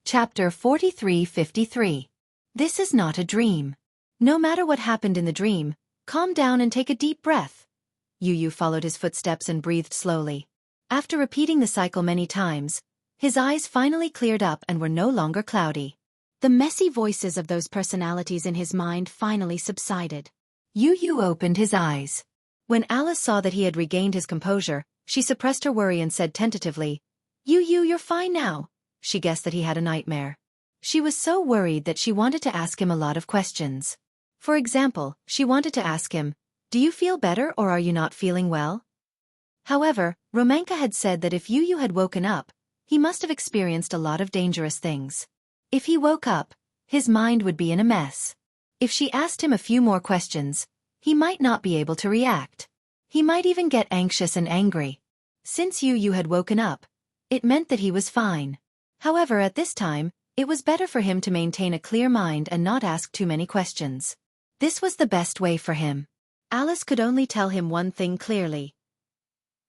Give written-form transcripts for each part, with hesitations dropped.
Chapter 43:53. This is not a dream. No matter what happened in the dream, calm down and take a deep breath. Yu followed his footsteps and breathed slowly. After repeating the cycle many times, his eyes finally cleared up and were no longer cloudy. The messy voices of those personalities in his mind finally subsided. Yu opened his eyes. When Alice saw that he had regained his composure, she suppressed her worry and said tentatively, Yu, you're fine now. She guessed that he had a nightmare. She was so worried that she wanted to ask him a lot of questions. For example, she wanted to ask him, do you feel better or are you not feeling well? However, Romanka had said that if Yu had woken up, he must have experienced a lot of dangerous things. If he woke up, his mind would be in a mess. If she asked him a few more questions, he might not be able to react. He might even get anxious and angry. Since Yu had woken up, it meant that he was fine. However, at this time, it was better for him to maintain a clear mind and not ask too many questions. This was the best way for him. Alice could only tell him one thing clearly.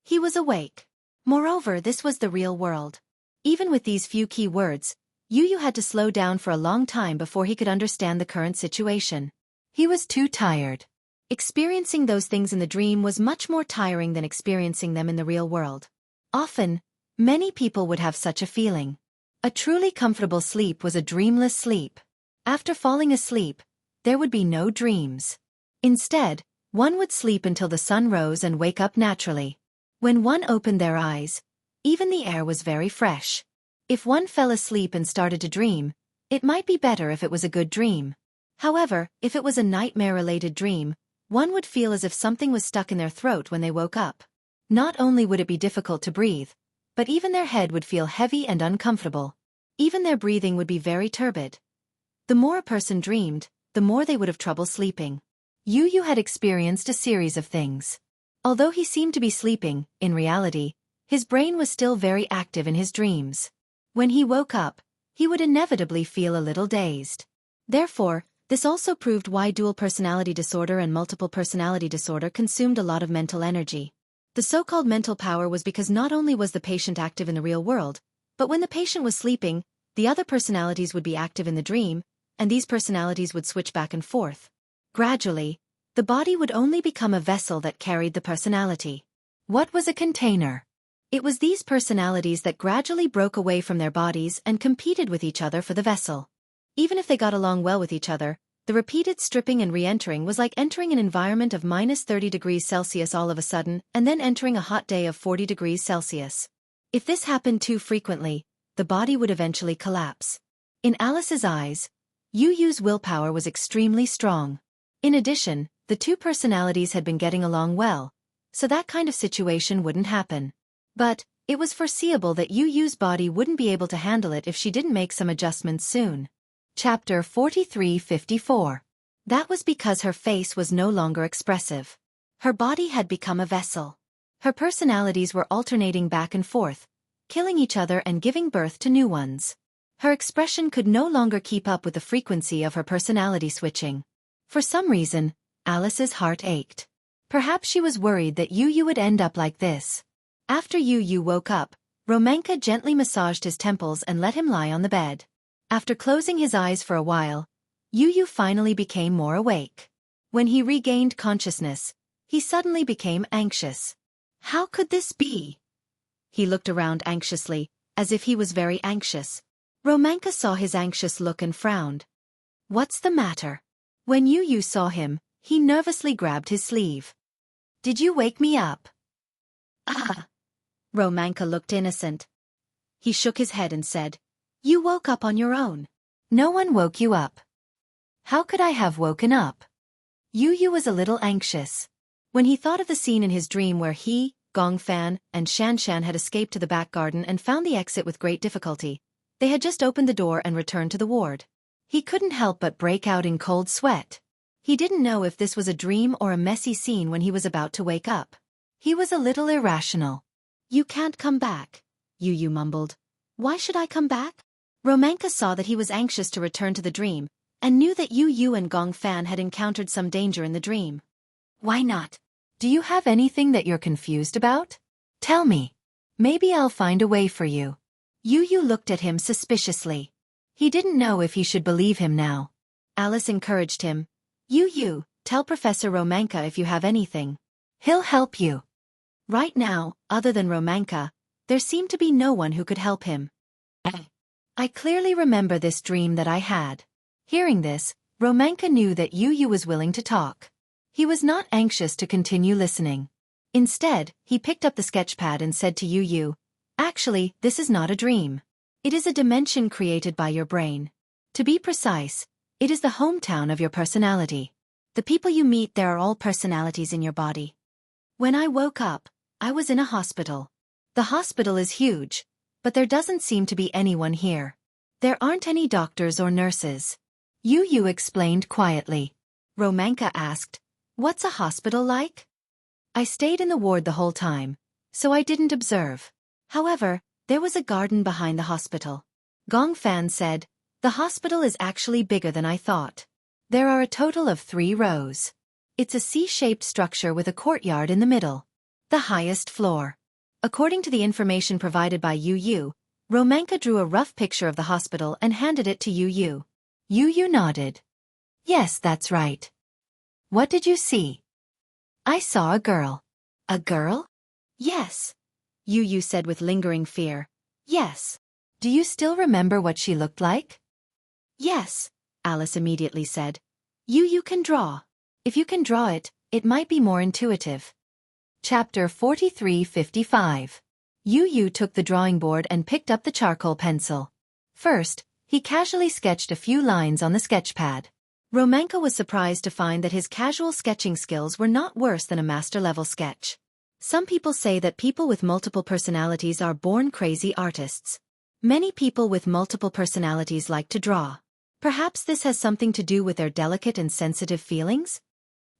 He was awake. Moreover, this was the real world. Even with these few key words, Yu had to slow down for a long time before he could understand the current situation. He was too tired. Experiencing those things in the dream was much more tiring than experiencing them in the real world. Often, many people would have such a feeling. A truly comfortable sleep was a dreamless sleep. After falling asleep, there would be no dreams. Instead, one would sleep until the sun rose and wake up naturally. When one opened their eyes, even the air was very fresh. If one fell asleep and started to dream, it might be better if it was a good dream. However, if it was a nightmare-related dream, one would feel as if something was stuck in their throat when they woke up. Not only would it be difficult to breathe, but even their head would feel heavy and uncomfortable. Even their breathing would be very turbid. The more a person dreamed, the more they would have trouble sleeping. Yu had experienced a series of things. Although he seemed to be sleeping, in reality, his brain was still very active in his dreams. When he woke up, he would inevitably feel a little dazed. Therefore, this also proved why dual personality disorder and multiple personality disorder consumed a lot of mental energy. The so-called mental power was because not only was the patient active in the real world, but when the patient was sleeping, the other personalities would be active in the dream, and these personalities would switch back and forth. Gradually, the body would only become a vessel that carried the personality. What was a container? It was these personalities that gradually broke away from their bodies and competed with each other for the vessel. Even if they got along well with each other, the repeated stripping and re-entering was like entering an environment of -30°C all of a sudden and then entering a hot day of 40°C. If this happened too frequently, the body would eventually collapse. In Alice's eyes, Yu's willpower was extremely strong. In addition, the two personalities had been getting along well, so that kind of situation wouldn't happen. But, it was foreseeable that Yu's body wouldn't be able to handle it if she didn't make some adjustments soon. Chapter 43:54. That was because her face was no longer expressive. Her body had become a vessel. Her personalities were alternating back and forth, killing each other and giving birth to new ones. Her expression could no longer keep up with the frequency of her personality switching. For some reason, Alice's heart ached. Perhaps she was worried that Yu would end up like this. After Yu woke up, Romanka gently massaged his temples and let him lie on the bed. After closing his eyes for a while, Yu finally became more awake. When he regained consciousness, he suddenly became anxious. How could this be? He looked around anxiously, as if he was very anxious. Romanka saw his anxious look and frowned. What's the matter? When Yu saw him, he nervously grabbed his sleeve. Did you wake me up? Ah! Romanka looked innocent. He shook his head and said, You woke up on your own. No one woke you up. How could I have woken up? Yu was a little anxious. When he thought of the scene in his dream where he, Gongfan, and Xianxia had escaped to the back garden and found the exit with great difficulty, they had just opened the door and returned to the ward. He couldn't help but break out in cold sweat. He didn't know if this was a dream or a messy scene when he was about to wake up. He was a little irrational. You can't come back, Yu mumbled. Why should I come back? Romanka saw that he was anxious to return to the dream, and knew that Yu and Gongfan had encountered some danger in the dream. Why not? Do you have anything that you're confused about? Tell me. Maybe I'll find a way for you. Yu looked at him suspiciously. He didn't know if he should believe him now. Alice encouraged him. You, tell Professor Romanka if you have anything. He'll help you. Right now, other than Romanka, there seemed to be no one who could help him. I clearly remember this dream that I had. Hearing this, Romanka knew that Yu was willing to talk. He was not anxious to continue listening. Instead, he picked up the sketchpad and said to Yu, actually, this is not a dream. It is a dimension created by your brain. To be precise, it is the hometown of your personality. The people you meet there are all personalities in your body. When I woke up, I was in a hospital. The hospital is huge, but there doesn't seem to be anyone here. There aren't any doctors or nurses. Yu explained quietly. Romanka asked, what's a hospital like? I stayed in the ward the whole time, so I didn't observe. However, there was a garden behind the hospital. Gong Fan said, the hospital is actually bigger than I thought. There are a total of 3 rows. It's a C-shaped structure with a courtyard in the middle. The highest floor. According to the information provided by Yu, Romanka drew a rough picture of the hospital and handed it to Yu. Yu nodded. Yes, that's right. What did you see? I saw a girl. A girl? Yes. Yu said with lingering fear. Yes. Do you still remember what she looked like? Yes, Alice immediately said. Yu can draw. If you can draw it, it might be more intuitive. Chapter 43:55. Yu took the drawing board and picked up the charcoal pencil. First, he casually sketched a few lines on the sketchpad. Romanka was surprised to find that his casual sketching skills were not worse than a master-level sketch. Some people say that people with multiple personalities are born crazy artists. Many people with multiple personalities like to draw. Perhaps this has something to do with their delicate and sensitive feelings?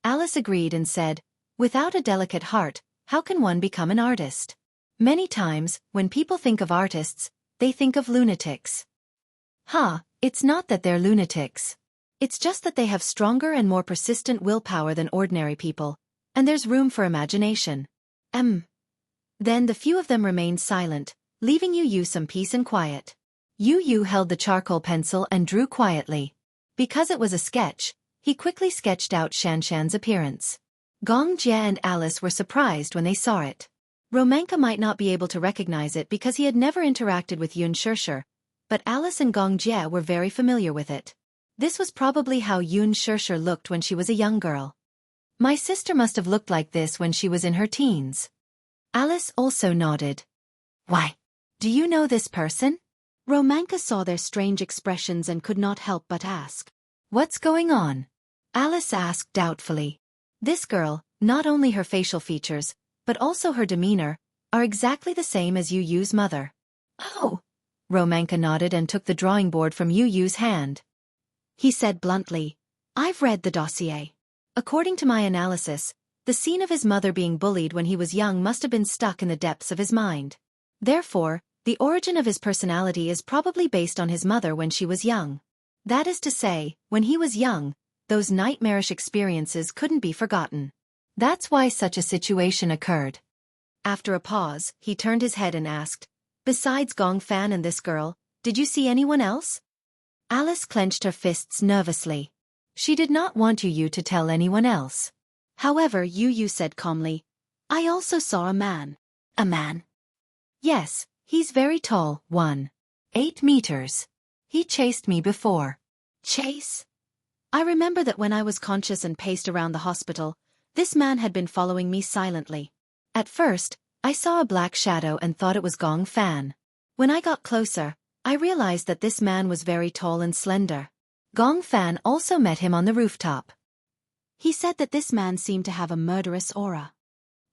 Alice agreed and said, without a delicate heart, how can one become an artist? Many times, when people think of artists, they think of lunatics. It's not that they're lunatics. It's just that they have stronger and more persistent willpower than ordinary people, and there's room for imagination. Then the few of them remained silent, leaving Yu some peace and quiet. Yu held the charcoal pencil and drew quietly. Because it was a sketch, he quickly sketched out Xianxia's appearance. Gong Jie and Alice were surprised when they saw it. Romanka might not be able to recognize it because he had never interacted with Xianxia, but Alice and Gong Jie were very familiar with it. This was probably how Xianxia looked when she was a young girl. My sister must have looked like this when she was in her teens. Alice also nodded. Why? Do you know this person? Romanka saw their strange expressions and could not help but ask. What's going on? Alice asked doubtfully. This girl, not only her facial features, but also her demeanor, are exactly the same as Yu's mother. Oh! Romanka nodded and took the drawing board from Yu's hand. He said bluntly, I've read the dossier. According to my analysis, the scene of his mother being bullied when he was young must have been stuck in the depths of his mind. Therefore, the origin of his personality is probably based on his mother when she was young. That is to say, when he was young, those nightmarish experiences couldn't be forgotten. That's why such a situation occurred. After a pause, he turned his head and asked, besides Gong Fan and this girl, did you see anyone else? Alice clenched her fists nervously. She did not want Yu to tell anyone else. However, Yu said calmly, I also saw a man. A man? Yes, he's very tall, 8 meters. He chased me before. Chase? I remember that when I was conscious and paced around the hospital, this man had been following me silently. At first, I saw a black shadow and thought it was Gong Fan. When I got closer, I realized that this man was very tall and slender. Gong Fan also met him on the rooftop. He said that this man seemed to have a murderous aura.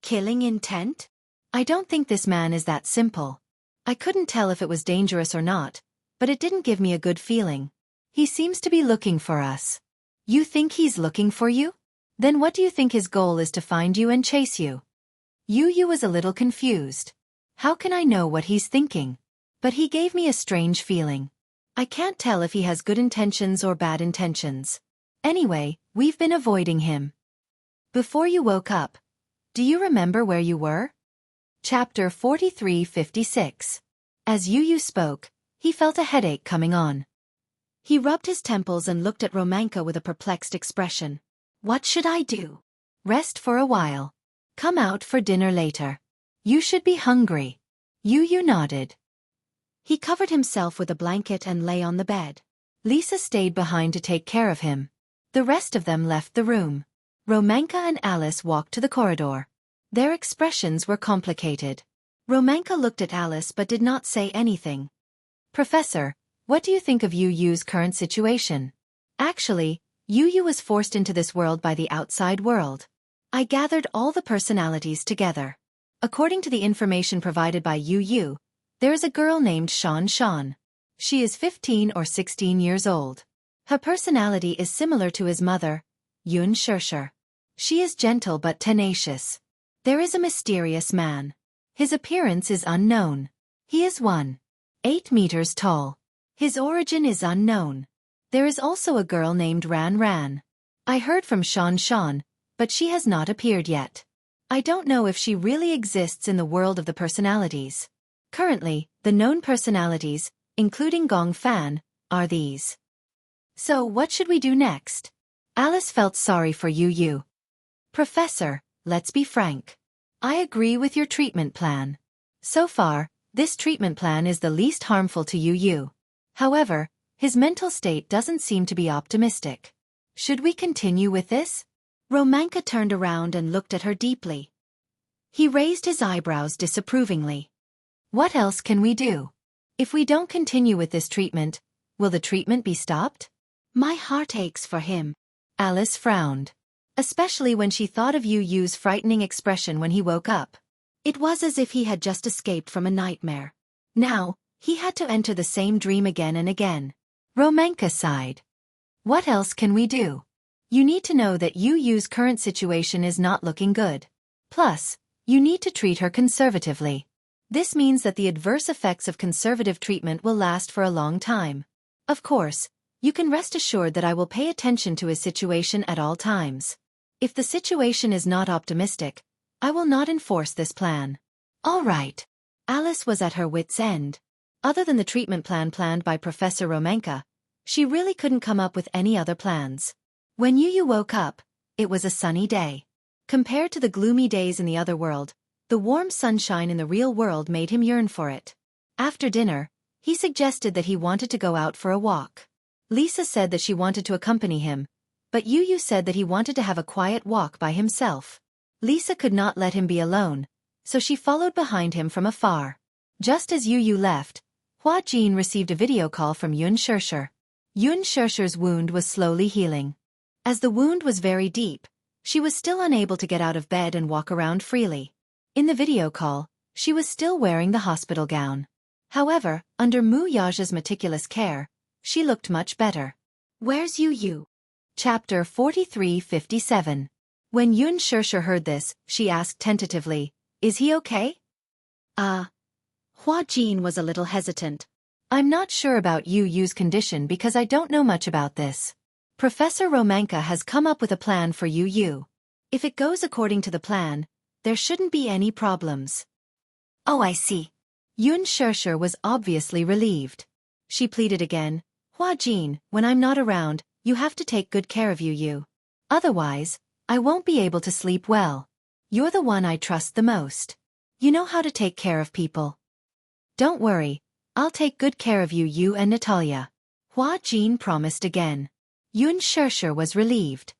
Killing intent? I don't think this man is that simple. I couldn't tell if it was dangerous or not, but it didn't give me a good feeling. He seems to be looking for us. You think he's looking for you? Then what do you think his goal is, to find you and chase you? Yu was a little confused. How can I know what he's thinking? But he gave me a strange feeling. I can't tell if he has good intentions or bad intentions. Anyway, we've been avoiding him. Before you woke up, do you remember where you were? Chapter 43:56. As Yu spoke, he felt a headache coming on. He rubbed his temples and looked at Romanka with a perplexed expression. What should I do? Rest for a while. Come out for dinner later. You should be hungry. Yu nodded. He covered himself with a blanket and lay on the bed. Lisa stayed behind to take care of him. The rest of them left the room. Romanka and Alice walked to the corridor. Their expressions were complicated. Romanka looked at Alice but did not say anything. Professor, what do you think of Yu's current situation? Actually, Yu was forced into this world by the outside world. I gathered all the personalities together. According to the information provided by Yu, there is a girl named Xianxia. She is 15 or 16 years old. Her personality is similar to his mother, Xianxia. She is gentle but tenacious. There is a mysterious man. His appearance is unknown. He is 1.8 meters tall. His origin is unknown. There is also a girl named Ran. I heard from Xianxia, but she has not appeared yet. I don't know if she really exists in the world of the personalities. Currently, the known personalities, including Gong Fan, are these. So what should we do next? Alice felt sorry for Yu. Professor, let's be frank. I agree with your treatment plan. So far, this treatment plan is the least harmful to Yu. However, his mental state doesn't seem to be optimistic. Should we continue with this? Romanka turned around and looked at her deeply. He raised his eyebrows disapprovingly. What else can we do? If we don't continue with this treatment, will the treatment be stopped? My heart aches for him. Alice frowned. Especially when she thought of Yu's frightening expression when he woke up. It was as if he had just escaped from a nightmare. Now, he had to enter the same dream again and again. Romanka sighed. What else can we do? You need to know that Yu's current situation is not looking good. Plus, you need to treat her conservatively. This means that the adverse effects of conservative treatment will last for a long time. Of course, you can rest assured that I will pay attention to his situation at all times. If the situation is not optimistic, I will not enforce this plan. All right. Alice was at her wit's end. Other than the treatment plan planned by Professor Romanka, she really couldn't come up with any other plans. When Yu woke up, it was a sunny day. Compared to the gloomy days in the other world, the warm sunshine in the real world made him yearn for it. After dinner, he suggested that he wanted to go out for a walk. Lisa said that she wanted to accompany him, but Yu said that he wanted to have a quiet walk by himself. Lisa could not let him be alone, so she followed behind him from afar. Just as Yu left, Hua Jin received a video call from Xianxia. Xianxia's wound was slowly healing. As the wound was very deep, she was still unable to get out of bed and walk around freely. In the video call, she was still wearing the hospital gown. However, under Mu Yaja's meticulous care, she looked much better. Where's Yu? Chapter 4357. When Xianxia heard this, she asked tentatively, Is he okay? Hua Jin was a little hesitant. I'm not sure about Yu's condition because I don't know much about this. Professor Romanka has come up with a plan for Yu. If it goes according to the plan, there shouldn't be any problems. Oh, I see. Xianxia was obviously relieved. She pleaded again, Hua Jin, when I'm not around, you have to take good care of Yu. Otherwise, I won't be able to sleep well. You're the one I trust the most. You know how to take care of people. Don't worry, I'll take good care of Yu and Natalia. Hua Jin promised again. Xianxia was relieved.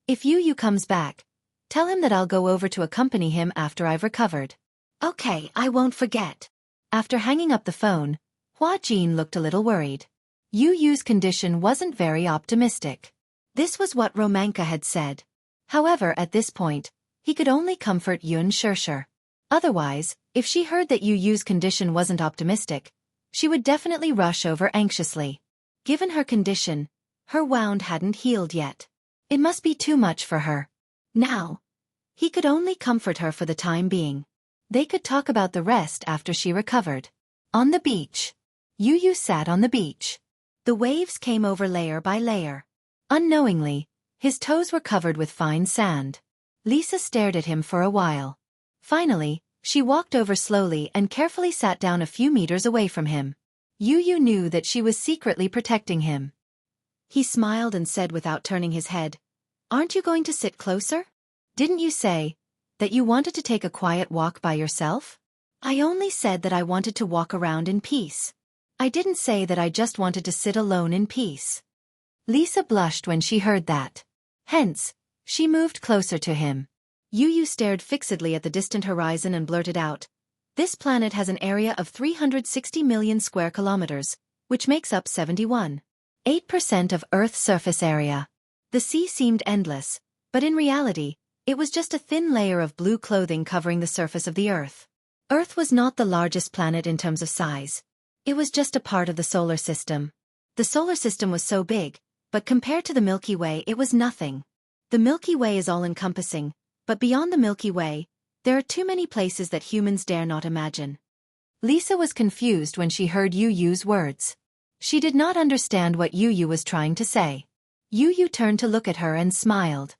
If Yu comes back, tell him that I'll go over to accompany him after I've recovered. Okay, I won't forget. After hanging up the phone, Hua Jin looked a little worried. Yu's condition wasn't very optimistic. This was what Romanka had said. However, at this point, he could only comfort Xianxia. Otherwise, if she heard that Yu's condition wasn't optimistic, she would definitely rush over anxiously. Given her condition, her wound hadn't healed yet. It must be too much for her. Now, he could only comfort her for the time being. They could talk about the rest after she recovered. On the beach. Yu sat on the beach. The waves came over layer by layer. Unknowingly, his toes were covered with fine sand. Lisa stared at him for a while. Finally, she walked over slowly and carefully sat down a few meters away from him. Yu knew that she was secretly protecting him. He smiled and said without turning his head, "Aren't you going to sit closer? Didn't you say that you wanted to take a quiet walk by yourself?" "I only said that I wanted to walk around in peace. I didn't say that I just wanted to sit alone in peace." Lisa blushed when she heard that. Hence, she moved closer to him. Yu stared fixedly at the distant horizon and blurted out, "This planet has an area of 360 million square kilometers, which makes up 71.8% of Earth's surface area. The sea seemed endless, but in reality, it was just a thin layer of blue clothing covering the surface of the Earth. Earth was not the largest planet in terms of size. It was just a part of the solar system. The solar system was so big, but compared to the Milky Way it was nothing. The Milky Way is all-encompassing, but beyond the Milky Way, there are too many places that humans dare not imagine." Lisa was confused when she heard Yu's words. She did not understand what Yu was trying to say. Yu turned to look at her and smiled.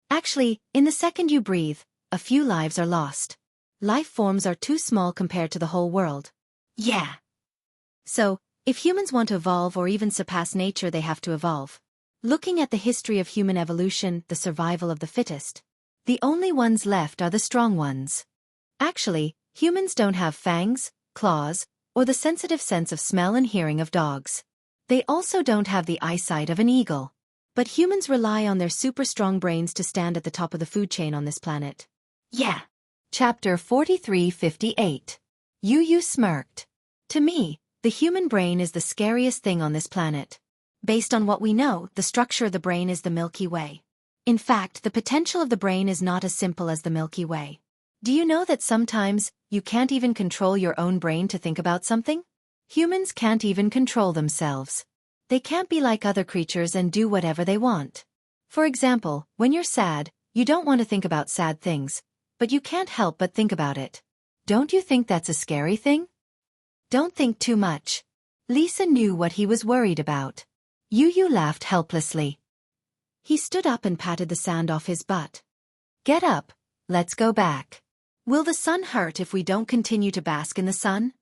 "Actually, in the second you breathe, a few lives are lost. Life forms are too small compared to the whole world." "Yeah. So, if humans want to evolve or even surpass nature, they have to evolve. Looking at the history of human evolution, the survival of the fittest. The only ones left are the strong ones. Actually, humans don't have fangs, claws, or the sensitive sense of smell and hearing of dogs. They also don't have the eyesight of an eagle. But humans rely on their super strong brains to stand at the top of the food chain on this planet." "Yeah." Chapter 4358. Yu smirked. "To me, the human brain is the scariest thing on this planet. Based on what we know, the structure of the brain is the Milky Way. In fact, the potential of the brain is not as simple as the Milky Way. Do you know that sometimes you can't even control your own brain to think about something? Humans can't even control themselves. They can't be like other creatures and do whatever they want. For example, when you're sad, you don't want to think about sad things, but you can't help but think about it. Don't you think that's a scary thing?" "Don't think too much." Lisa knew what he was worried about. Yu laughed helplessly. He stood up and patted the sand off his butt. "Get up, let's go back. Will the sun hurt if we don't continue to bask in the sun?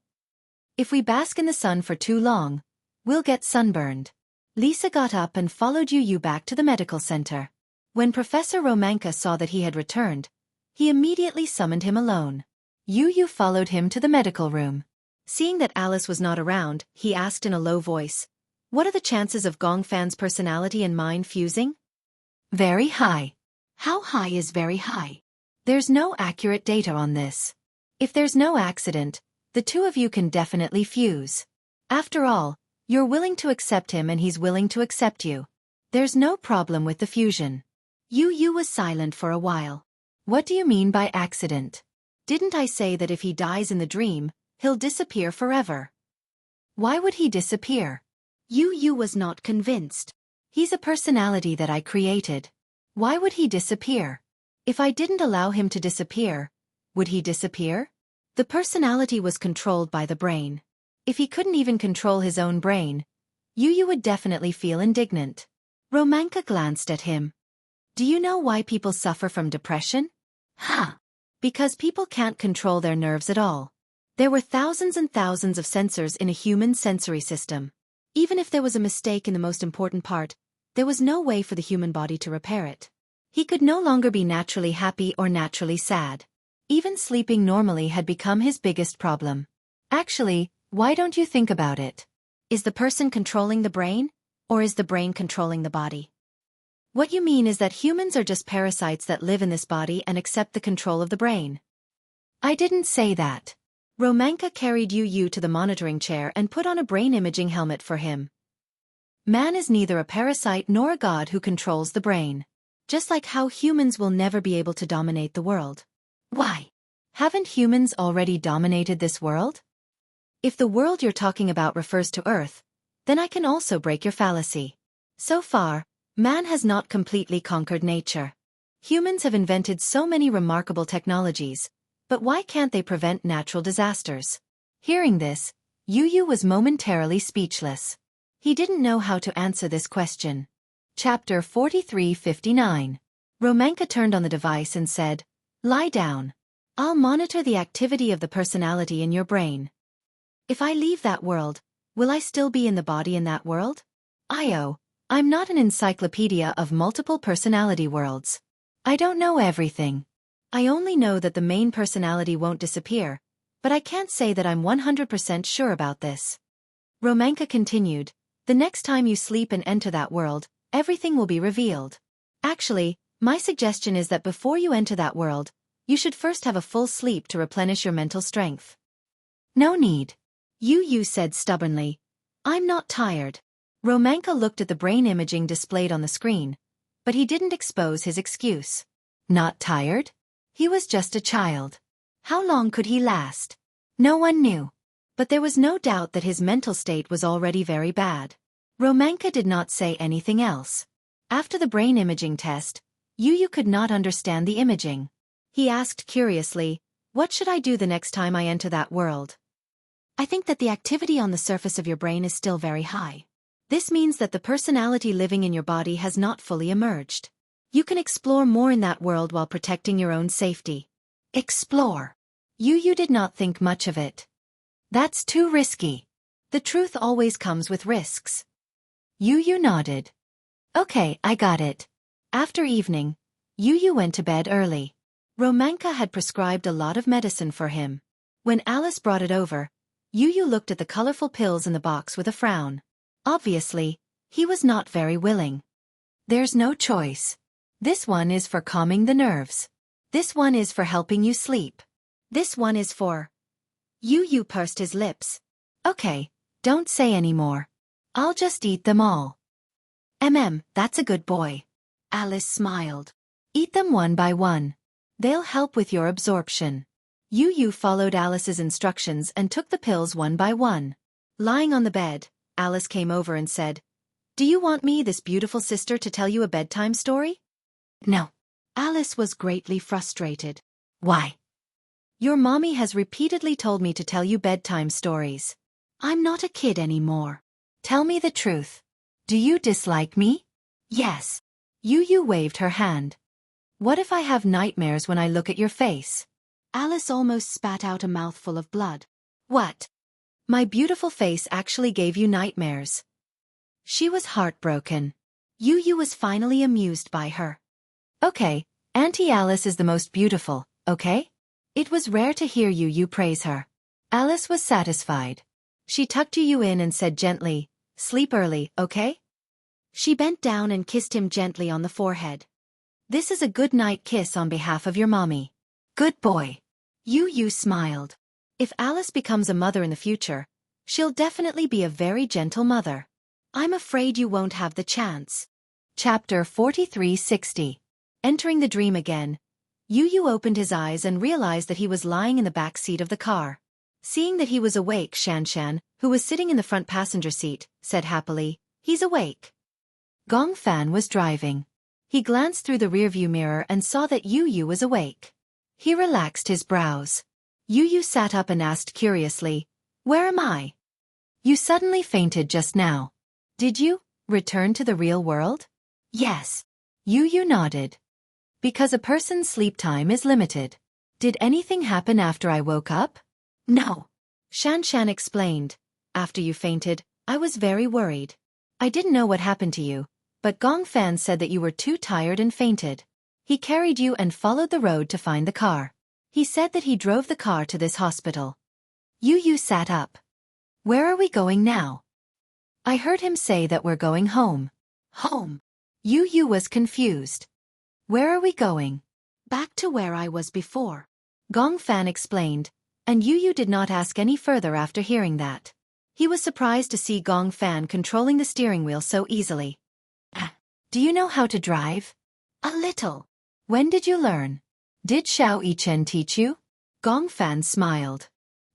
If we bask in the sun for too long, we'll get sunburned." Lisa got up and followed Yu back to the medical center. When Professor Romanka saw that he had returned, he immediately summoned him alone. Yu followed him to the medical room. Seeing that Alice was not around, he asked in a low voice, "What are the chances of Gongfan's personality and mine fusing?" "Very high." "How high is very high?" "There's no accurate data on this. If there's no accident, the two of you can definitely fuse. After all, you're willing to accept him and he's willing to accept you. There's no problem with the fusion." Yu was silent for a while. "What do you mean by accident? Didn't I say that if he dies in the dream, he'll disappear forever?" "Why would he disappear?" Yu was not convinced. "He's a personality that I created. Why would he disappear? If I didn't allow him to disappear, would he disappear?" The personality was controlled by the brain. If he couldn't even control his own brain, Yu would definitely feel indignant. Romanka glanced at him. "Do you know why people suffer from depression?" "Huh. Because people can't control their nerves at all. There were thousands and thousands of sensors in a human sensory system. Even if there was a mistake in the most important part, there was no way for the human body to repair it. He could no longer be naturally happy or naturally sad. Even sleeping normally had become his biggest problem. Actually, why don't you think about it? Is the person controlling the brain, or is the brain controlling the body? What you mean is that humans are just parasites that live in this body and accept the control of the brain." "I didn't say that." Romanka carried Yu to the monitoring chair and put on a brain imaging helmet for him. "Man is neither a parasite nor a god who controls the brain. Just like how humans will never be able to dominate the world." "Why? Haven't humans already dominated this world?" "If the world you're talking about refers to Earth, then I can also break your fallacy. So far, man has not completely conquered nature. Humans have invented so many remarkable technologies, but why can't they prevent natural disasters?" Hearing this, Yu was momentarily speechless. He didn't know how to answer this question. Chapter 4359. Romanka turned on the device and said, "Lie down. I'll monitor the activity of the personality in your brain. If I leave that world, will I still be in the body in that world?" I'm not an encyclopedia of multiple personality worlds. I don't know everything. I only know that the main personality won't disappear, but I can't say that I'm 100% sure about this. Romanka continued, the next time you sleep and enter that world, everything will be revealed. Actually, my suggestion is that before you enter that world, you should first have a full sleep to replenish your mental strength. No need. Yu said stubbornly. I'm not tired. Romanka looked at the brain imaging displayed on the screen, but he didn't expose his excuse. Not tired? He was just a child. How long could he last? No one knew. But there was no doubt that his mental state was already very bad. Romanka did not say anything else. After the brain imaging test, Yu could not understand the imaging. He asked curiously, what should I do the next time I enter that world? I think that the activity on the surface of your brain is still very high. This means that the personality living in your body has not fully emerged. You can explore more in that world while protecting your own safety. Explore. Yu did not think much of it. That's too risky. The truth always comes with risks. Yu nodded. Okay, I got it. After evening, Yu went to bed early. Romanka had prescribed a lot of medicine for him. When Alice brought it over, Yu looked at the colorful pills in the box with a frown. Obviously, he was not very willing. There's no choice. This one is for calming the nerves. This one is for helping you sleep. This one is for... Yu pursed his lips. Okay, don't say any more. I'll just eat them all. That's a good boy. Alice smiled. Eat them one by one. They'll help with your absorption. Yu followed Alice's instructions and took the pills one by one. Lying on the bed, Alice came over and said, Do you want me, this beautiful sister, to tell you a bedtime story? No. Alice was greatly frustrated. Why? Your mommy has repeatedly told me to tell you bedtime stories. I'm not a kid anymore. Tell me the truth. Do you dislike me? Yes. Yu waved her hand. What if I have nightmares when I look at your face? Alice almost spat out a mouthful of blood. What? My beautiful face actually gave you nightmares. She was heartbroken. Yu was finally amused by her. Okay, Auntie Alice is the most beautiful, okay? It was rare to hear Yu praise her. Alice was satisfied. She tucked Yu in and said gently, Sleep early, okay? She bent down and kissed him gently on the forehead. This is a good night kiss on behalf of your mommy. Good boy. Yu smiled. If Alice becomes a mother in the future, she'll definitely be a very gentle mother. I'm afraid you won't have the chance. Chapter 4360. Entering the dream again, Yu opened his eyes and realized that he was lying in the back seat of the car. Seeing that he was awake, Xianxia, who was sitting in the front passenger seat, said happily, He's awake. Gongfan was driving. He glanced through the rearview mirror and saw that Yu was awake. He relaxed his brows. Yu sat up and asked curiously, Where am I? You suddenly fainted just now. Did you return to the real world? Yes. Yu nodded. Because a person's sleep time is limited. Did anything happen after I woke up? No. Xianxia explained. After you fainted, I was very worried. I didn't know what happened to you, but Gongfan said that you were too tired and fainted. He carried you and followed the road to find the car. He said that he drove the car to this hospital. Yu sat up. Where are we going now? I heard him say that we're going home. Home? Yu was confused. Where are we going? Back to where I was before. Gongfan explained, and Yu did not ask any further after hearing that. He was surprised to see Gongfan controlling the steering wheel so easily. Do you know how to drive? A little. When did you learn? Did Xiao Yichen teach you? Gongfan smiled.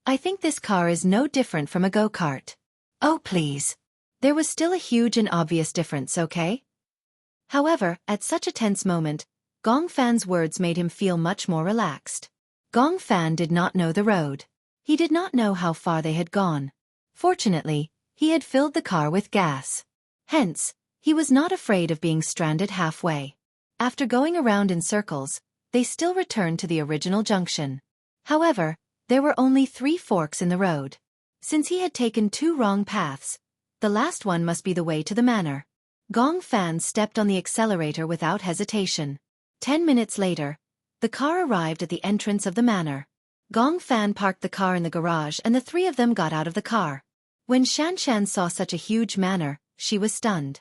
I think this car is no different from a go-kart. Oh please. There was still a huge and obvious difference, okay? However, at such a tense moment, Gongfan's words made him feel much more relaxed. Gongfan did not know the road. He did not know how far they had gone. Fortunately, he had filled the car with gas. Hence, he was not afraid of being stranded halfway. After going around in circles, they still returned to the original junction. However, there were only 3 forks in the road. Since he had taken 2 wrong paths, the last one must be the way to the manor. Gong Fan stepped on the accelerator without hesitation. 10 minutes later, the car arrived at the entrance of the manor. Gong Fan parked the car in the garage and the three of them got out of the car. When Xianxia saw such a huge manor, she was stunned.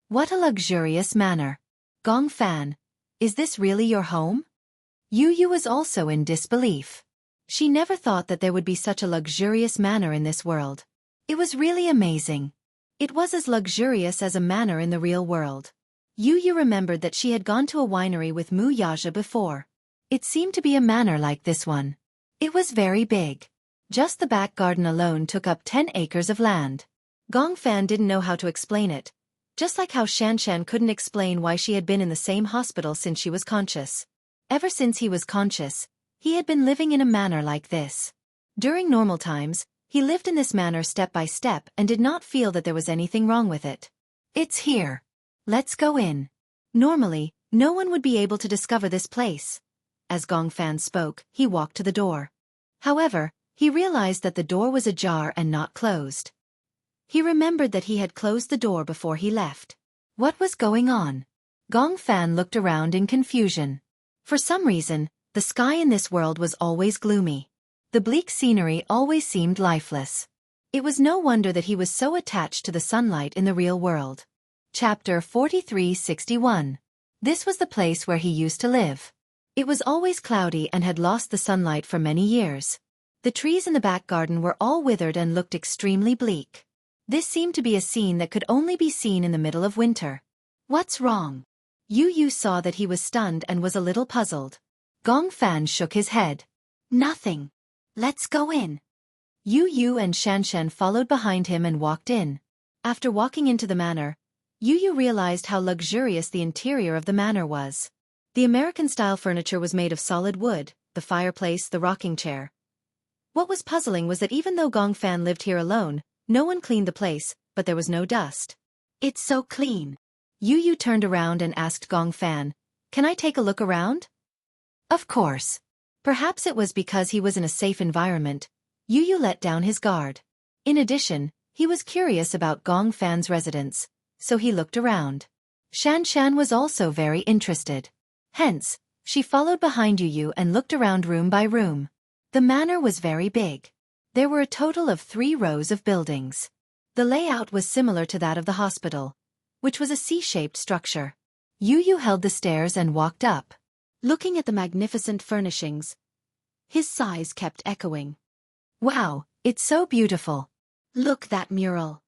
What a luxurious manor. Gong Fan, is this really your home? Yu was also in disbelief. She never thought that there would be such a luxurious manor in this world. It was really amazing. It was as luxurious as a manor in the real world. Yu remembered that she had gone to a winery with Wuxia before. It seemed to be a manor like this one. It was very big. Just the back garden alone took up 10 acres of land. Gong Fan didn't know how to explain it, just like how Xianxia couldn't explain why she had been in the same hospital since she was conscious. Ever since he was conscious, he had been living in a manor like this. During normal times, he lived in this manor step by step and did not feel that there was anything wrong with it. It's here. Let's go in. Normally, no one would be able to discover this place. As Gong Fan spoke, he walked to the door. However, he realized that the door was ajar and not closed. He remembered that he had closed the door before he left. What was going on? Gong Fan looked around in confusion. For some reason, the sky in this world was always gloomy. The bleak scenery always seemed lifeless. It was no wonder that he was so attached to the sunlight in the real world. Chapter 4361. This was the place where he used to live. It was always cloudy and had lost the sunlight for many years. The trees in the back garden were all withered and looked extremely bleak. This seemed to be a scene that could only be seen in the middle of winter. What's wrong? Yu saw that he was stunned and was a little puzzled. Gong Fan shook his head. Nothing. Let's go in. Yu and Xianxia followed behind him and walked in. After walking into the manor, Yu realized how luxurious the interior of the manor was. The American-style furniture was made of solid wood, the fireplace, the rocking chair. What was puzzling was that even though Gong Fan lived here alone, no one cleaned the place, but there was no dust. It's so clean. Yu turned around and asked Gong Fan, "Can I take a look around?" Of course. Perhaps it was because he was in a safe environment. Yu let down his guard. In addition, he was curious about Gong Fan's residence, so he looked around. Xianxia was also very interested. Hence, she followed behind Yu and looked around room by room. The manor was very big. There were a total of 3 rows of buildings. The layout was similar to that of the hospital, which was a C-shaped structure. Yu held the stairs and walked up. Looking at the magnificent furnishings, his sighs kept echoing. Wow, it's so beautiful. Look that mural.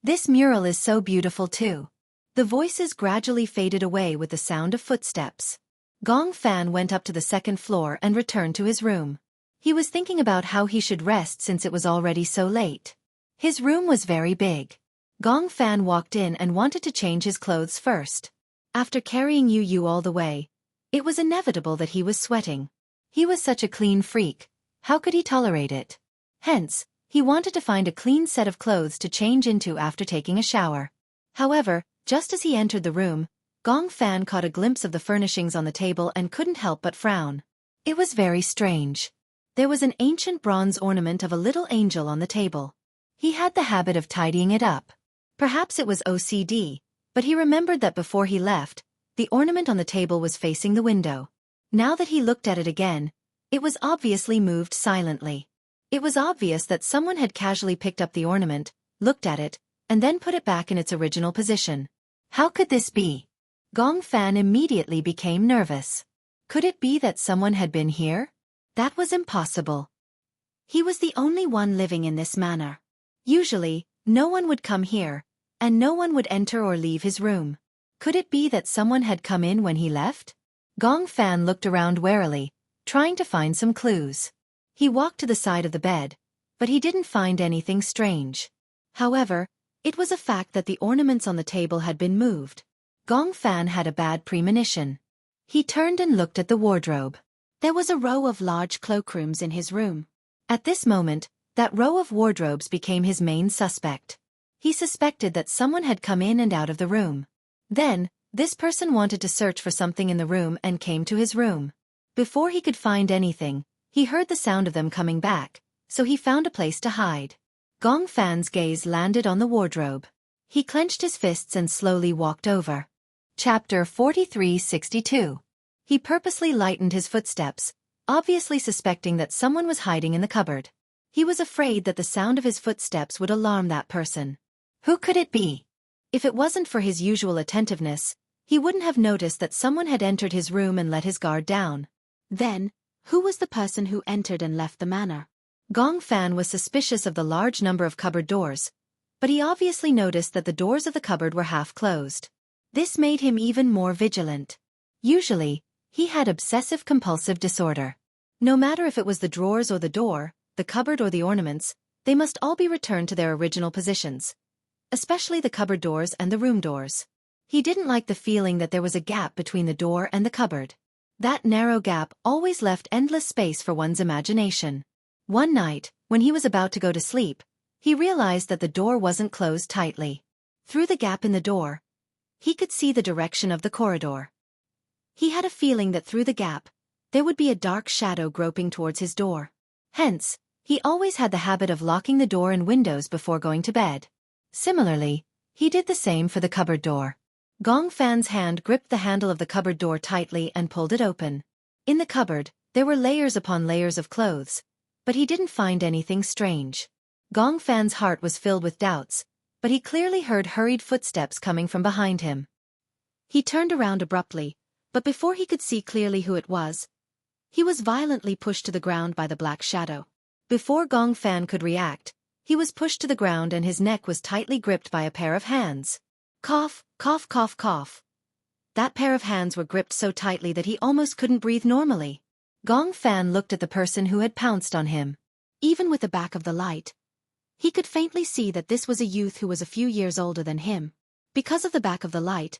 This mural is so beautiful too. The voices gradually faded away with the sound of footsteps. Gong Fan went up to the 2nd floor and returned to his room. He was thinking about how he should rest since it was already so late. His room was very big. Gong Fan walked in and wanted to change his clothes first. After carrying Yu all the way, it was inevitable that he was sweating. He was such a clean freak. How could he tolerate it? Hence, he wanted to find a clean set of clothes to change into after taking a shower. However, just as he entered the room, Gong Fan caught a glimpse of the furnishings on the table and couldn't help but frown. It was very strange. There was an ancient bronze ornament of a little angel on the table. He had the habit of tidying it up. Perhaps it was OCD, but he remembered that before he left, the ornament on the table was facing the window. Now that he looked at it again, it was obviously moved silently. It was obvious that someone had casually picked up the ornament, looked at it, and then put it back in its original position. How could this be? Gong Fan immediately became nervous. Could it be that someone had been here? That was impossible. He was the only one living in this manor. Usually, no one would come here, and no one would enter or leave his room. Could it be that someone had come in when he left? Gong Fan looked around warily, trying to find some clues. He walked to the side of the bed, but he didn't find anything strange. However, it was a fact that the ornaments on the table had been moved. Gong Fan had a bad premonition. He turned and looked at the wardrobe. There was a row of large cloakrooms in his room. At this moment, that row of wardrobes became his main suspect. He suspected that someone had come in and out of the room. Then, this person wanted to search for something in the room and came to his room. Before he could find anything, he heard the sound of them coming back, so he found a place to hide. Gong Fan's gaze landed on the wardrobe. He clenched his fists and slowly walked over. Chapter 4362. He purposely lightened his footsteps, obviously suspecting that someone was hiding in the cupboard. He was afraid that the sound of his footsteps would alarm that person. Who could it be? If it wasn't for his usual attentiveness, he wouldn't have noticed that someone had entered his room and let his guard down. Then, who was the person who entered and left the manor? Gong Fan was suspicious of the large number of cupboard doors, but he obviously noticed that the doors of the cupboard were half closed. This made him even more vigilant. Usually, he had obsessive-compulsive disorder. No matter if it was the drawers or the door, the cupboard or the ornaments, they must all be returned to their original positions. Especially the cupboard doors and the room doors. He didn't like the feeling that there was a gap between the door and the cupboard. That narrow gap always left endless space for one's imagination. One night, when he was about to go to sleep, he realized that the door wasn't closed tightly. Through the gap in the door, he could see the direction of the corridor. He had a feeling that through the gap, there would be a dark shadow groping towards his door. Hence, he always had the habit of locking the door and windows before going to bed. Similarly, he did the same for the cupboard door. Gong Fan's hand gripped the handle of the cupboard door tightly and pulled it open. In the cupboard, there were layers upon layers of clothes, but he didn't find anything strange. Gong Fan's heart was filled with doubts, but he clearly heard hurried footsteps coming from behind him. He turned around abruptly, but before he could see clearly who it was, he was violently pushed to the ground by the black shadow. Before Gong Fan could react, he was pushed to the ground and his neck was tightly gripped by a pair of hands. Cough, cough, cough, cough. That pair of hands were gripped so tightly that he almost couldn't breathe normally. Gong Fan looked at the person who had pounced on him. Even with the back of the light, he could faintly see that this was a youth who was a few years older than him. Because of the back of the light,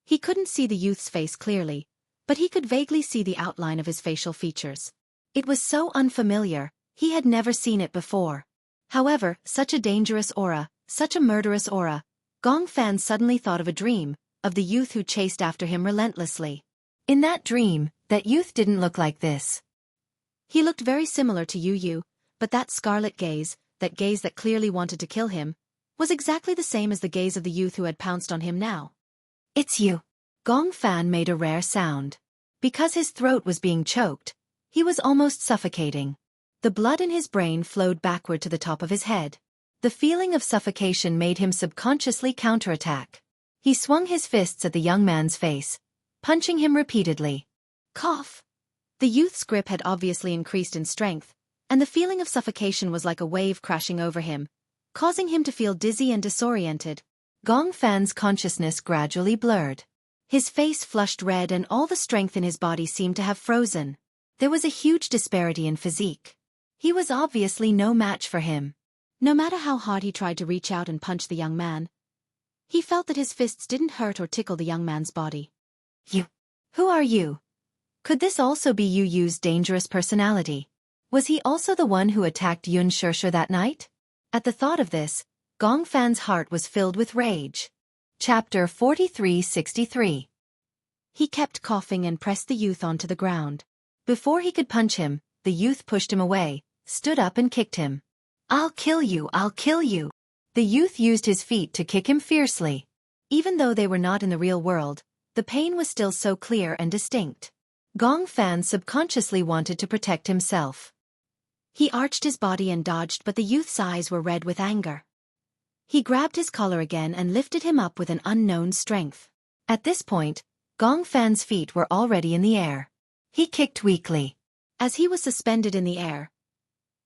he couldn't see the youth's face clearly, but he could vaguely see the outline of his facial features. It was so unfamiliar, he had never seen it before. However, such a dangerous aura, such a murderous aura, Gong Fan suddenly thought of a dream, of the youth who chased after him relentlessly. In that dream, that youth didn't look like this. He looked very similar to Yu, but that scarlet gaze, that gaze that clearly wanted to kill him, was exactly the same as the gaze of the youth who had pounced on him now. It's you. Gong Fan made a rare sound. Because his throat was being choked, he was almost suffocating. The blood in his brain flowed backward to the top of his head. The feeling of suffocation made him subconsciously counterattack. He swung his fists at the young man's face, punching him repeatedly. Cough. The youth's grip had obviously increased in strength, and the feeling of suffocation was like a wave crashing over him, causing him to feel dizzy and disoriented. Gong Fan's consciousness gradually blurred. His face flushed red and all the strength in his body seemed to have frozen. There was a huge disparity in physique. He was obviously no match for him. No matter how hard he tried to reach out and punch the young man, he felt that his fists didn't hurt or tickle the young man's body. You. Who are you? Could this also be Yu's dangerous personality? Was he also the one who attacked Xianxia that night? At the thought of this, Gong Fan's heart was filled with rage. Chapter 4363. He kept coughing and pressed the youth onto the ground. Before he could punch him, the youth pushed him away, stood up and kicked him. I'll kill you, I'll kill you. The youth used his feet to kick him fiercely. Even though they were not in the real world, the pain was still so clear and distinct. Gong Fan subconsciously wanted to protect himself. He arched his body and dodged, but the youth's eyes were red with anger. He grabbed his collar again and lifted him up with an unknown strength. At this point, Gong Fan's feet were already in the air. He kicked weakly. As he was suspended in the air,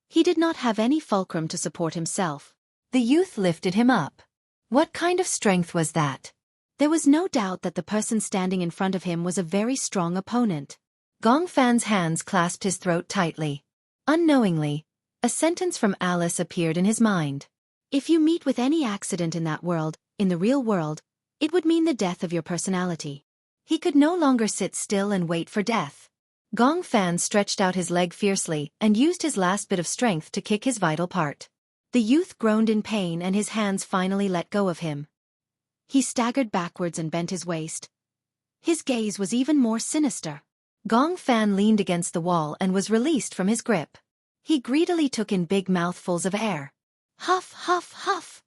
he did not have any fulcrum to support himself. The youth lifted him up. What kind of strength was that? There was no doubt that the person standing in front of him was a very strong opponent. Gong Fan's hands clasped his throat tightly. Unknowingly, a sentence from Alice appeared in his mind. If you meet with any accident in that world, in the real world, it would mean the death of your personality. He could no longer sit still and wait for death. Gong Fan stretched out his leg fiercely and used his last bit of strength to kick his vital part. The youth groaned in pain and his hands finally let go of him. He staggered backwards and bent his waist. His gaze was even more sinister. Gong Fan leaned against the wall and was released from his grip. He greedily took in big mouthfuls of air. Huff, huff, huff.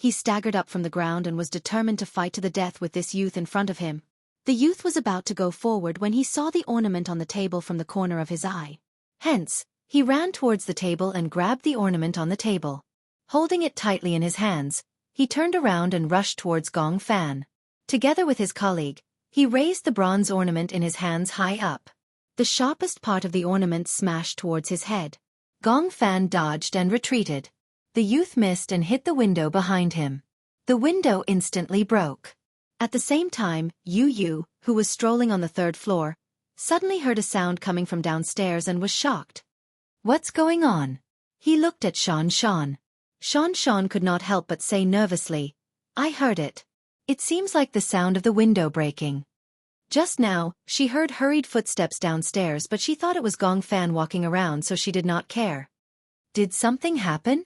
He staggered up from the ground and was determined to fight to the death with this youth in front of him. The youth was about to go forward when he saw the ornament on the table from the corner of his eye. Hence, he ran towards the table and grabbed the ornament on the table. Holding it tightly in his hands, he turned around and rushed towards Gong Fan. Together with his colleague, he raised the bronze ornament in his hands high up. The sharpest part of the ornament smashed towards his head. Gong Fan dodged and retreated. The youth missed and hit the window behind him. The window instantly broke. At the same time, Yu, who was strolling on the third floor, suddenly heard a sound coming from downstairs and was shocked. "What's going on?" He looked at Xianxia. Xianxia could not help but say nervously, "I heard it. It seems like the sound of the window breaking." Just now, she heard hurried footsteps downstairs, but she thought it was Gong Fan walking around, so she did not care. "Did something happen?"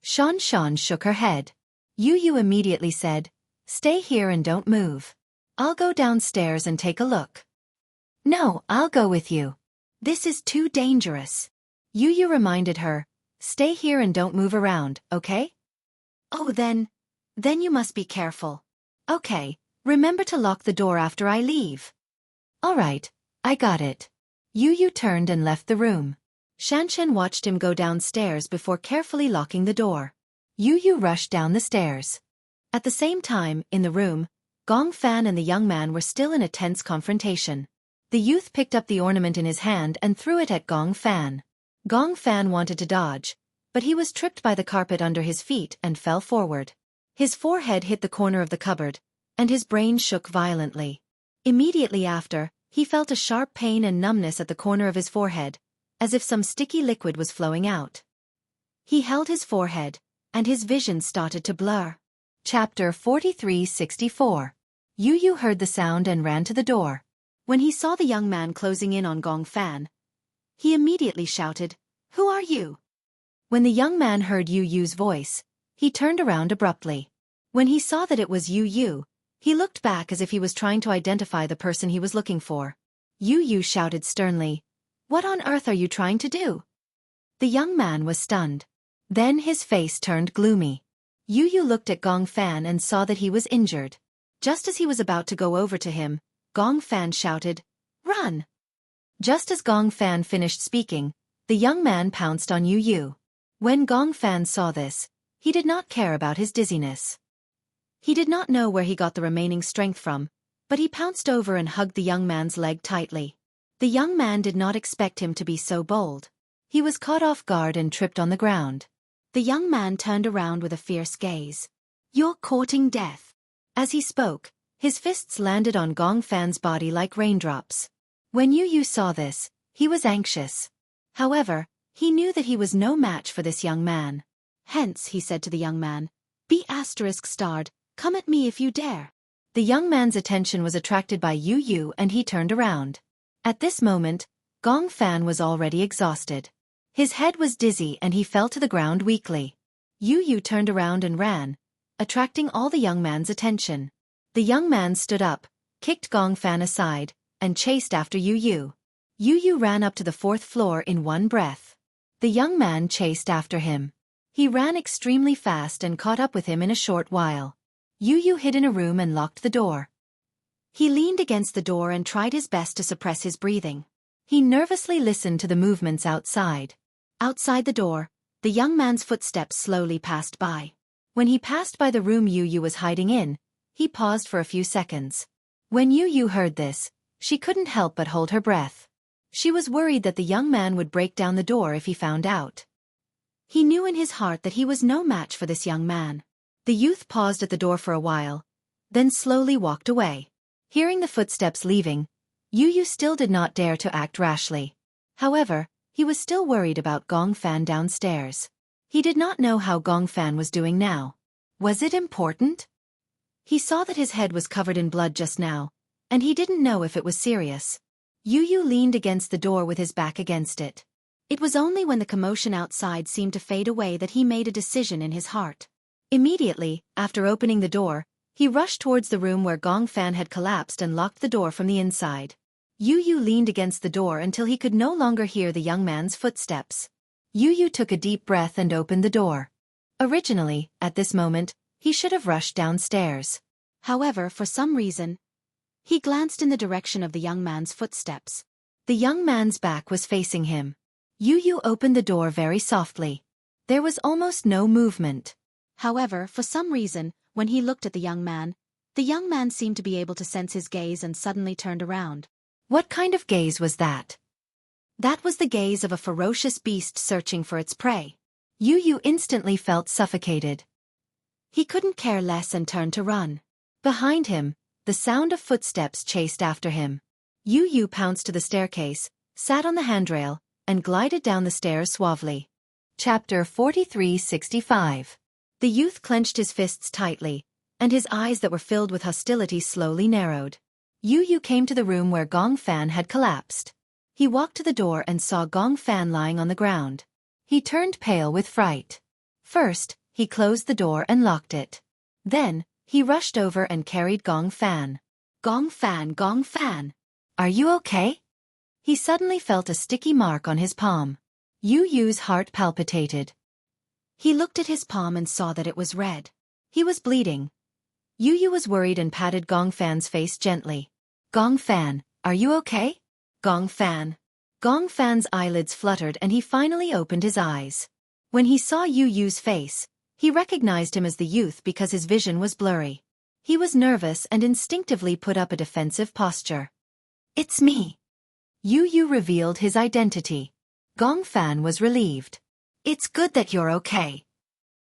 Xianxia shook her head. Yu immediately said, "Stay here and don't move. I'll go downstairs and take a look." "No, I'll go with you. This is too dangerous." Yu reminded her, "Stay here and don't move around, okay?" "Oh, then you must be careful." "Okay, remember to lock the door after I leave." "All right, I got it." Yu turned and left the room. Xianxia watched him go downstairs before carefully locking the door. Yu rushed down the stairs. At the same time, in the room, Gong Fan and the young man were still in a tense confrontation. The youth picked up the ornament in his hand and threw it at Gong Fan. Gong Fan wanted to dodge, but he was tripped by the carpet under his feet and fell forward. His forehead hit the corner of the cupboard, and his brain shook violently. Immediately after, he felt a sharp pain and numbness at the corner of his forehead, as if some sticky liquid was flowing out. He held his forehead, and his vision started to blur. Chapter 43-64. Yu heard the sound and ran to the door. When he saw the young man closing in on Gong Fan, he immediately shouted, "Who are you?" When the young man heard Yu's voice, he turned around abruptly. When he saw that it was Yu, he looked back as if he was trying to identify the person he was looking for. Yu shouted sternly, "What on earth are you trying to do?" The young man was stunned. Then his face turned gloomy. Yu looked at Gong Fan and saw that he was injured. Just as he was about to go over to him, Gong Fan shouted, "Run!" Just as Gong Fan finished speaking, the young man pounced on Yu. When Gong Fan saw this, he did not care about his dizziness. He did not know where he got the remaining strength from, but he pounced over and hugged the young man's leg tightly. The young man did not expect him to be so bold. He was caught off guard and tripped on the ground. The young man turned around with a fierce gaze. "You're courting death." As he spoke, his fists landed on Gong Fan's body like raindrops. When Yu saw this, he was anxious. However, he knew that he was no match for this young man. Hence, he said to the young man, "Be ****, come at me if you dare." The young man's attention was attracted by Yu and he turned around. At this moment, Gong Fan was already exhausted. His head was dizzy and he fell to the ground weakly. Yu turned around and ran, attracting all the young man's attention. The young man stood up, kicked Gong Fan aside, and chased after Yu. Yu ran up to the 4th floor in one breath. The young man chased after him. He ran extremely fast and caught up with him in a short while. Yu hid in a room and locked the door. He leaned against the door and tried his best to suppress his breathing. He nervously listened to the movements outside. Outside the door, the young man's footsteps slowly passed by. When he passed by the room Yu was hiding in, he paused for a few seconds. When Yu heard this, she couldn't help but hold her breath. She was worried that the young man would break down the door if he found out. He knew in his heart that he was no match for this young man. The youth paused at the door for a while, then slowly walked away. Hearing the footsteps leaving, Yu still did not dare to act rashly. However, he was still worried about Gong Fan downstairs. He did not know how Gong Fan was doing now. Was it important? He saw that his head was covered in blood just now, and he didn't know if it was serious. Yu leaned against the door with his back against it. It was only when the commotion outside seemed to fade away that he made a decision in his heart. Immediately, after opening the door, he rushed towards the room where Gong Fan had collapsed and locked the door from the inside. Yu leaned against the door until he could no longer hear the young man's footsteps. Yu took a deep breath and opened the door. Originally, at this moment, He should have rushed downstairs. However, for some reason, he glanced in the direction of the young man's footsteps. The young man's back was facing him. Yu opened the door very softly. There was almost no movement. However, for some reason, when he looked at the young man seemed to be able to sense his gaze and suddenly turned around. What kind of gaze was that? That was the gaze of a ferocious beast searching for its prey. Yu instantly felt suffocated. He couldn't care less and turned to run. Behind him, the sound of footsteps chased after him. Yu pounced to the staircase, sat on the handrail, and glided down the stairs suavely. Chapter 4365. The youth clenched his fists tightly, and his eyes that were filled with hostility slowly narrowed. Yu came to the room where Gong Fan had collapsed. He walked to the door and saw Gong Fan lying on the ground. He turned pale with fright. First, he closed the door and locked it. Then, he rushed over and carried Gong Fan. Gong Fan, Gong Fan. Are you okay? He suddenly felt a sticky mark on his palm. Yu's heart palpitated. He looked at his palm and saw that it was red. He was bleeding. Yu was worried and patted Gong Fan's face gently. Gong Fan, are you okay? Gong Fan. Gong Fan's eyelids fluttered and he finally opened his eyes. When he saw Yu's face, he recognized him as the youth because his vision was blurry. He was nervous and instinctively put up a defensive posture. It's me. Yu revealed his identity. Gong Fan was relieved. It's good that you're okay.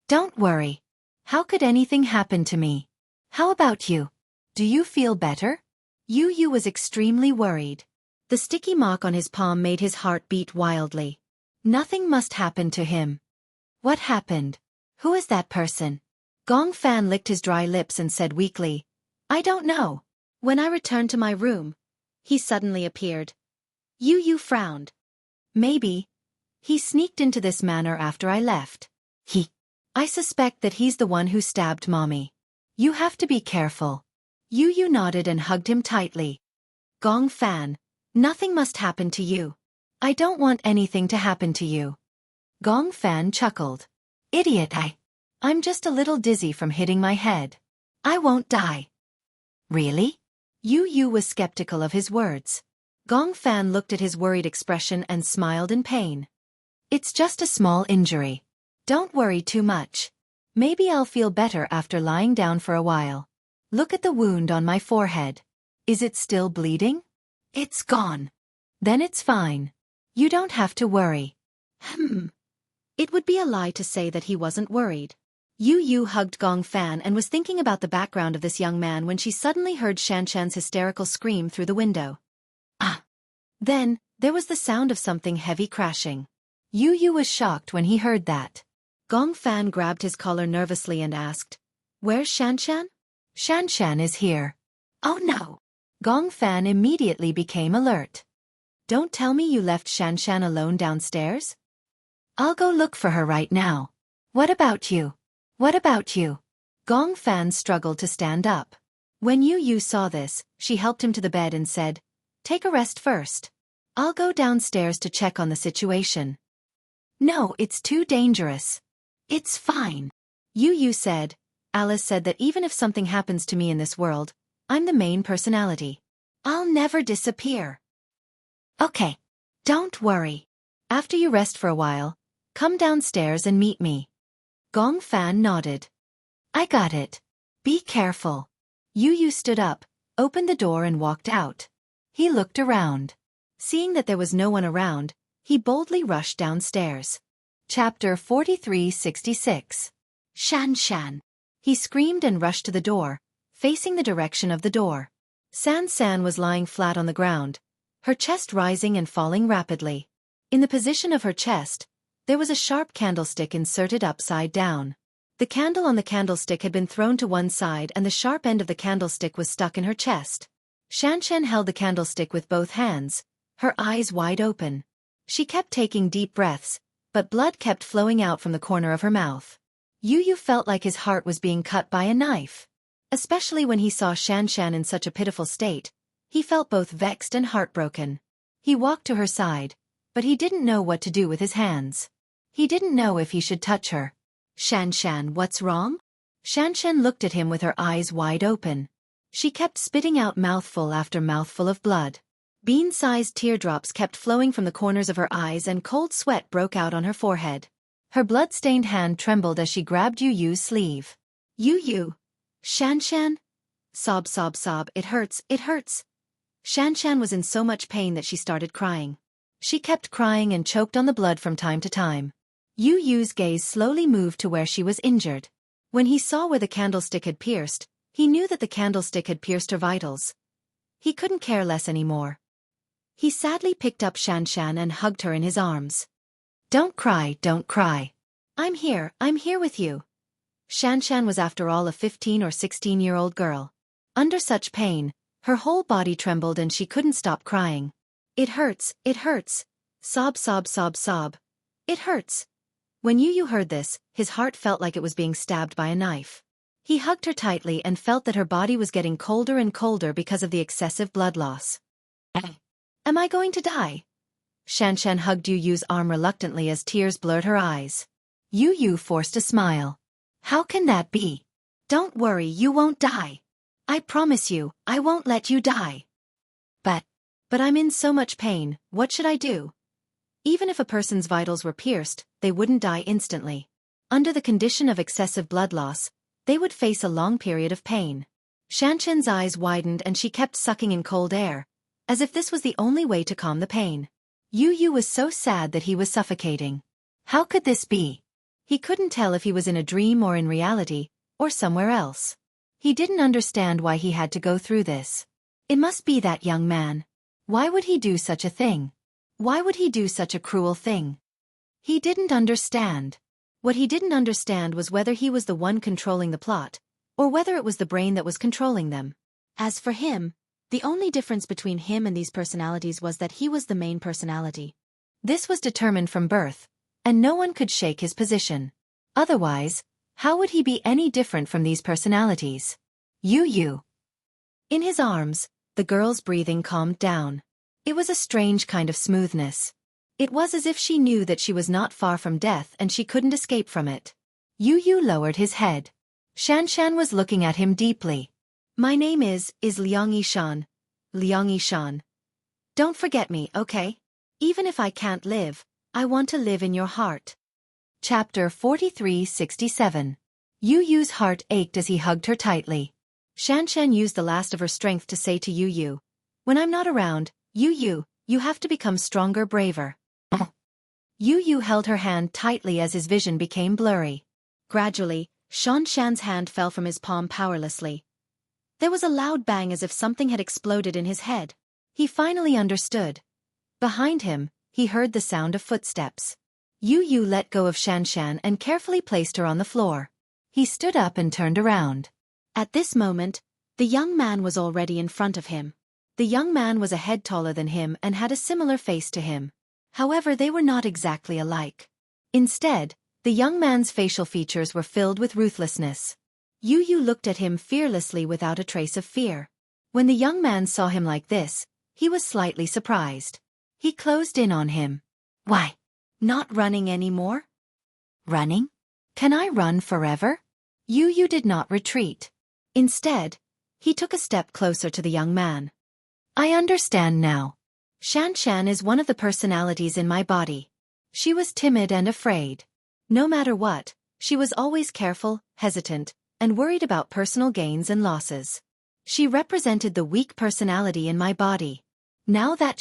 Don't worry. How could anything happen to me? How about you? Do you feel better? Yu was extremely worried. The sticky mark on his palm made his heart beat wildly. Nothing must happen to him. What happened? Who is that person? Gong Fan licked his dry lips and said weakly, I don't know. When I returned to my room, he suddenly appeared. Yu frowned. Maybe. He sneaked into this manor after I left. I suspect that he's the one who stabbed Mommy. You have to be careful. Yu nodded and hugged him tightly. Gong Fan, nothing must happen to you. I don't want anything to happen to you. Gong Fan chuckled. Idiot, I'm just a little dizzy from hitting my head. I won't die. Really? Yu was skeptical of his words. Gong Fan looked at his worried expression and smiled in pain. It's just a small injury. Don't worry too much. Maybe I'll feel better after lying down for a while. Look at the wound on my forehead. Is it still bleeding? It's gone. Then it's fine. You don't have to worry. It would be a lie to say that he wasn't worried. Yu hugged Gong Fan and was thinking about the background of this young man when she suddenly heard Xianxia's hysterical scream through the window. Ah! Then, there was the sound of something heavy crashing. Yu was shocked when he heard that. Gong Fan grabbed his collar nervously and asked, Where's Xianxia? Xianxia is here. Oh no! Gong Fan immediately became alert. Don't tell me you left Xianxia alone downstairs? I'll go look for her right now. What about you? What about you? Gong Fan struggled to stand up. When Yu saw this, she helped him to the bed and said, Take a rest first. I'll go downstairs to check on the situation. No, it's too dangerous. It's fine. Yu said. Alice said that even if something happens to me in this world, I'm the main personality. I'll never disappear. Okay. Don't worry. After you rest for a while, come downstairs and meet me. Gong Fan nodded. I got it. Be careful. Yu stood up, opened the door and walked out. He looked around. Seeing that there was no one around, he boldly rushed downstairs. Chapter 4366. Xianxia. He screamed and rushed to the door, facing the direction of the door. San was lying flat on the ground, her chest rising and falling rapidly. In the position of her chest, there was a sharp candlestick inserted upside down. The candle on the candlestick had been thrown to one side and the sharp end of the candlestick was stuck in her chest. Xianxia held the candlestick with both hands, her eyes wide open. She kept taking deep breaths, but blood kept flowing out from the corner of her mouth. Yu felt like his heart was being cut by a knife. Especially when he saw Xianxia in such a pitiful state, he felt both vexed and heartbroken. He walked to her side, but he didn't know what to do with his hands. He didn't know if he should touch her. Xianxia, what's wrong? Xianxia looked at him with her eyes wide open. She kept spitting out mouthful after mouthful of blood. Bean-sized teardrops kept flowing from the corners of her eyes and cold sweat broke out on her forehead. Her blood-stained hand trembled as she grabbed Yu Yu's sleeve. Yu. Xianxia? Sob, sob, sob, it hurts, it hurts. Xianxia was in so much pain that she started crying. She kept crying and choked on the blood from time to time. Yu Yu's gaze slowly moved to where she was injured. When he saw where the candlestick had pierced, he knew that the candlestick had pierced her vitals. He couldn't care less anymore. He sadly picked up Xianxia and hugged her in his arms. Don't cry, don't cry. I'm here with you. Xianxia was after all a 15 or 16-year-old girl. Under such pain, her whole body trembled and she couldn't stop crying. It hurts, it hurts. Sob, sob, sob, sob. It hurts. When Yu Yu heard this, his heart felt like it was being stabbed by a knife. He hugged her tightly and felt that her body was getting colder and colder because of the excessive blood loss. Am I going to die? Xianxia hugged Yu Yu's arm reluctantly as tears blurred her eyes. Yu Yu forced a smile. How can that be? Don't worry, you won't die. I promise you, I won't let you die. But I'm in so much pain, what should I do? Even if a person's vitals were pierced, they wouldn't die instantly. Under the condition of excessive blood loss, they would face a long period of pain. Xianxia's eyes widened and she kept sucking in cold air, as if this was the only way to calm the pain. Yu Yu was so sad that he was suffocating. How could this be? He couldn't tell if he was in a dream or in reality, or somewhere else. He didn't understand why he had to go through this. It must be that young man. Why would he do such a thing? Why would he do such a cruel thing? He didn't understand. What he didn't understand was whether he was the one controlling the plot, or whether it was the brain that was controlling them. As for him, the only difference between him and these personalities was that he was the main personality. This was determined from birth, and no one could shake his position. Otherwise, how would he be any different from these personalities? Yu. In his arms, the girl's breathing calmed down. It was a strange kind of smoothness. It was as if she knew that she was not far from death and she couldn't escape from it. Yu lowered his head. Xianxia was looking at him deeply. My name is Liang Yishan. Don't forget me, okay? Even if I can't live, I want to live in your heart. Chapter 4367. Yu Yu's heart ached as he hugged her tightly. Xianxia used the last of her strength to say to Yu Yu, when I'm not around, Yu, you have to become stronger, braver. Yu Yu held her hand tightly as his vision became blurry. Gradually, Xianxia's hand fell from his palm powerlessly. There was a loud bang as if something had exploded in his head. He finally understood. Behind him, he heard the sound of footsteps. Yu let go of Xianxia and carefully placed her on the floor. He stood up and turned around. At this moment, the young man was already in front of him. The young man was a head taller than him and had a similar face to him. However, they were not exactly alike. Instead, the young man's facial features were filled with ruthlessness. Yu looked at him fearlessly without a trace of fear. When the young man saw him like this, he was slightly surprised. He closed in on him. Why? Not running anymore? Running? Can I run forever? Yu did not retreat. Instead, he took a step closer to the young man. I understand now. Xianxia is one of the personalities in my body. She was timid and afraid. No matter what, she was always careful, hesitant, and worried about personal gains and losses. She represented the weak personality in my body. Now that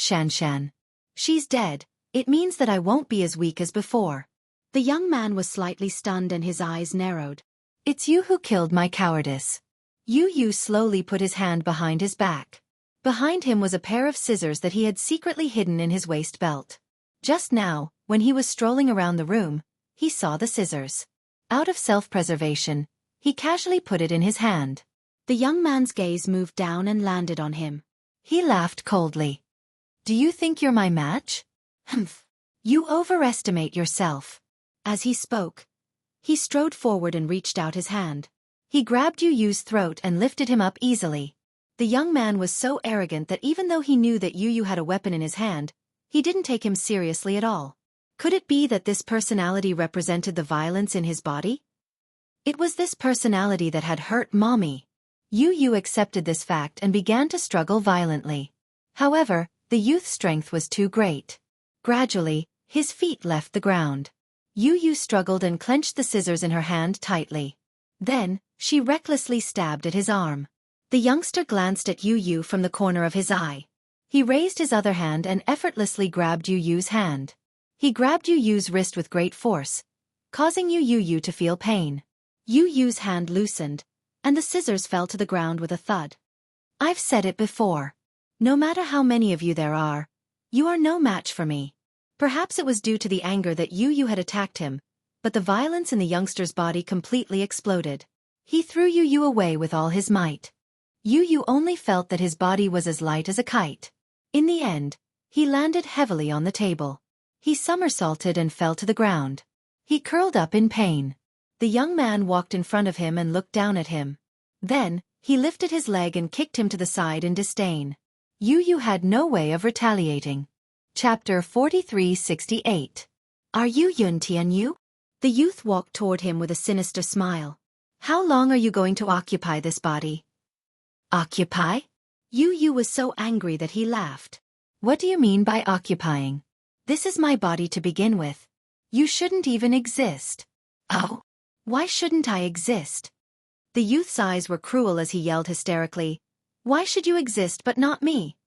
she's dead, it means that I won't be as weak as before. The young man was slightly stunned and his eyes narrowed. It's you who killed my cowardice. Yu slowly put his hand behind his back. Behind him was a pair of scissors that he had secretly hidden in his waist belt. Just now, when he was strolling around the room, he saw the scissors. Out of self-preservation, he casually put it in his hand. The young man's gaze moved down and landed on him. He laughed coldly. Do you think you're my match? Humph. You overestimate yourself. As he spoke, he strode forward and reached out his hand. He grabbed Yu's throat and lifted him up easily. The young man was so arrogant that even though he knew that Yu had a weapon in his hand, he didn't take him seriously at all. Could it be that this personality represented the violence in his body? It was this personality that had hurt Mommy. Yu Yu accepted this fact and began to struggle violently. However, the youth's strength was too great. Gradually, his feet left the ground. Yu Yu struggled and clenched the scissors in her hand tightly. Then, she recklessly stabbed at his arm. The youngster glanced at Yu Yu from the corner of his eye. He raised his other hand and effortlessly grabbed Yu Yu's hand. He grabbed Yu Yu's wrist with great force, causing Yu Yu to feel pain. Yu Yu's hand loosened, and the scissors fell to the ground with a thud. I've said it before. No matter how many of you there are, you are no match for me. Perhaps it was due to the anger that Yu Yu had attacked him, but the violence in the youngster's body completely exploded. He threw Yu Yu away with all his might. Yu Yu only felt that his body was as light as a kite. In the end, he landed heavily on the table. He somersaulted and fell to the ground. He curled up in pain. The young man walked in front of him and looked down at him. Then, he lifted his leg and kicked him to the side in disdain. Yu Yu had no way of retaliating. Chapter 4368. Are you Yun Tianyu? The youth walked toward him with a sinister smile. How long are you going to occupy this body? Occupy? Yu Yu was so angry that he laughed. What do you mean by occupying? This is my body to begin with. You shouldn't even exist. Oh? Why shouldn't I exist? The youth's eyes were cruel as he yelled hysterically. Why should you exist but not me?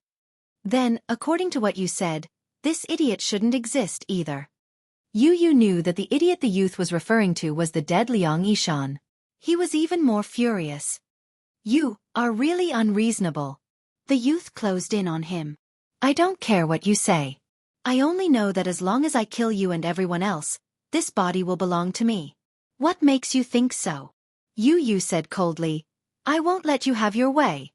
Then, according to what you said, this idiot shouldn't exist either. Yu Yu knew that the idiot the youth was referring to was the dead Liang Yishan. He was even more furious. You are really unreasonable. The youth closed in on him. I don't care what you say. I only know that as long as I kill you and everyone else, this body will belong to me. What makes you think so? Yu Yu said coldly. I won't let you have your way.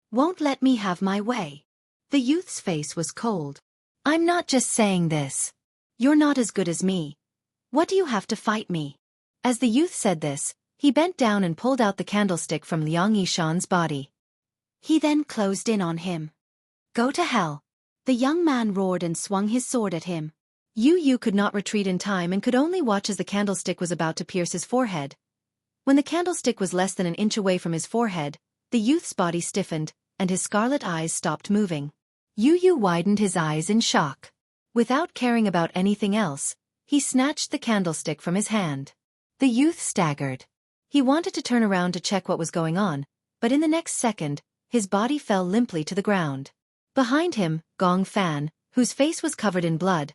Won't let me have my way. The youth's face was cold. I'm not just saying this. You're not as good as me. What do you have to fight me? As the youth said this, he bent down and pulled out the candlestick from Liang Yishan's body. He then closed in on him. Go to hell. The young man roared and swung his sword at him. Yu Yu could not retreat in time and could only watch as the candlestick was about to pierce his forehead. When the candlestick was less than an inch away from his forehead, the youth's body stiffened, and his scarlet eyes stopped moving. Yu Yu widened his eyes in shock. Without caring about anything else, he snatched the candlestick from his hand. The youth staggered. He wanted to turn around to check what was going on, but in the next second, his body fell limply to the ground. Behind him, Gong Fan, whose face was covered in blood,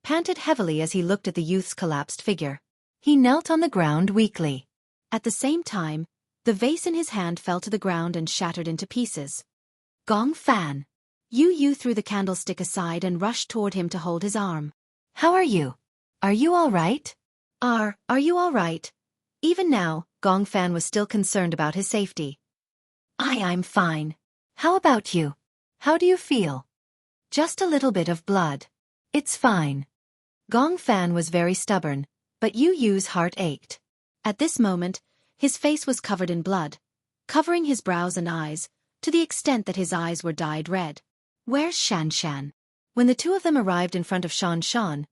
panted heavily as he looked at the youth's collapsed figure. He knelt on the ground weakly. At the same time, the vase in his hand fell to the ground and shattered into pieces. Gong Fan. Yu Yu threw the candlestick aside and rushed toward him to hold his arm. How are you? Are you all right? Are you all right? Even now, Gong Fan was still concerned about his safety. I'm fine. How about you? How do you feel? Just a little bit of blood. It's fine. Gong Fan was very stubborn, but Yu Yu's heart ached. At this moment, his face was covered in blood, covering his brows and eyes, to the extent that his eyes were dyed red. Where's Xianxia? When the two of them arrived in front of Xianxia,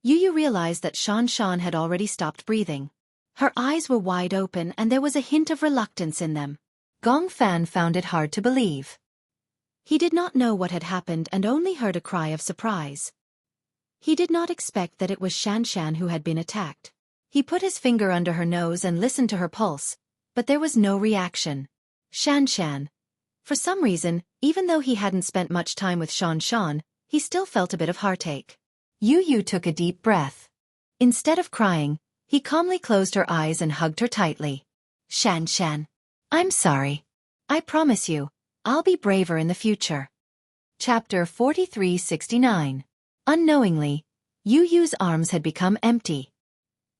Yu Yu realized that Xianxia had already stopped breathing. Her eyes were wide open and there was a hint of reluctance in them. Gong Fan found it hard to believe. He did not know what had happened and only heard a cry of surprise. He did not expect that it was Xianxia who had been attacked. He put his finger under her nose and listened to her pulse, but there was no reaction. Xianxia. For some reason, even though he hadn't spent much time with Xianxia, he still felt a bit of heartache. Yu Yu took a deep breath. Instead of crying, he calmly closed her eyes and hugged her tightly. Xianxia. I'm sorry. I promise you, I'll be braver in the future. Chapter 4369. Unknowingly, Yu Yu's arms had become empty.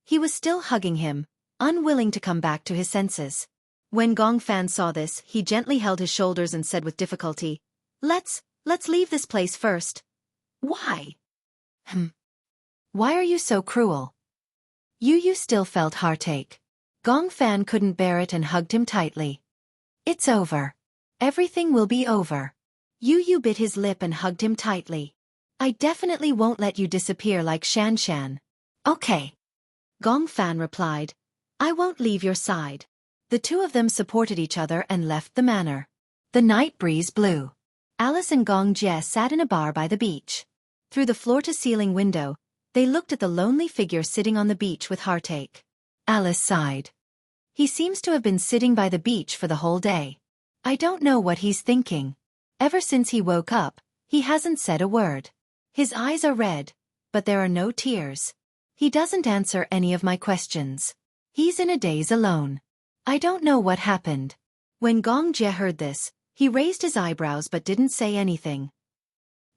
He was still hugging him, unwilling to come back to his senses. When Gong Fan saw this, he gently held his shoulders and said with difficulty, Let's leave this place first. Why? Why are you so cruel? Yu Yu still felt heartache. Gong Fan couldn't bear it and hugged him tightly. It's over. Everything will be over. Yu Yu bit his lip and hugged him tightly. I definitely won't let you disappear like Xianxia. Okay. Gong Fan replied, I won't leave your side. The two of them supported each other and left the manor. The night breeze blew. Alice and Gong Jie sat in a bar by the beach. Through the floor-to-ceiling window, they looked at the lonely figure sitting on the beach with heartache. Alice sighed. He seems to have been sitting by the beach for the whole day. I don't know what he's thinking. Ever since he woke up, he hasn't said a word. His eyes are red, but there are no tears. He doesn't answer any of my questions. He's in a daze alone. I don't know what happened. When Gong Jie heard this, he raised his eyebrows but didn't say anything.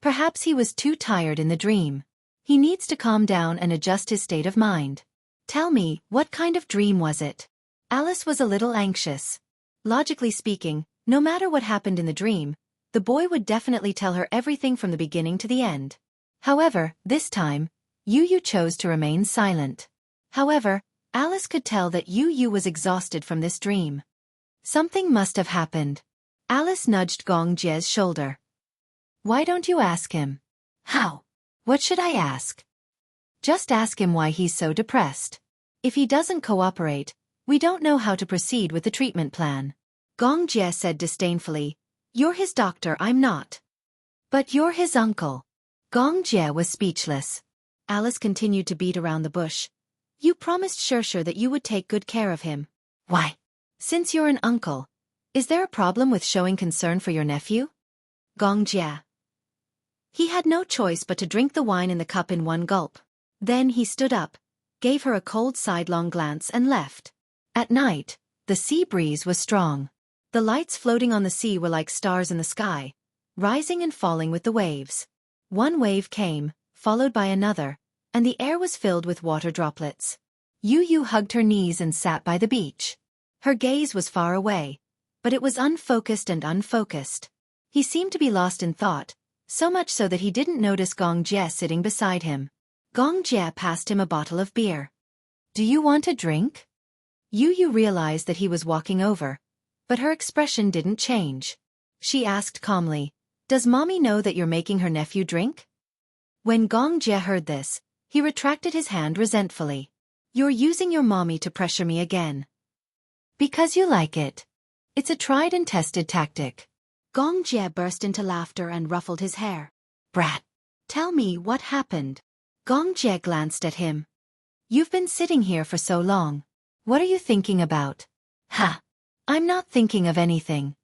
Perhaps he was too tired in the dream. He needs to calm down and adjust his state of mind. Tell me, what kind of dream was it? Alice was a little anxious. Logically speaking, no matter what happened in the dream, the boy would definitely tell her everything from the beginning to the end. However, this time, Yu chose to remain silent. However, Alice could tell that Yu was exhausted from this dream. Something must have happened. Alice nudged Gong Jie's shoulder. Why don't you ask him? How? What should I ask? Just ask him why he's so depressed. If he doesn't cooperate, we don't know how to proceed with the treatment plan. Gong Jie said disdainfully, You're his doctor, I'm not. But you're his uncle. Gong Jie was speechless. Alice continued to beat around the bush. You promised Xianxia that you would take good care of him. Why? Since you're an uncle, is there a problem with showing concern for your nephew? Gong Jie. He had no choice but to drink the wine in the cup in one gulp. Then he stood up, gave her a cold sidelong glance and left. At night, the sea breeze was strong. The lights floating on the sea were like stars in the sky, rising and falling with the waves. One wave came, followed by another, and the air was filled with water droplets. Yu hugged her knees and sat by the beach. Her gaze was far away, but it was unfocused and unfocused. He seemed to be lost in thought, so much so that he didn't notice Gong Jie sitting beside him. Gong Jie passed him a bottle of beer. Do you want a drink? Yu realized that he was walking over, but her expression didn't change. She asked calmly, Does mommy know that you're making her nephew drink? When Gong Jie heard this, he retracted his hand resentfully. You're using your mommy to pressure me again. Because you like it. It's a tried and tested tactic. Gong Jie burst into laughter and ruffled his hair. Brat. Tell me what happened. Gong Jie glanced at him. You've been sitting here for so long. What are you thinking about? Ha! I'm not thinking of anything.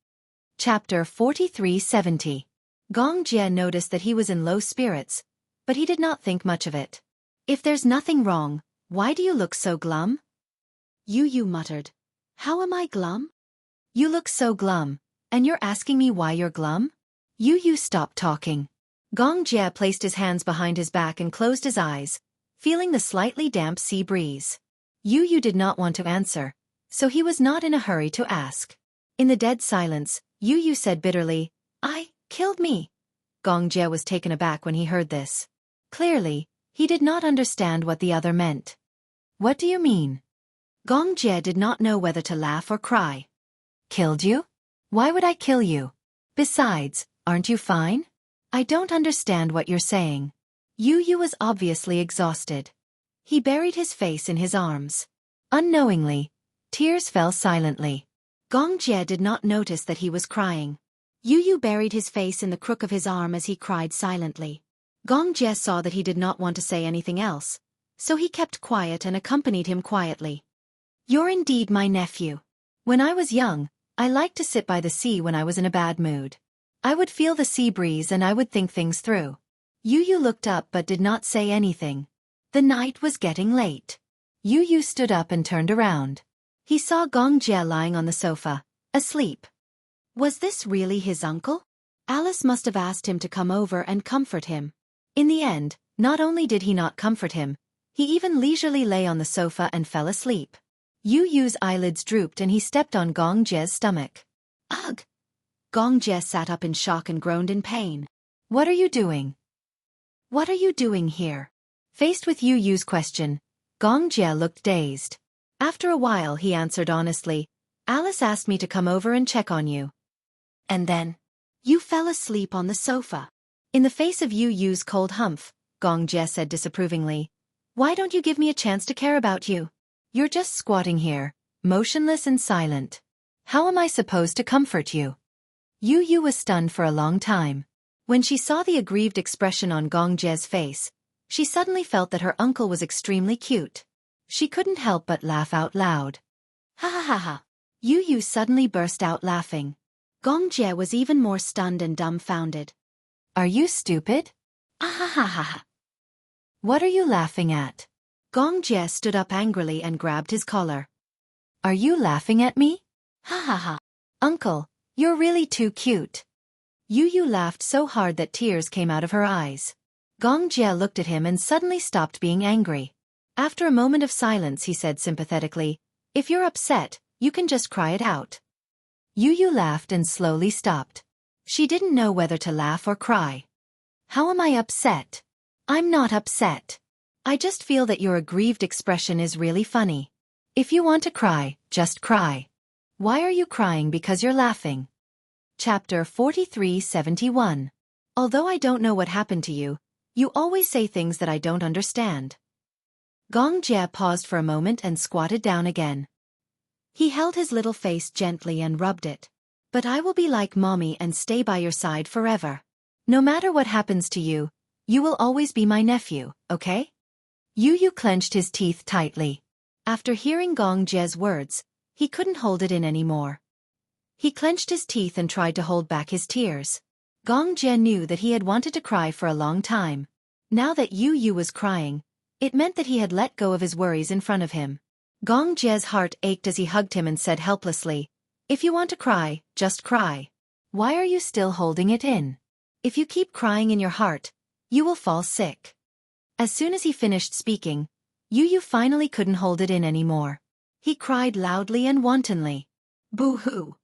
Chapter 4370. Gong Jie noticed that he was in low spirits, but he did not think much of it. If there's nothing wrong, why do you look so glum? Yu muttered. How am I glum? You look so glum, and you're asking me why you're glum? Yu stopped talking. Gong Jie placed his hands behind his back and closed his eyes, feeling the slightly damp sea breeze. Yu did not want to answer, so he was not in a hurry to ask. In the dead silence, Yu said bitterly, I killed me. Gong Jie was taken aback when he heard this. Clearly, he did not understand what the other meant. What do you mean? Gong Jie did not know whether to laugh or cry. Killed you? Why would I kill you? Besides, aren't you fine? I don't understand what you're saying. Yu was obviously exhausted. He buried his face in his arms. Unknowingly, tears fell silently. Gong Jie did not notice that he was crying. Yu buried his face in the crook of his arm as he cried silently. Gong Jie saw that he did not want to say anything else, so he kept quiet and accompanied him quietly. You're indeed my nephew. When I was young, I liked to sit by the sea when I was in a bad mood. I would feel the sea breeze and I would think things through. Yu looked up but did not say anything. The night was getting late. Yu stood up and turned around. He saw Gong Jie lying on the sofa, asleep. Was this really his uncle? Alice must have asked him to come over and comfort him. In the end, not only did he not comfort him, he even leisurely lay on the sofa and fell asleep. Yu's eyelids drooped and he stepped on Gong Jie's stomach. Ugh! Gong Jie sat up in shock and groaned in pain. What are you doing? What are you doing here? Faced with Yu's question, Gong Jie looked dazed. After a while he answered honestly, Alice asked me to come over and check on you. And then? You fell asleep on the sofa. In the face of Yu's cold humph, Gong Jie said disapprovingly, Why don't you give me a chance to care about you? You're just squatting here, motionless and silent. How am I supposed to comfort you? Yu was stunned for a long time. When she saw the aggrieved expression on Gongjie's face, she suddenly felt that her uncle was extremely cute. She couldn't help but laugh out loud. Ha ha ha ha. Yu suddenly burst out laughing. Gongjie was even more stunned and dumbfounded. Are you stupid? Ah ha ha ha ha. What are you laughing at? Gongjie stood up angrily and grabbed his collar. Are you laughing at me? Ha ha ha. Uncle, you're really too cute. Yu laughed so hard that tears came out of her eyes. Gongjie looked at him and suddenly stopped being angry. After a moment of silence he said sympathetically, if you're upset, you can just cry it out. Yu laughed and slowly stopped. She didn't know whether to laugh or cry. How am I upset? I'm not upset. I just feel that your aggrieved expression is really funny. If you want to cry, just cry. Why are you crying because you're laughing? Chapter 43-71. Although I don't know what happened to you, you always say things that I don't understand. Gongjie paused for a moment and squatted down again. He held his little face gently and rubbed it. But I will be like mommy and stay by your side forever. No matter what happens to you, you will always be my nephew, okay? Yu clenched his teeth tightly. After hearing Gongjie's words, he couldn't hold it in anymore. He clenched his teeth and tried to hold back his tears. Gongjie knew that he had wanted to cry for a long time. Now that Yu was crying, it meant that he had let go of his worries in front of him. Gongjie's heart ached as he hugged him and said helplessly, if you want to cry, just cry. Why are you still holding it in? If you keep crying in your heart, you will fall sick. As soon as he finished speaking, Yu finally couldn't hold it in anymore. He cried loudly and wantonly. Boo-hoo.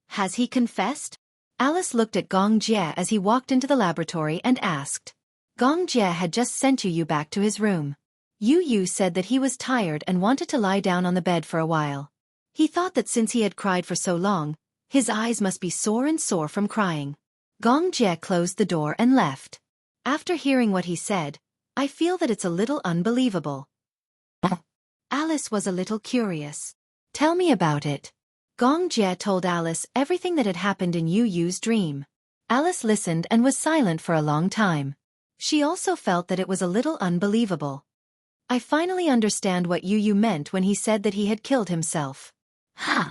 Has he confessed? Alice looked at Gongjie as he walked into the laboratory and asked. Gongjie had just sent Yu back to his room. Yu said that he was tired and wanted to lie down on the bed for a while. He thought that since he had cried for so long, his eyes must be sore from crying. Gongjie closed the door and left. After hearing what he said, I feel that it's a little unbelievable. Alice was a little curious. Tell me about it. Gongjie told Alice everything that had happened in Yu's dream. Alice listened and was silent for a long time. She also felt that it was a little unbelievable. I finally understand what Yu meant when he said that he had killed himself. Huh.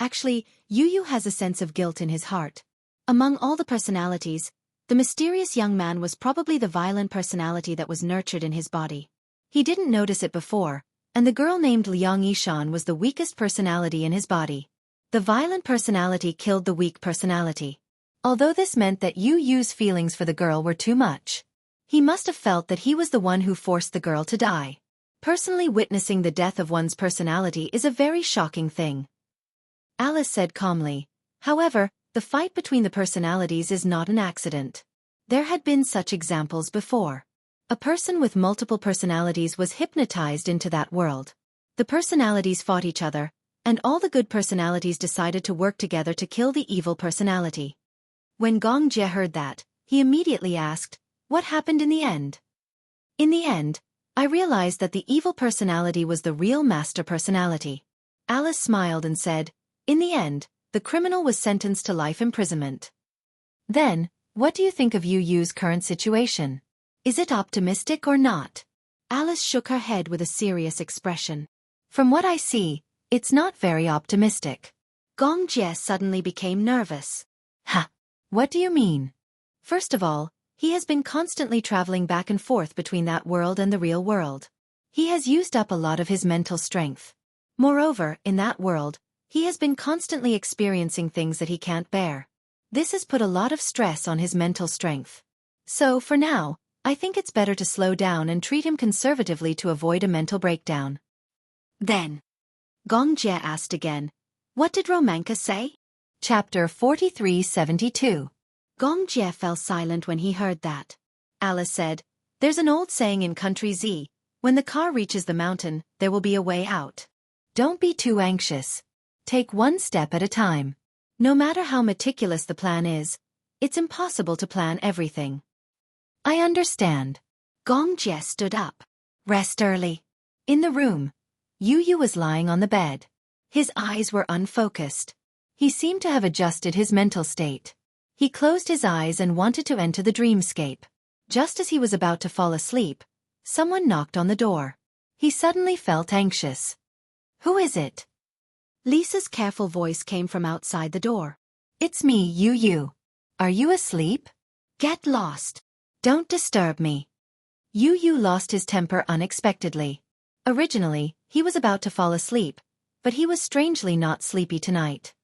Actually, Yu has a sense of guilt in his heart. Among all the personalities, the mysterious young man was probably the violent personality that was nurtured in his body. He didn't notice it before, and the girl named Xianxia was the weakest personality in his body. The violent personality killed the weak personality. Although this meant that Yu's feelings for the girl were too much. He must have felt that he was the one who forced the girl to die. Personally witnessing the death of one's personality is a very shocking thing. Alice said calmly. However, the fight between the personalities is not an accident. There had been such examples before. A person with multiple personalities was hypnotized into that world. The personalities fought each other, and all the good personalities decided to work together to kill the evil personality. When Gongjie heard that, he immediately asked, what happened in the end? In the end, I realized that the evil personality was the real master personality. Alice smiled and said, in the end, the criminal was sentenced to life imprisonment. Then, what do you think of Yu's current situation? Is it optimistic or not? Alice shook her head with a serious expression. From what I see, it's not very optimistic. Gongjie suddenly became nervous. Ha! What do you mean? First of all, he has been constantly traveling back and forth between that world and the real world. He has used up a lot of his mental strength. Moreover, in that world, he has been constantly experiencing things that he can't bear. This has put a lot of stress on his mental strength. So, for now, I think it's better to slow down and treat him conservatively to avoid a mental breakdown. Then, Gongjie asked again, what did Romanka say? Chapter 43-72. Gongjie fell silent when he heard that. Alice said, there's an old saying in Country Z, when the car reaches the mountain, there will be a way out. Don't be too anxious. Take one step at a time. No matter how meticulous the plan is, it's impossible to plan everything. I understand. Gongjie stood up. Rest early. In the room, Yu was lying on the bed. His eyes were unfocused. He seemed to have adjusted his mental state. He closed his eyes and wanted to enter the dreamscape. Just as he was about to fall asleep, someone knocked on the door. He suddenly felt anxious. "Who is it?" Lisa's careful voice came from outside the door. "It's me, Yu. Are you asleep? Get lost. Don't disturb me." Yu lost his temper unexpectedly. Originally, he was about to fall asleep, but he was strangely not sleepy tonight.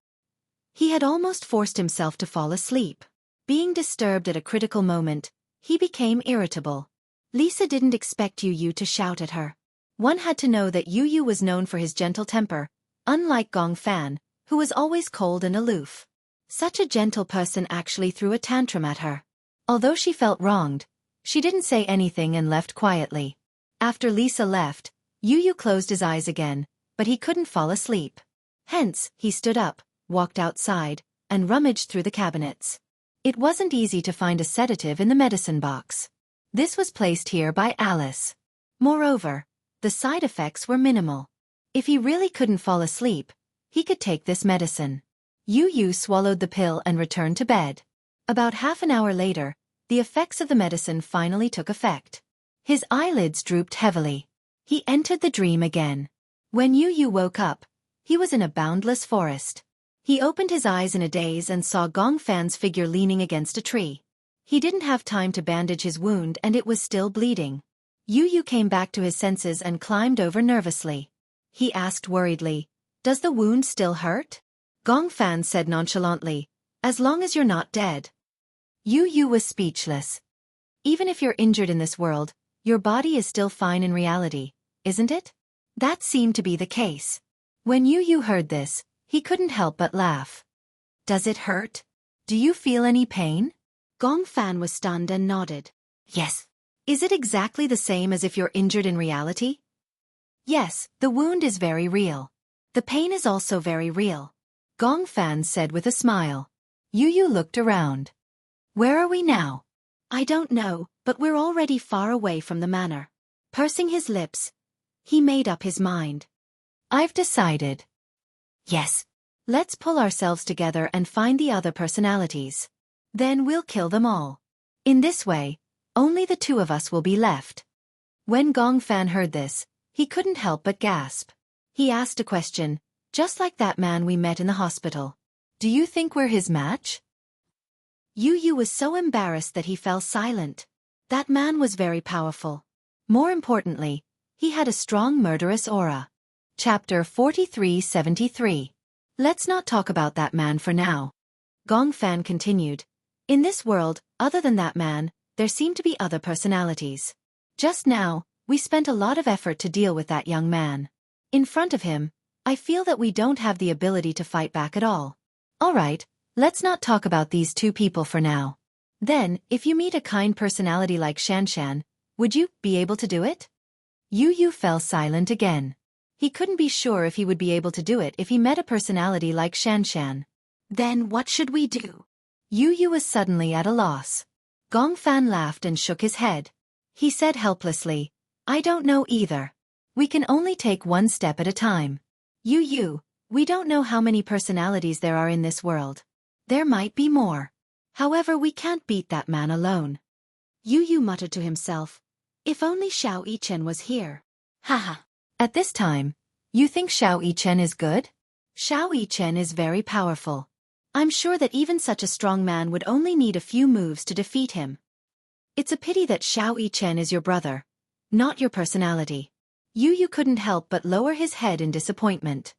He had almost forced himself to fall asleep. Being disturbed at a critical moment, he became irritable. Lisa didn't expect Yu to shout at her. One had to know that Yu was known for his gentle temper, unlike Gong Fan, who was always cold and aloof. Such a gentle person actually threw a tantrum at her. Although she felt wronged, she didn't say anything and left quietly. After Lisa left, Yu closed his eyes again, but he couldn't fall asleep. Hence, he stood up, walked outside, and rummaged through the cabinets. It wasn't easy to find a sedative in the medicine box. This was placed here by Alice. Moreover, the side effects were minimal. If he really couldn't fall asleep, he could take this medicine. Yu swallowed the pill and returned to bed. About half an hour later, the effects of the medicine finally took effect. His eyelids drooped heavily. He entered the dream again. When Yu woke up, he was in a boundless forest. He opened his eyes in a daze and saw Gong Fan's figure leaning against a tree. He didn't have time to bandage his wound and it was still bleeding. Yu came back to his senses and climbed over nervously. He asked worriedly, "Does the wound still hurt?" Gong Fan said nonchalantly, "As long as you're not dead." Yu was speechless. Even if you're injured in this world, your body is still fine in reality, isn't it? That seemed to be the case. When Yu heard this, he couldn't help but laugh. "Does it hurt? Do you feel any pain?" Gong Fan was stunned and nodded. "Yes." "Is it exactly the same as if you're injured in reality?" "Yes, the wound is very real. The pain is also very real," Gong Fan said with a smile. Yu looked around. "Where are we now?" "I don't know, but we're already far away from the manor." Pursing his lips, he made up his mind. "I've decided. Yes. Let's pull ourselves together and find the other personalities. Then we'll kill them all. In this way, only the two of us will be left." When Gong Fan heard this, he couldn't help but gasp. He asked a question, just like that man we met in the hospital. "Do you think we're his match?" Yu was so embarrassed that he fell silent. That man was very powerful. More importantly, he had a strong murderous aura. Chapter 4373. Let's not talk about that man for now. Gong Fan continued. In this world, other than that man, there seem to be other personalities. Just now, we spent a lot of effort to deal with that young man. In front of him, I feel that we don't have the ability to fight back at all. Alright, let's not talk about these two people for now. Then, if you meet a kind personality like Xianxia, would you be able to do it? Yu fell silent again. He couldn't be sure if he would be able to do it if he met a personality like Xianxia. Then what should we do? Yu was suddenly at a loss. Gong Fan laughed and shook his head. He said helplessly, "I don't know either. We can only take one step at a time. Yu, we don't know how many personalities there are in this world. There might be more. However, we can't beat that man alone." Yu muttered to himself, "If only Xiao Yichen was here." Haha. At this time, you think Xiao Yichen is good? Xiao Yichen is very powerful. I'm sure that even such a strong man would only need a few moves to defeat him. It's a pity that Xiao Yichen is your brother, not your personality. Yu couldn't help but lower his head in disappointment.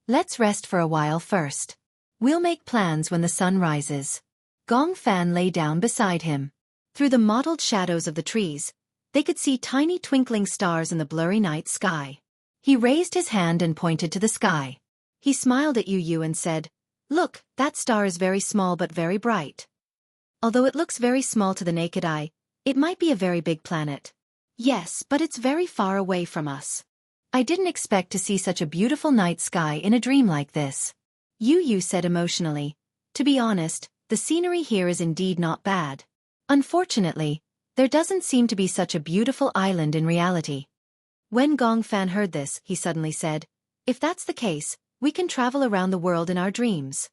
Let's rest for a while first. We'll make plans when the sun rises. Gong Fan lay down beside him. Through the mottled shadows of the trees, they could see tiny twinkling stars in the blurry night sky. He raised his hand and pointed to the sky. He smiled at Yu and said, "Look, that star is very small but very bright. Although it looks very small to the naked eye, it might be a very big planet." "Yes, but it's very far away from us." "I didn't expect to see such a beautiful night sky in a dream like this." Yu said emotionally. "To be honest, the scenery here is indeed not bad. Unfortunately, there doesn't seem to be such a beautiful island in reality." When Gong Fan heard this, he suddenly said, "If that's the case, we can travel around the world in our dreams."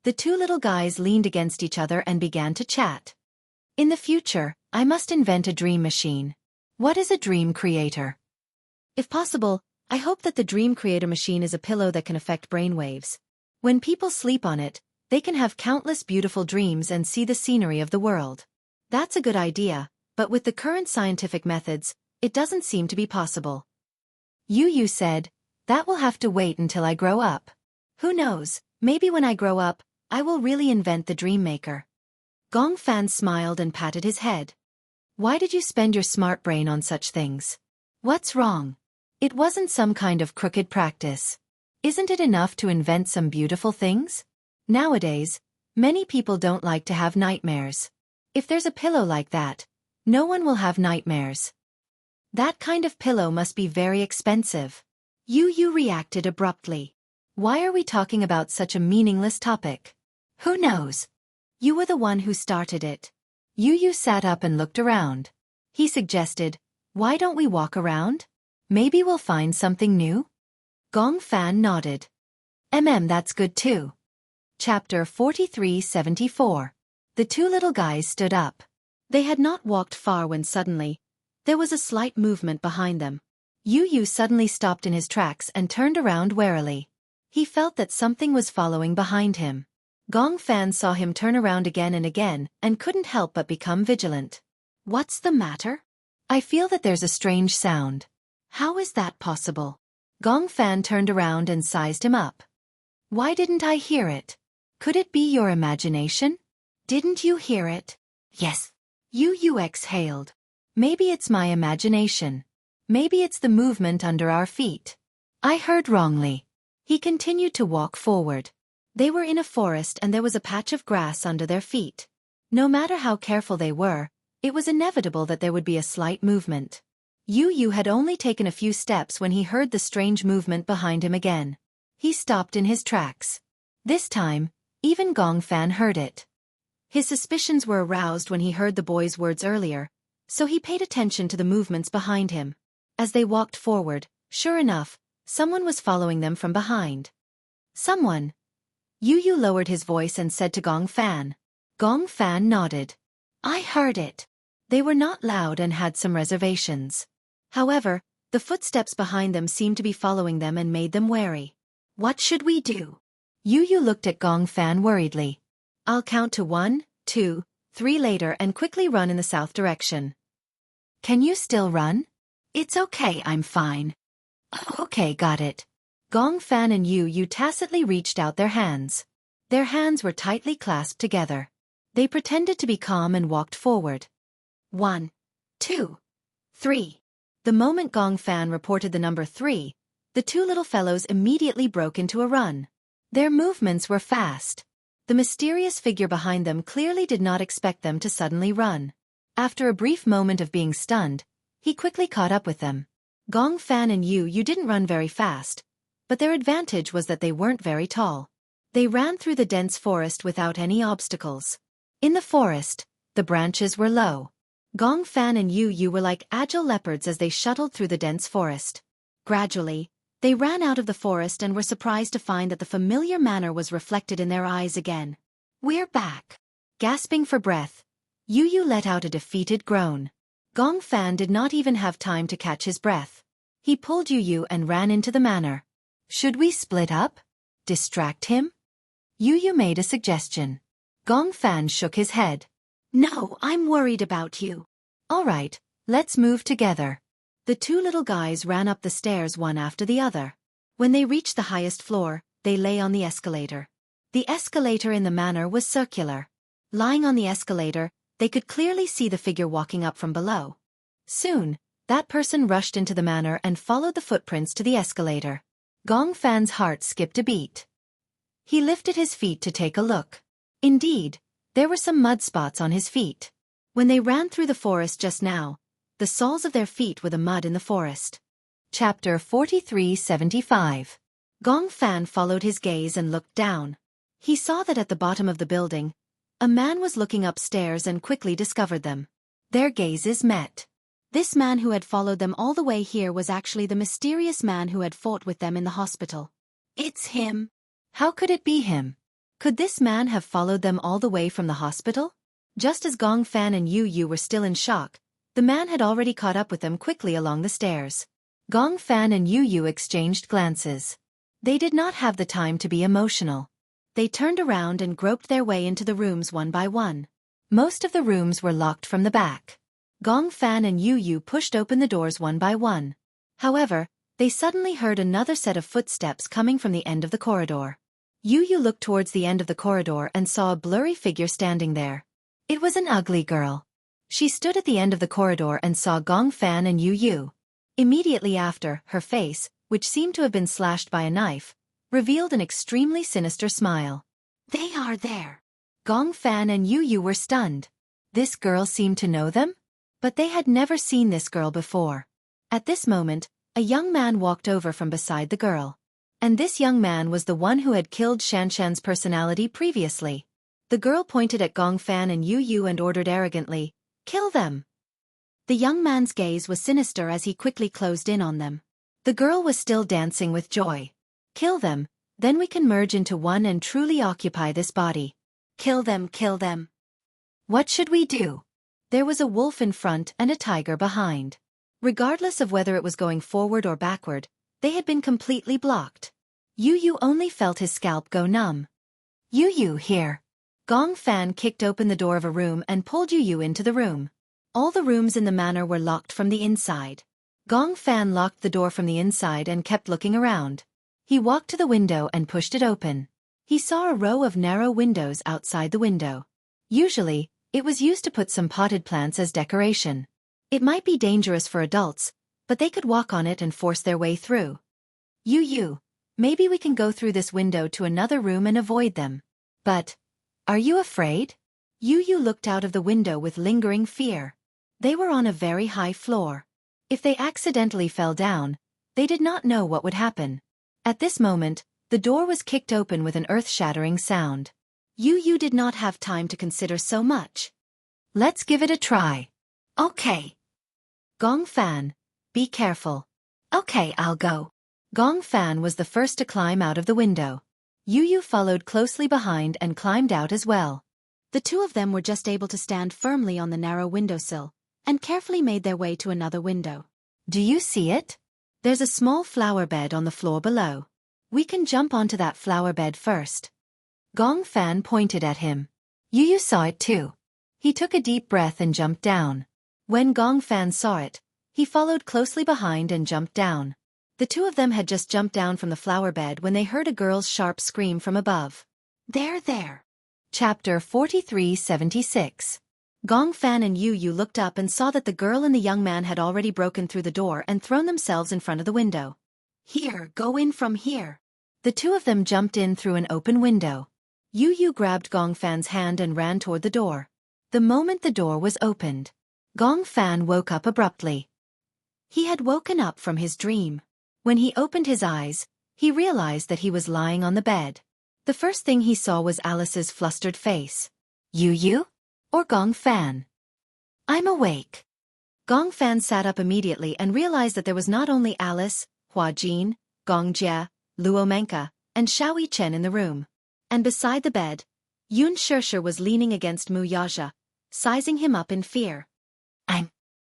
The two little guys leaned against each other and began to chat. "In the future, I must invent a dream machine. What is a dream creator? If possible, I hope that the dream creator machine is a pillow that can affect brainwaves. When people sleep on it, they can have countless beautiful dreams and see the scenery of the world. That's a good idea, but with the current scientific methods, it doesn't seem to be possible." Yu said, "That will have to wait until I grow up. Who knows, maybe when I grow up, I will really invent the dream maker." Gong Fan smiled and patted his head. "Why did you spend your smart brain on such things? What's wrong? It wasn't some kind of crooked practice. Isn't it enough to invent some beautiful things? Nowadays, many people don't like to have nightmares. If there's a pillow like that, no one will have nightmares. That kind of pillow must be very expensive." Yu reacted abruptly. "Why are we talking about such a meaningless topic? Who knows? You were the one who started it." Yu sat up and looked around. He suggested, "Why don't we walk around? Maybe we'll find something new?" Gong Fan nodded. That's good too." Chapter 4374. The two little guys stood up. They had not walked far when suddenly, there was a slight movement behind them. Yu suddenly stopped in his tracks and turned around warily. He felt that something was following behind him. Gong Fan saw him turn around again and couldn't help but become vigilant. "What's the matter? I feel that there's a strange sound. How is that possible?" Gong Fan turned around and sized him up. "Why didn't I hear it? Could it be your imagination? Didn't you hear it?" "Yes." Yu exhaled. "Maybe it's my imagination. Maybe it's the movement under our feet. I heard wrongly." He continued to walk forward. They were in a forest and there was a patch of grass under their feet. No matter how careful they were, it was inevitable that there would be a slight movement. Yu had only taken a few steps when he heard the strange movement behind him again. He stopped in his tracks. This time, even Gong Fan heard it. His suspicions were aroused when he heard the boy's words earlier, so he paid attention to the movements behind him. As they walked forward, sure enough, someone was following them from behind. "Someone." Yu lowered his voice and said to Gong Fan. Gong Fan nodded. "I heard it." They were not loud and had some reservations. However, the footsteps behind them seemed to be following them and made them wary. "What should we do?" Yu looked at Gong Fan worriedly. "I'll count to 1, 2, 3 later and quickly run in the south direction." "Can you still run?" "It's okay, I'm fine." "Okay, got it." Gong Fan and Yu tacitly reached out their hands. Their hands were tightly clasped together. They pretended to be calm and walked forward. 1, 2, 3. The moment Gong Fan reported the number 3, the two little fellows immediately broke into a run. Their movements were fast. The mysterious figure behind them clearly did not expect them to suddenly run. After a brief moment of being stunned, he quickly caught up with them. Gong Fan and Yu didn't run very fast, but their advantage was that they weren't very tall. They ran through the dense forest without any obstacles. In the forest, the branches were low. Gong Fan and Yu were like agile leopards as they shuttled through the dense forest. Gradually, they ran out of the forest and were surprised to find that the familiar manner was reflected in their eyes again. "We're back." Gasping for breath, Yu let out a defeated groan. Gong Fan did not even have time to catch his breath. He pulled Yu and ran into the manor. "Should we split up? Distract him?" Yu made a suggestion. Gong Fan shook his head. "No, I'm worried about you." "All right, let's move together." The two little guys ran up the stairs one after the other. When they reached the highest floor, they lay on the escalator. The escalator in the manor was circular. Lying on the escalator, they could clearly see the figure walking up from below. Soon, that person rushed into the manor and followed the footprints to the escalator. Gong Fan's heart skipped a beat. He lifted his feet to take a look. Indeed, there were some mud spots on his feet. When they ran through the forest just now, the soles of their feet were the mud in the forest. Chapter 4375. Gong Fan followed his gaze and looked down. He saw that at the bottom of the building, a man was looking upstairs and quickly discovered them. Their gazes met. This man who had followed them all the way here was actually the mysterious man who had fought with them in the hospital. It's him. How could it be him? Could this man have followed them all the way from the hospital? Just as Gong Fan and Yu Yu were still in shock, the man had already caught up with them quickly along the stairs. Gong Fan and Yu Yu exchanged glances. They did not have the time to be emotional. They turned around and groped their way into the rooms one by one. Most of the rooms were locked from the back. Gong Fan and Yu Yu pushed open the doors one by one. However, they suddenly heard another set of footsteps coming from the end of the corridor. Yu Yu looked towards the end of the corridor and saw a blurry figure standing there. It was an ugly girl. She stood at the end of the corridor and saw Gong Fan and Yu Yu. Immediately after, her face, which seemed to have been slashed by a knife, revealed an extremely sinister smile. They are there. Gong Fan and Yu Yu were stunned. This girl seemed to know them? But they had never seen this girl before. At this moment, a young man walked over from beside the girl. And this young man was the one who had killed Xianxia's personality previously. The girl pointed at Gong Fan and Yu Yu and ordered arrogantly, "Kill them." The young man's gaze was sinister as he quickly closed in on them. The girl was still dancing with joy. "Kill them, then we can merge into one and truly occupy this body. Kill them, kill them." What should we do? There was a wolf in front and a tiger behind. Regardless of whether it was going forward or backward, they had been completely blocked. Yu Yu only felt his scalp go numb. "Yu Yu, here." Gong Fan kicked open the door of a room and pulled Yu Yu into the room. All the rooms in the manor were locked from the inside. Gong Fan locked the door from the inside and kept looking around. He walked to the window and pushed it open. He saw a row of narrow windows outside the window. Usually, it was used to put some potted plants as decoration. It might be dangerous for adults, but they could walk on it and force their way through. "Yu Yu, maybe we can go through this window to another room and avoid them. But, are you afraid?" Yu Yu looked out of the window with lingering fear. They were on a very high floor. If they accidentally fell down, they did not know what would happen. At this moment, the door was kicked open with an earth-shattering sound. Yu Yu did not have time to consider so much. "Let's give it a try." "Okay." "Gong Fan, be careful." "Okay, I'll go." Gong Fan was the first to climb out of the window. Yu Yu followed closely behind and climbed out as well. The two of them were just able to stand firmly on the narrow windowsill, and carefully made their way to another window. "Do you see it? There's a small flower bed on the floor below. We can jump onto that flower bed first." Gong Fan pointed at him. Yu Yu saw it too. He took a deep breath and jumped down. When Gong Fan saw it, he followed closely behind and jumped down. The two of them had just jumped down from the flower bed when they heard a girl's sharp scream from above. "There, there." Chapter 4376. Gong Fan and Yu Yu looked up and saw that the girl and the young man had already broken through the door and thrown themselves in front of the window. "Here, go in from here." The two of them jumped in through an open window. Yu Yu grabbed Gong Fan's hand and ran toward the door. The moment the door was opened, Gong Fan woke up abruptly. He had woken up from his dream. When he opened his eyes, he realized that he was lying on the bed. The first thing he saw was Alice's flustered face. "Yu Yu? Or Gong Fan?" "I'm awake." Gong Fan sat up immediately and realized that there was not only Alice, Hua Jin, Gong Jia, Luo Menka, and Xiao Chen in the room. And beside the bed, Xianxia was leaning against Mu Yaja, sizing him up in fear.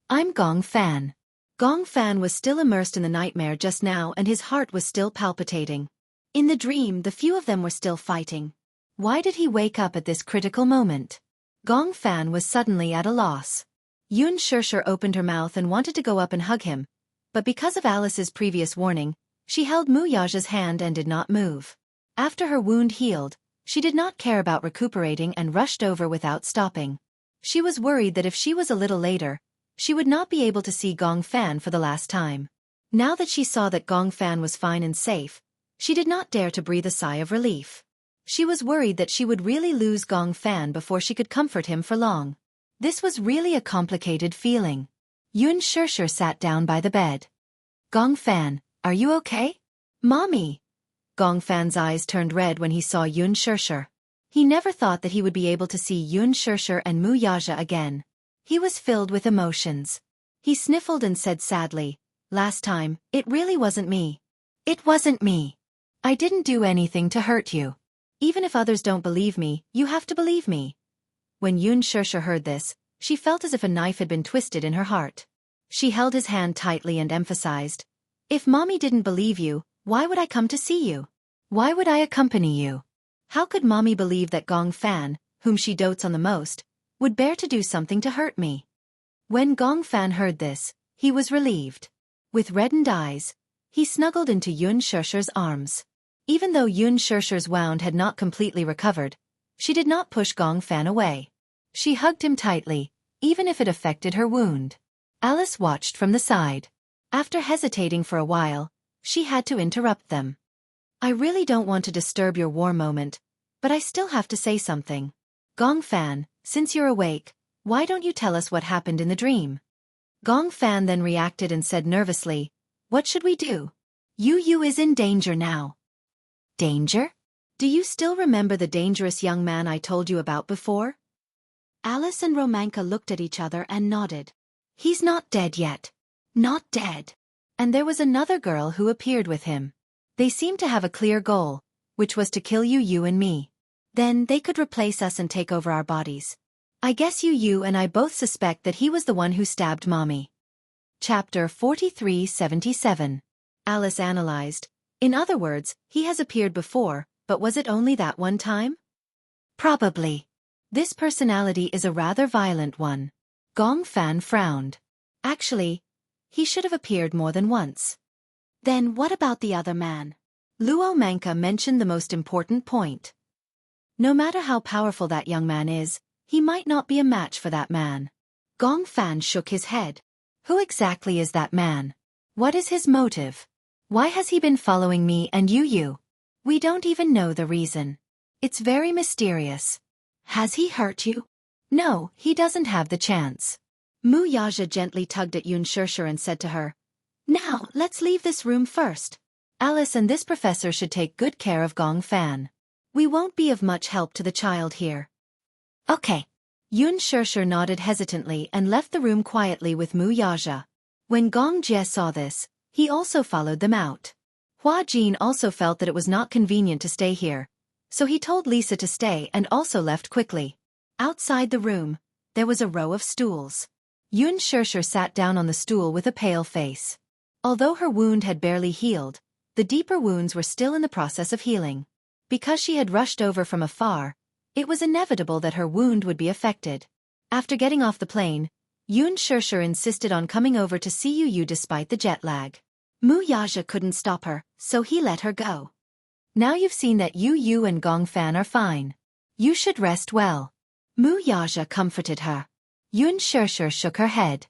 I'm Gong Fan." Gong Fan was still immersed in the nightmare just now and his heart was still palpitating. In the dream, the few of them were still fighting. Why did he wake up at this critical moment? Gong Fan was suddenly at a loss. Xianxia opened her mouth and wanted to go up and hug him, but because of Alice's previous warning, she held Mu Yaja's hand and did not move. After her wound healed, she did not care about recuperating and rushed over without stopping. She was worried that if she was a little later, she would not be able to see Gong Fan for the last time. Now that she saw that Gong Fan was fine and safe, she did not dare to breathe a sigh of relief. She was worried that she would really lose Gong Fan before she could comfort him for long. This was really a complicated feeling. Xianxia sat down by the bed. "Gong Fan, are you okay?" "Mommy." Gong Fan's eyes turned red when he saw Xianxia. He never thought that he would be able to see Xianxia and Mu Yaja again. He was filled with emotions. He sniffled and said sadly, "Last time, it really wasn't me. It wasn't me. I didn't do anything to hurt you. Even if others don't believe me, you have to believe me." When Xianxia heard this, she felt as if a knife had been twisted in her heart. She held his hand tightly and emphasized, "If Mommy didn't believe you, why would I come to see you? Why would I accompany you? How could Mommy believe that Gong Fan, whom she dotes on the most, would bear to do something to hurt me?" When Gong Fan heard this, he was relieved. With reddened eyes, he snuggled into Xiaxia's arms. Even though Xiaxia's wound had not completely recovered, she did not push Gong Fan away. She hugged him tightly, even if it affected her wound. Alice watched from the side. After hesitating for a while, she had to interrupt them. "I really don't want to disturb your war moment, but I still have to say something. Gong Fan, since you're awake, why don't you tell us what happened in the dream?" Gong Fan then reacted and said nervously, "What should we do? Yu is in danger now." "Danger? Do you still remember the dangerous young man I told you about before?" Alice and Romanka looked at each other and nodded. "He's not dead yet. Not dead." And there was another girl who appeared with him. They seemed to have a clear goal, which was to kill Yu and me. Then they could replace us and take over our bodies. I guess Yu and I both suspect that he was the one who stabbed Mommy. Chapter 4377. Alice analyzed. In other words, he has appeared before, but was it only that one time? Probably. This personality is a rather violent one. Gong Fan frowned. Actually, he should have appeared more than once. Then what about the other man? Luo Manka mentioned the most important point. No matter how powerful that young man is, he might not be a match for that man. Gong Fan shook his head. Who exactly is that man? What is his motive? Why has he been following me and Yu? We don't even know the reason. It's very mysterious. Has he hurt you? No, he doesn't have the chance. Wuxia gently tugged at Xianxia and said to her, "Now, let's leave this room first. Alice and this professor should take good care of Gong Fan. We won't be of much help to the child here." "Okay." Xianxia nodded hesitantly and left the room quietly with Wuxia. When Gong Jie saw this, he also followed them out. Hua Jin also felt that it was not convenient to stay here, so he told Lisa to stay and also left quickly. Outside the room, there was a row of stools. Xianxia sat down on the stool with a pale face. Although her wound had barely healed, the deeper wounds were still in the process of healing. Because she had rushed over from afar, it was inevitable that her wound would be affected. After getting off the plane, Xianxia insisted on coming over to see Yu despite the jet lag. Wuxia couldn't stop her, so he let her go. "Now you've seen that Yu and Gong Fan are fine. You should rest well." Wuxia comforted her. Xianxia shook her head.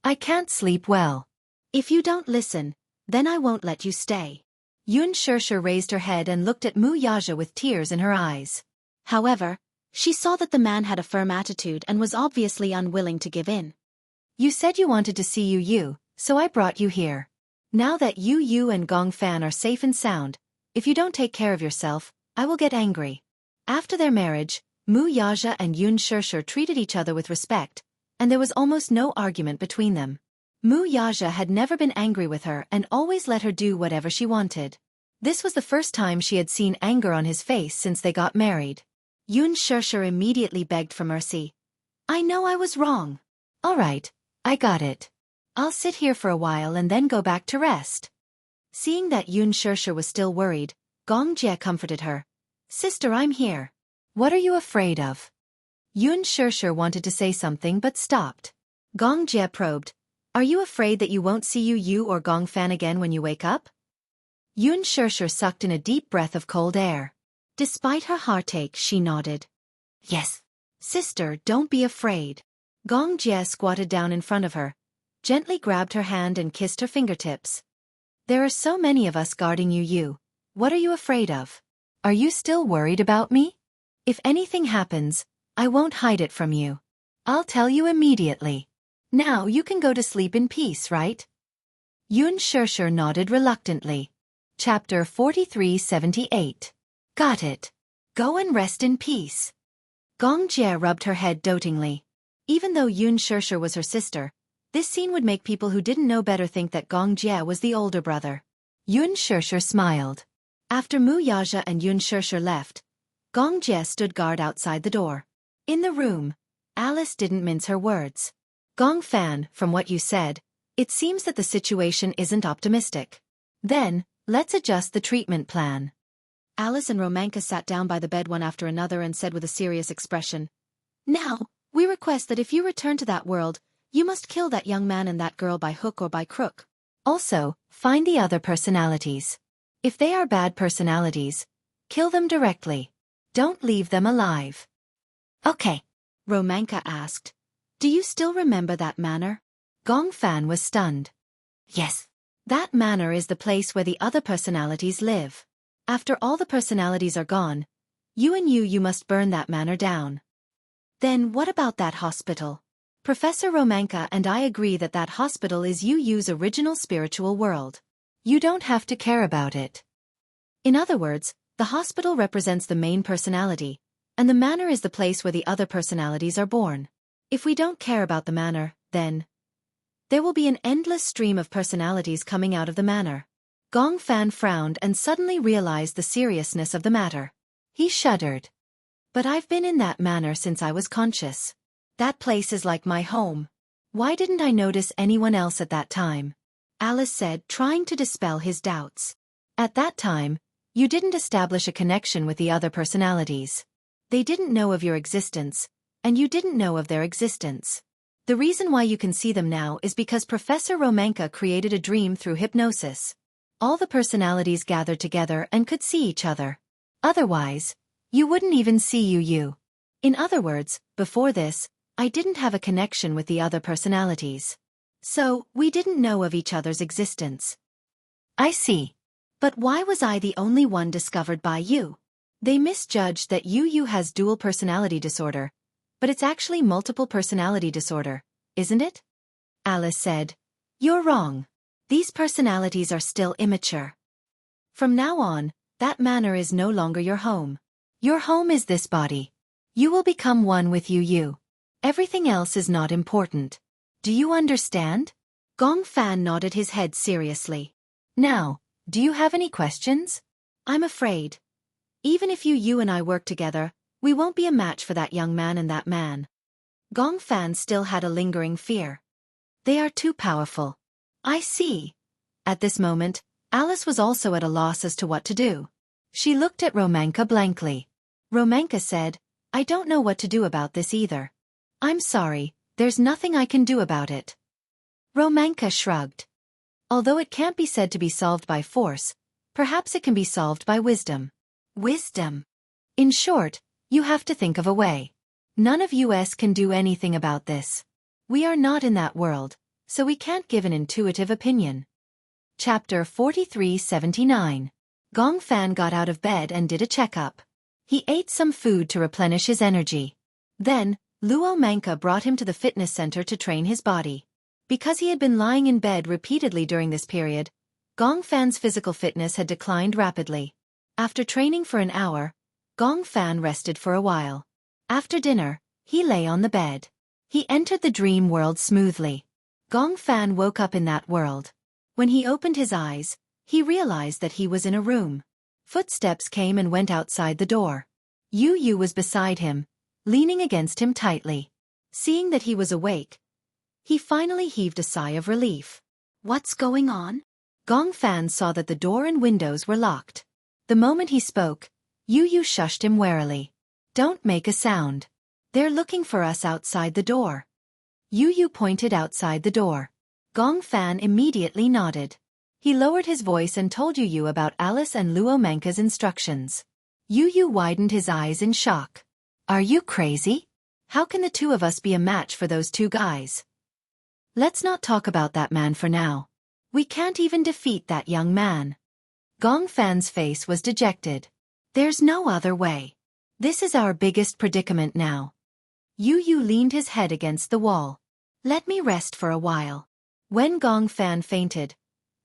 "I can't sleep well." "If you don't listen, then I won't let you stay." Xianxia raised her head and looked at Wuxia with tears in her eyes. However, she saw that the man had a firm attitude and was obviously unwilling to give in. "You said you wanted to see Yu, so I brought you here. Now that Yu and Gong Fan are safe and sound, if you don't take care of yourself, I will get angry." After their marriage, Wuxia and Xianxia treated each other with respect, and there was almost no argument between them. Wuxia had never been angry with her and always let her do whatever she wanted. This was the first time she had seen anger on his face since they got married. Xianxia immediately begged for mercy. "I know I was wrong. All right, I got it. I'll sit here for a while and then go back to rest." Seeing that Xianxia was still worried, Gong Jie comforted her. "Sister, I'm here. What are you afraid of?" Xianxia wanted to say something but stopped. Gong Jie probed, "Are you afraid that you won't see Yu or Gong Fan again when you wake up?" Xianxia sucked in a deep breath of cold air. Despite her heartache, she nodded. "Yes. Sister, don't be afraid." Gong Jie squatted down in front of her, gently grabbed her hand and kissed her fingertips. "There are so many of us guarding Yu. What are you afraid of? Are you still worried about me? If anything happens, I won't hide it from you. I'll tell you immediately. Now you can go to sleep in peace, right?" Xianxia nodded reluctantly. Chapter 4378. Got it. Go and rest in peace. Gong Jie rubbed her head dotingly. Even though Xianxia was her sister, This scene would make people who didn't know better think that Gong Jie was the older brother. Xianxia smiled. After Mu Yaja and Xianxia left, Gong Jie stood guard outside the door. In the room, Alice didn't mince her words. Gong Fan, from what you said, it seems that the situation isn't optimistic. Then, let's adjust the treatment plan. Alice and Romanka sat down by the bed one after another and said with a serious expression, "Now, we request that if you return to that world, you must kill that young man and that girl by hook or by crook. Also, find the other personalities. If they are bad personalities, kill them directly. Don't leave them alive." "Okay," Romanka asked. "Do you still remember that manor?" Gong Fan was stunned. "Yes. That manor is the place where the other personalities live. After all the personalities are gone, you must burn that manor down." "Then what about that hospital?" "Professor Romanka and I agree that that hospital is Yu's original spiritual world. You don't have to care about it." In other words, the hospital represents the main personality, and the manor is the place where the other personalities are born. If we don't care about the manor, then there will be an endless stream of personalities coming out of the manor. Gong Fan frowned and suddenly realized the seriousness of the matter. He shuddered. "But I've been in that manor since I was conscious. That place is like my home. Why didn't I notice anyone else at that time?" Alice said, trying to dispel his doubts. "At that time, you didn't establish a connection with the other personalities. They didn't know of your existence, and you didn't know of their existence. The reason why you can see them now is because Professor Romanka created a dream through hypnosis. All the personalities gathered together and could see each other. Otherwise, you wouldn't even see you. In other words, before this, I didn't have a connection with the other personalities. So, we didn't know of each other's existence." "I see. But why was I the only one discovered by you?" "They misjudged that Yu has dual personality disorder, but it's actually multiple personality disorder, isn't it?" Alice said. "You're wrong. These personalities are still immature. From now on, that manor is no longer your home. Your home is this body. You will become one with Yu. Everything else is not important. Do you understand?" Gong Fan nodded his head seriously. "Now, do you have any questions?" "I'm afraid. Even if you and I work together, we won't be a match for that young man and that man." Gong Fan still had a lingering fear. "They are too powerful." "I see." At this moment, Alice was also at a loss as to what to do. She looked at Romanka blankly. Romanka said, "I don't know what to do about this either. I'm sorry, there's nothing I can do about it." Romanka shrugged. "Although it can't be said to be solved by force, perhaps it can be solved by wisdom." "Wisdom?" "In short, you have to think of a way. None of us can do anything about this. We are not in that world, so we can't give an intuitive opinion." Chapter 4379. Gong Fan got out of bed and did a checkup. He ate some food to replenish his energy. Then, Luo Manka brought him to the fitness center to train his body. Because he had been lying in bed repeatedly during this period, Gong Fan's physical fitness had declined rapidly. After training for an hour, Gong Fan rested for a while. After dinner, he lay on the bed. He entered the dream world smoothly. Gong Fan woke up in that world. When he opened his eyes, he realized that he was in a room. Footsteps came and went outside the door. Yu was beside him, leaning against him tightly. Seeing that he was awake, he finally heaved a sigh of relief. "What's going on?" Gong Fan saw that the door and windows were locked. The moment he spoke, Yu shushed him warily. "Don't make a sound. They're looking for us outside the door." Yu pointed outside the door. Gong Fan immediately nodded. He lowered his voice and told Yu about Alice and Luo Manka's instructions. Yu widened his eyes in shock. "Are you crazy? How can the two of us be a match for those two guys? Let's not talk about that man for now. We can't even defeat that young man." Gong Fan's face was dejected. "There's no other way. This is our biggest predicament now." Yu leaned his head against the wall. "Let me rest for a while." When Gong Fan fainted,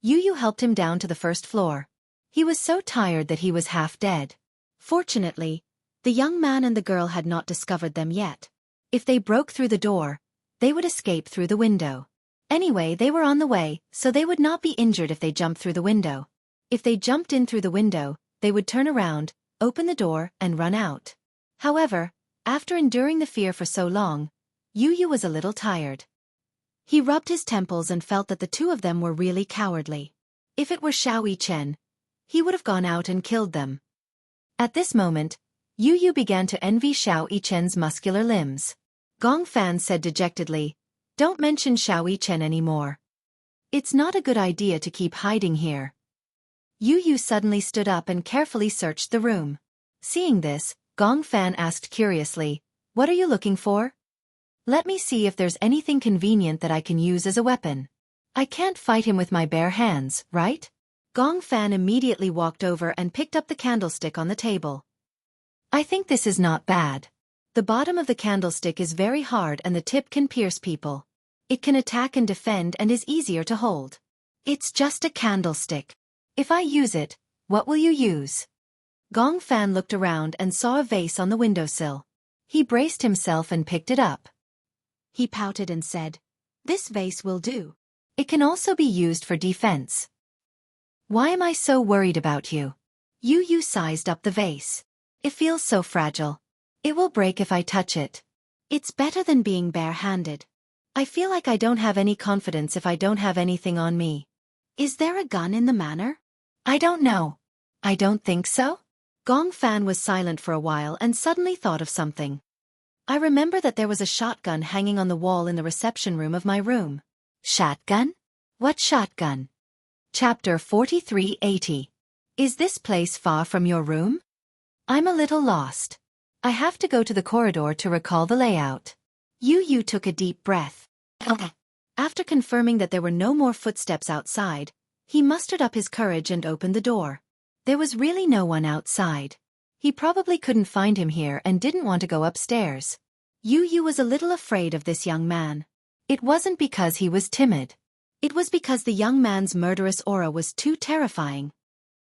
Yu helped him down to the first floor. He was so tired that he was half dead. Fortunately, the young man and the girl had not discovered them yet. If they broke through the door, they would escape through the window. Anyway, they were on the way, so they would not be injured if they jumped through the window. If they jumped in through the window, they would turn around, open the door, and run out. However, after enduring the fear for so long, Yu was a little tired. He rubbed his temples and felt that the two of them were really cowardly. If it were Xianxia, he would have gone out and killed them. At this moment, Yu began to envy Xianxia's muscular limbs. Gong Fan said dejectedly, "Don't mention Xianxia anymore. It's not a good idea to keep hiding here." Yu suddenly stood up and carefully searched the room. Seeing this, Gong Fan asked curiously, "What are you looking for?" "Let me see if there's anything convenient that I can use as a weapon. I can't fight him with my bare hands, right?" Gong Fan immediately walked over and picked up the candlestick on the table. "I think this is not bad. The bottom of the candlestick is very hard and the tip can pierce people. It can attack and defend and is easier to hold. It's just a candlestick. If I use it, what will you use?" Gong Fan looked around and saw a vase on the windowsill. He braced himself and picked it up. He pouted and said, "This vase will do. It can also be used for defense." "Why am I so worried about you?" Yu sized up the vase. "It feels so fragile. It will break if I touch it. It's better than being bare-handed. I feel like I don't have any confidence if I don't have anything on me." "Is there a gun in the manor?" "I don't know. I don't think so." Gong Fan was silent for a while and suddenly thought of something. "I remember that there was a shotgun hanging on the wall in the reception room of my room." "Shotgun? What shotgun?" Chapter 4380. Is this place far from your room? I'm a little lost. I have to go to the corridor to recall the layout. Yu took a deep breath. After confirming that there were no more footsteps outside, he mustered up his courage and opened the door. There was really no one outside. He probably couldn't find him here and didn't want to go upstairs. Yu was a little afraid of this young man. It wasn't because he was timid. It was because the young man's murderous aura was too terrifying.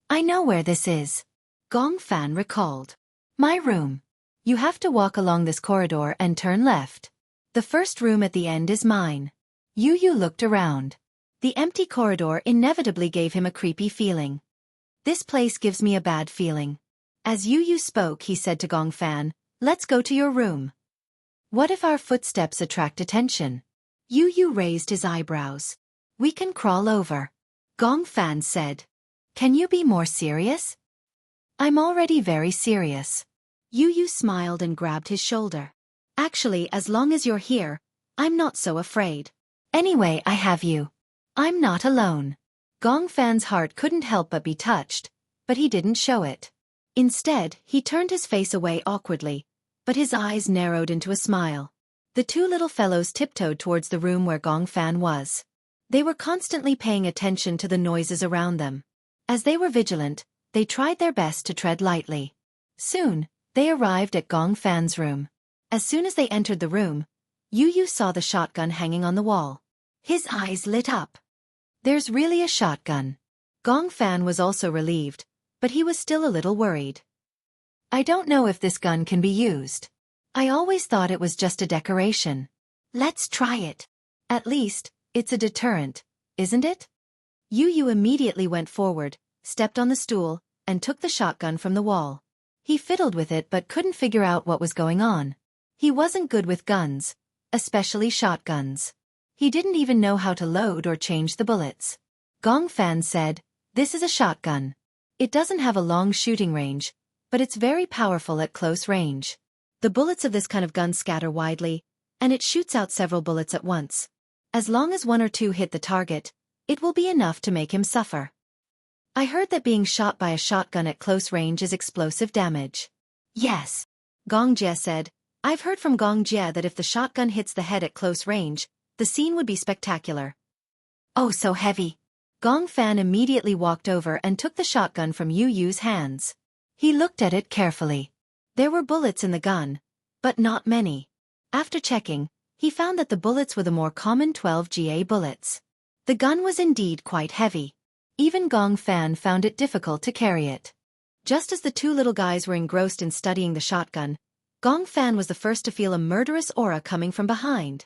"I know where this is," Gong Fan recalled. "My room. You have to walk along this corridor and turn left. The first room at the end is mine." Yu looked around. The empty corridor inevitably gave him a creepy feeling. "This place gives me a bad feeling." As Yu spoke, he said to Gong Fan, "Let's go to your room." "What if our footsteps attract attention?" Yu raised his eyebrows. "We can crawl over," Gong Fan said. "Can you be more serious?" "I'm already very serious." Yu smiled and grabbed his shoulder. "Actually, as long as you're here, I'm not so afraid. Anyway, I have you. I'm not alone." Gong Fan's heart couldn't help but be touched, but he didn't show it. Instead, he turned his face away awkwardly, but his eyes narrowed into a smile. The two little fellows tiptoed towards the room where Gong Fan was. They were constantly paying attention to the noises around them. As they were vigilant, they tried their best to tread lightly. Soon, they arrived at Gong Fan's room. As soon as they entered the room, Yu saw the shotgun hanging on the wall. His eyes lit up. There's really a shotgun. Gong Fan was also relieved, but he was still a little worried. "I don't know if this gun can be used. I always thought it was just a decoration." "Let's try it. At least, it's a deterrent, isn't it?" Yu immediately went forward, stepped on the stool, and took the shotgun from the wall. He fiddled with it but couldn't figure out what was going on. He wasn't good with guns, especially shotguns. He didn't even know how to load or change the bullets. Gong Fan said, "This is a shotgun. It doesn't have a long shooting range, but it's very powerful at close range. The bullets of this kind of gun scatter widely, and it shoots out several bullets at once. As long as one or two hit the target, it will be enough to make him suffer." "I heard that being shot by a shotgun at close range is explosive damage." "Yes," Gong Jie said. "I've heard from Gong Jie that if the shotgun hits the head at close range, the scene would be spectacular." "Oh, so heavy." Gong Fan immediately walked over and took the shotgun from Yu's hands. He looked at it carefully. There were bullets in the gun, but not many. After checking, he found that the bullets were the more common 12 bullets. The gun was indeed quite heavy. Even Gong Fan found it difficult to carry it. Just as the two little guys were engrossed in studying the shotgun, Gong Fan was the first to feel a murderous aura coming from behind.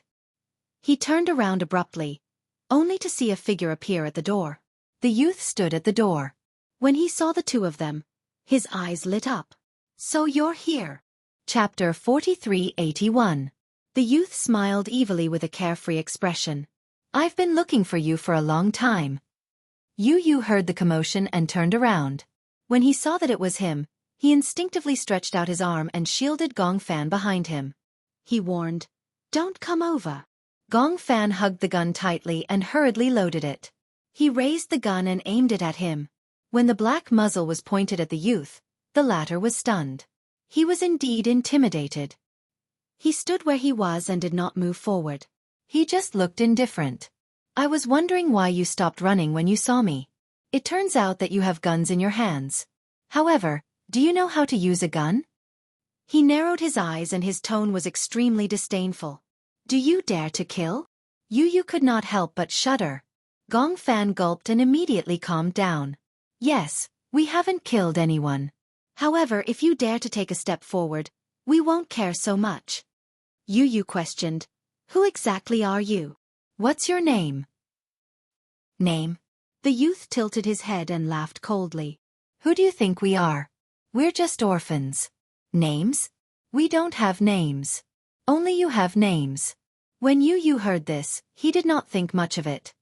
He turned around abruptly, only to see a figure appear at the door. The youth stood at the door. When he saw the two of them, his eyes lit up. So you're here. Chapter 4381. The youth smiled evilly with a carefree expression. I've been looking for you for a long time. Yu heard the commotion and turned around. When he saw that it was him, he instinctively stretched out his arm and shielded Gong Fan behind him. He warned, "Don't come over." Gong Fan hugged the gun tightly and hurriedly loaded it. He raised the gun and aimed it at him. When the black muzzle was pointed at the youth, the latter was stunned. He was indeed intimidated. He stood where he was and did not move forward. He just looked indifferent. I was wondering why you stopped running when you saw me. It turns out that you have guns in your hands. However, do you know how to use a gun? He narrowed his eyes and his tone was extremely disdainful. Do you dare to kill? Yu could not help but shudder. Gong Fan gulped and immediately calmed down. Yes, we haven't killed anyone. However, if you dare to take a step forward, we won't care so much. Yu questioned, "Who exactly are you? What's your name?" Name? The youth tilted his head and laughed coldly. Who do you think we are? We're just orphans. Names? We don't have names. Only you have names. When Yu heard this, he did not think much of it.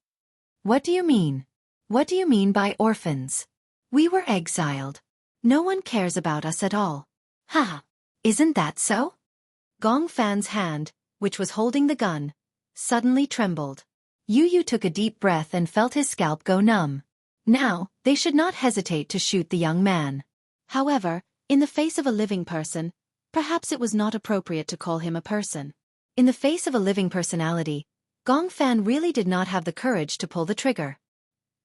What do you mean? What do you mean by orphans? We were exiled. No one cares about us at all. Ha! Isn't that so? Gong Fan's hand, which was holding the gun, suddenly trembled. Yu took a deep breath and felt his scalp go numb. Now, they should not hesitate to shoot the young man. However, in the face of a living person, perhaps it was not appropriate to call him a person. In the face of a living personality, Gong Fan really did not have the courage to pull the trigger.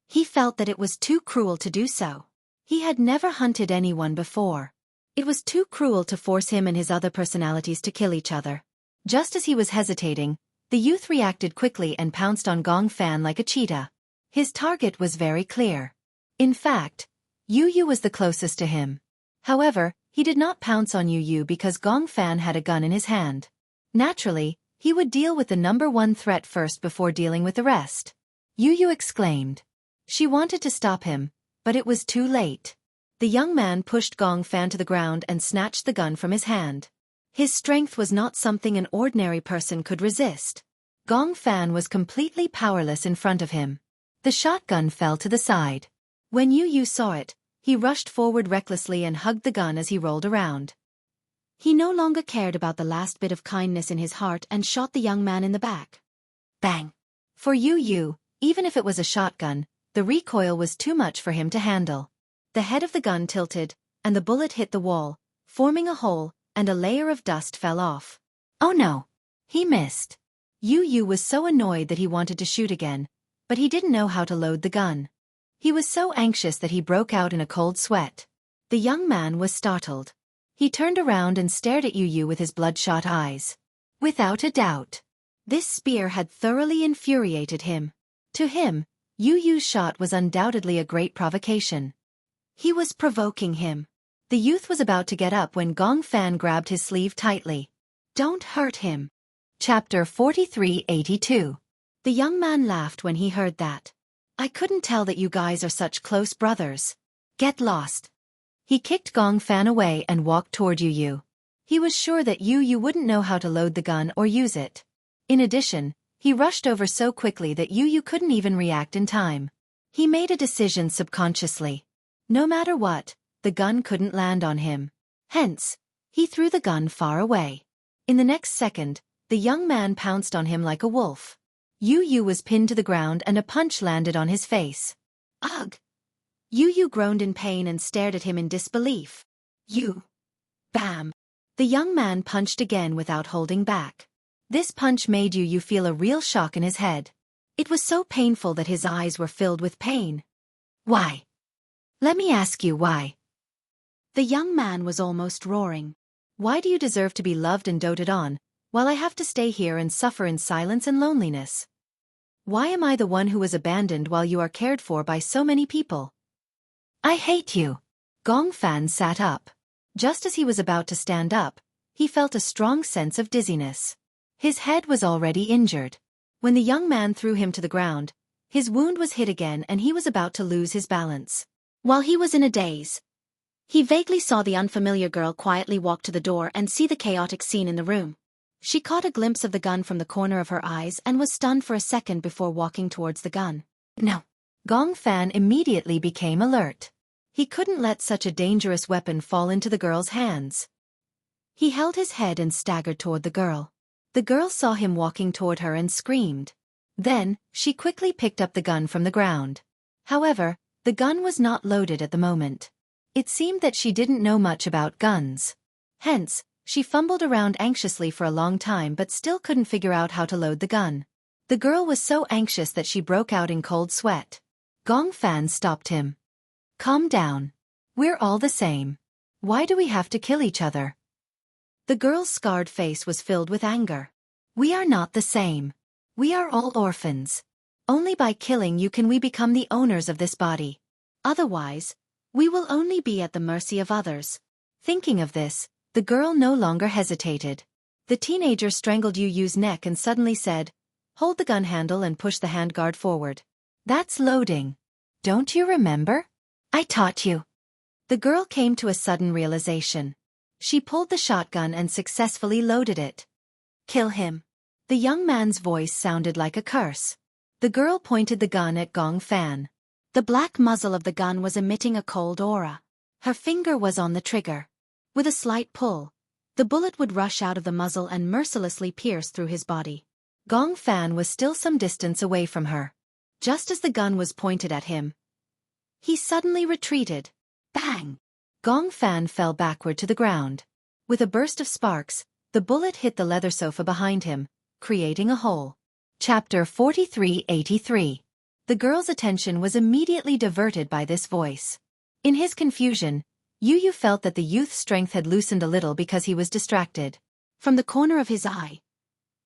He felt that it was too cruel to do so. He had never hunted anyone before. It was too cruel to force him and his other personalities to kill each other. Just as he was hesitating, the youth reacted quickly and pounced on Gong Fan like a cheetah. His target was very clear. In fact, Yu was the closest to him. However, he did not pounce on Yu because Gong Fan had a gun in his hand. Naturally, he would deal with the number one threat first before dealing with the rest. Yu exclaimed. She wanted to stop him, but it was too late. The young man pushed Gong Fan to the ground and snatched the gun from his hand. His strength was not something an ordinary person could resist. Gong Fan was completely powerless in front of him. The shotgun fell to the side. When Yu saw it, he rushed forward recklessly and hugged the gun as he rolled around. He no longer cared about the last bit of kindness in his heart and shot the young man in the back. Bang! For Yu, even if it was a shotgun, the recoil was too much for him to handle. The head of the gun tilted, and the bullet hit the wall, forming a hole, and a layer of dust fell off. Oh no! He missed. Yu was so annoyed that he wanted to shoot again, but he didn't know how to load the gun. He was so anxious that he broke out in a cold sweat. The young man was startled. He turned around and stared at Yu with his bloodshot eyes. Without a doubt, this spear had thoroughly infuriated him. To him, Yu's shot was undoubtedly a great provocation. He was provoking him. The youth was about to get up when Gong Fan grabbed his sleeve tightly. Don't hurt him. Chapter 4382. The young man laughed when he heard that. I couldn't tell that you guys are such close brothers. Get lost. He kicked Gong Fan away and walked toward Yu. He was sure that Yu wouldn't know how to load the gun or use it. In addition, he rushed over so quickly that Yu couldn't even react in time. He made a decision subconsciously. No matter what, the gun couldn't land on him. Hence, he threw the gun far away. In the next second, the young man pounced on him like a wolf. Yu was pinned to the ground and a punch landed on his face. Ugh! Yu groaned in pain and stared at him in disbelief. You! Bam! The young man punched again without holding back. This punch made Yu feel a real shock in his head. It was so painful that his eyes were filled with pain. Why? Let me ask you why. The young man was almost roaring. Why do you deserve to be loved and doted on, while I have to stay here and suffer in silence and loneliness? Why am I the one who was abandoned while you are cared for by so many people? I hate you. Gong Fan sat up. Just as he was about to stand up, he felt a strong sense of dizziness. His head was already injured. When the young man threw him to the ground, his wound was hit again and he was about to lose his balance. While he was in a daze, he vaguely saw the unfamiliar girl quietly walk to the door and see the chaotic scene in the room. She caught a glimpse of the gun from the corner of her eyes and was stunned for a second before walking towards the gun. No. Gong Fan immediately became alert. He couldn't let such a dangerous weapon fall into the girl's hands. He held his head and staggered toward the girl. The girl saw him walking toward her and screamed. Then, she quickly picked up the gun from the ground. However, the gun was not loaded at the moment. It seemed that she didn't know much about guns. Hence, she fumbled around anxiously for a long time but still couldn't figure out how to load the gun. The girl was so anxious that she broke out in cold sweat. Gong Fan stopped him. Calm down. We're all the same. Why do we have to kill each other? The girl's scarred face was filled with anger. We are not the same. We are all orphans. Only by killing you can we become the owners of this body. Otherwise, we will only be at the mercy of others. Thinking of this, the girl no longer hesitated. The teenager strangled Yu Yu's neck and suddenly said, "Hold the gun handle and push the handguard forward." That's loading. Don't you remember? I taught you. The girl came to a sudden realization. She pulled the shotgun and successfully loaded it. Kill him. The young man's voice sounded like a curse. The girl pointed the gun at Gong Fan. The black muzzle of the gun was emitting a cold aura. Her finger was on the trigger. With a slight pull, the bullet would rush out of the muzzle and mercilessly pierce through his body. Gong Fan was still some distance away from her. Just as the gun was pointed at him, he suddenly retreated. Bang! Gong Fan fell backward to the ground. With a burst of sparks, the bullet hit the leather sofa behind him, creating a hole. Chapter 4383. The girl's attention was immediately diverted by this voice. In his confusion, Yu Yu felt that the youth's strength had loosened a little because he was distracted. From the corner of his eye,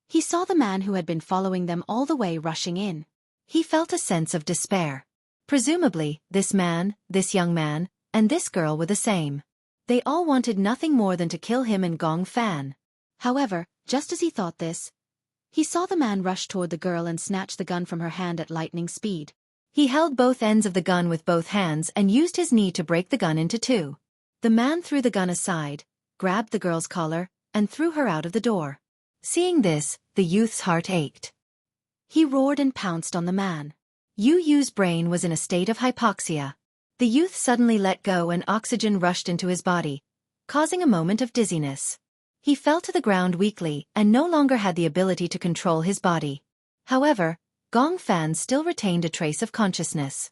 he saw the man who had been following them all the way rushing in. He felt a sense of despair. Presumably, this man, this young man, and this girl were the same. They all wanted nothing more than to kill him and Gong Fan. However, just as he thought this, he saw the man rush toward the girl and snatch the gun from her hand at lightning speed. He held both ends of the gun with both hands and used his knee to break the gun into two. The man threw the gun aside, grabbed the girl's collar, and threw her out of the door. Seeing this, the youth's heart ached. He roared and pounced on the man. Yu Yu's brain was in a state of hypoxia. The youth suddenly let go and oxygen rushed into his body, causing a moment of dizziness. He fell to the ground weakly and no longer had the ability to control his body. However, Gong Fan still retained a trace of consciousness.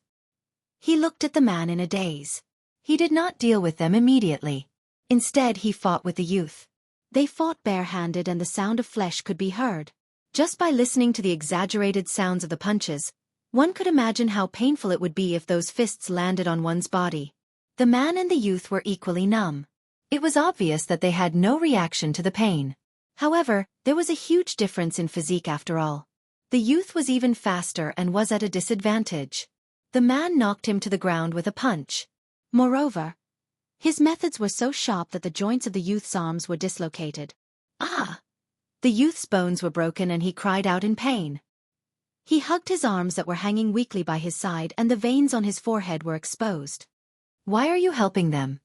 He looked at the man in a daze. He did not deal with them immediately. Instead, he fought with the youth. They fought barehanded and the sound of flesh could be heard. Just by listening to the exaggerated sounds of the punches, one could imagine how painful it would be if those fists landed on one's body. The man and the youth were equally numb. It was obvious that they had no reaction to the pain. However, there was a huge difference in physique after all. The youth was even faster and was at a disadvantage. The man knocked him to the ground with a punch. Moreover, his methods were so sharp that the joints of the youth's arms were dislocated. Ah! The youth's bones were broken and he cried out in pain. He hugged his arms that were hanging weakly by his side and the veins on his forehead were exposed. Why are you helping them?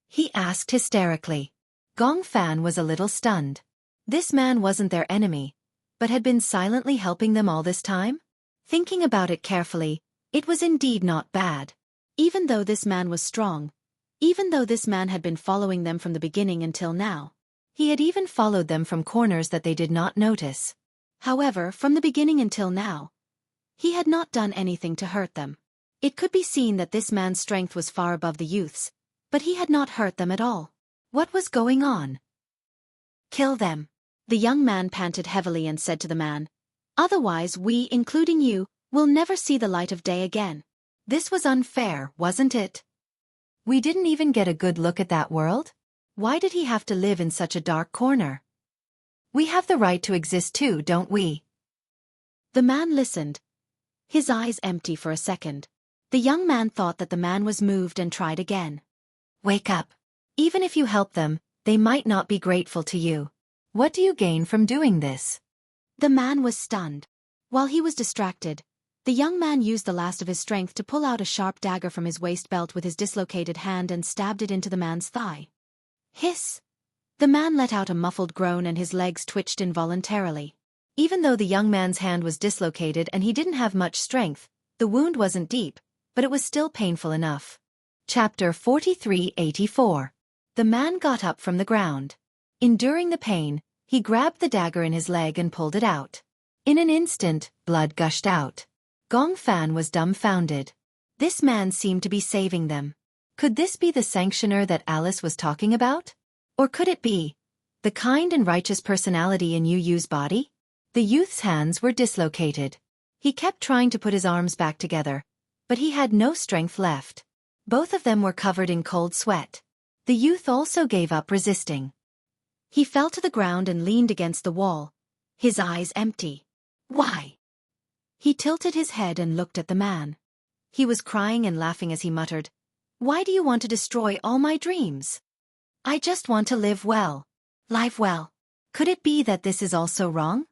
He asked hysterically. Gong Fan was a little stunned. This man wasn't their enemy, but had been silently helping them all this time? Thinking about it carefully, it was indeed not bad. Even though this man was strong, even though this man had been following them from the beginning until now, he had even followed them from corners that they did not notice. However, from the beginning until now, he had not done anything to hurt them. It could be seen that this man's strength was far above the youth's, but he had not hurt them at all. What was going on? Kill them. The young man panted heavily and said to the man, "Otherwise we, including you, will never see the light of day again." This was unfair, wasn't it? We didn't even get a good look at that world? Why did he have to live in such a dark corner? We have the right to exist too, don't we? The man listened, his eyes empty for a second. The young man thought that the man was moved and tried again. Wake up. Even if you help them, they might not be grateful to you. What do you gain from doing this? The man was stunned. While he was distracted, the young man used the last of his strength to pull out a sharp dagger from his waist belt with his dislocated hand and stabbed it into the man's thigh. Hiss! The man let out a muffled groan and his legs twitched involuntarily. Even though the young man's hand was dislocated and he didn't have much strength, the wound wasn't deep, but it was still painful enough. Chapter 43-84. The man got up from the ground. Enduring the pain, he grabbed the dagger in his leg and pulled it out. In an instant, blood gushed out. Gong Fan was dumbfounded. This man seemed to be saving them. Could this be the sanctioner that Alice was talking about? Or could it be the kind and righteous personality in Yu Yu's body? The youth's hands were dislocated. He kept trying to put his arms back together, but he had no strength left. Both of them were covered in cold sweat. The youth also gave up resisting. He fell to the ground and leaned against the wall, his eyes empty. Why? He tilted his head and looked at the man. He was crying and laughing as he muttered, "Why do you want to destroy all my dreams? I just want to live well. Live well. Could it be that this is also wrong?"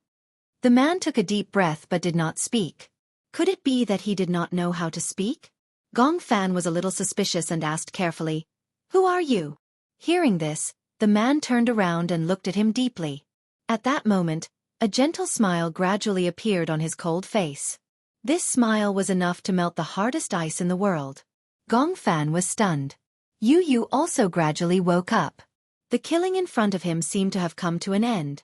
The man took a deep breath but did not speak. Could it be that he did not know how to speak? Gong Fan was a little suspicious and asked carefully, "Who are you?" Hearing this, the man turned around and looked at him deeply. At that moment, a gentle smile gradually appeared on his cold face. This smile was enough to melt the hardest ice in the world. Gong Fan was stunned. Yu Yu also gradually woke up. The killing in front of him seemed to have come to an end.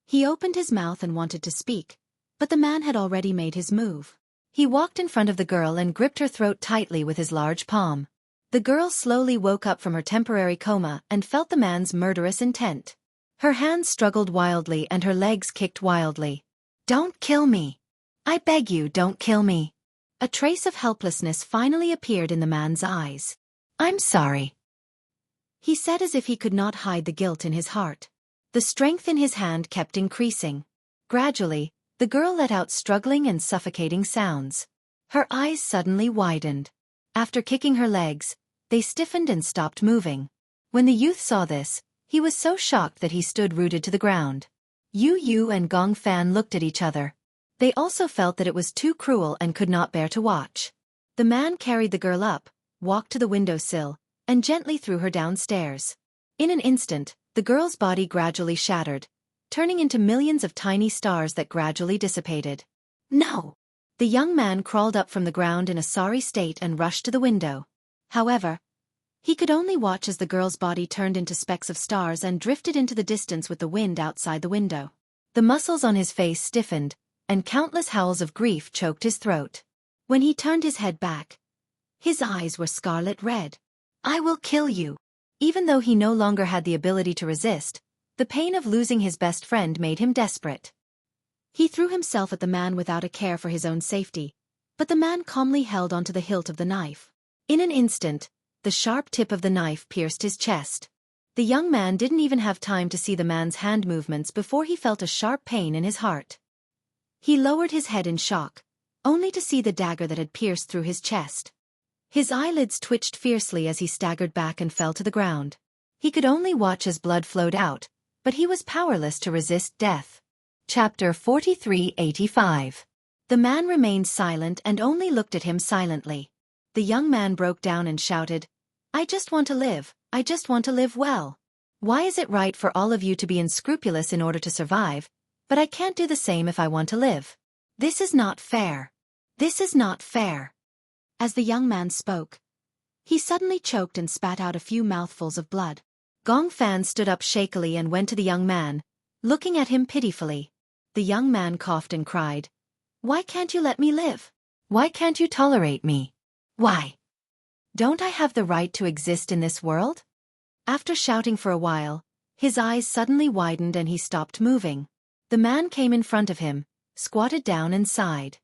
He opened his mouth and wanted to speak, but the man had already made his move. He walked in front of the girl and gripped her throat tightly with his large palm. The girl slowly woke up from her temporary coma and felt the man's murderous intent. Her hands struggled wildly and her legs kicked wildly. "Don't kill me! I beg you, don't kill me!" A trace of helplessness finally appeared in the man's eyes. "I'm sorry," he said as if he could not hide the guilt in his heart. The strength in his hand kept increasing. Gradually, the girl let out struggling and suffocating sounds. Her eyes suddenly widened. After kicking her legs, they stiffened and stopped moving. When the youth saw this, he was so shocked that he stood rooted to the ground. Yu Yu and Gong Fan looked at each other. They also felt that it was too cruel and could not bear to watch. The man carried the girl up, walked to the windowsill, and gently threw her downstairs. In an instant, the girl's body gradually shattered, turning into millions of tiny stars that gradually dissipated. "No!" The young man crawled up from the ground in a sorry state and rushed to the window. However, he could only watch as the girl's body turned into specks of stars and drifted into the distance with the wind outside the window. The muscles on his face stiffened, and countless howls of grief choked his throat. When he turned his head back, his eyes were scarlet red. "I will kill you!" Even though he no longer had the ability to resist, the pain of losing his best friend made him desperate. He threw himself at the man without a care for his own safety, but the man calmly held onto the hilt of the knife. In an instant, the sharp tip of the knife pierced his chest. The young man didn't even have time to see the man's hand movements before he felt a sharp pain in his heart. He lowered his head in shock, only to see the dagger that had pierced through his chest. His eyelids twitched fiercely as he staggered back and fell to the ground. He could only watch as blood flowed out, but he was powerless to resist death. Chapter 43-85. The man remained silent and only looked at him silently. The young man broke down and shouted, "I just want to live, I just want to live well. Why is it right for all of you to be unscrupulous in order to survive, but I can't do the same if I want to live? This is not fair. This is not fair." As the young man spoke, he suddenly choked and spat out a few mouthfuls of blood. Gong Fan stood up shakily and went to the young man, looking at him pitifully. The young man coughed and cried, "Why can't you let me live? Why can't you tolerate me? Why? Don't I have the right to exist in this world?" After shouting for a while, his eyes suddenly widened and he stopped moving. The man came in front of him, squatted down and sighed.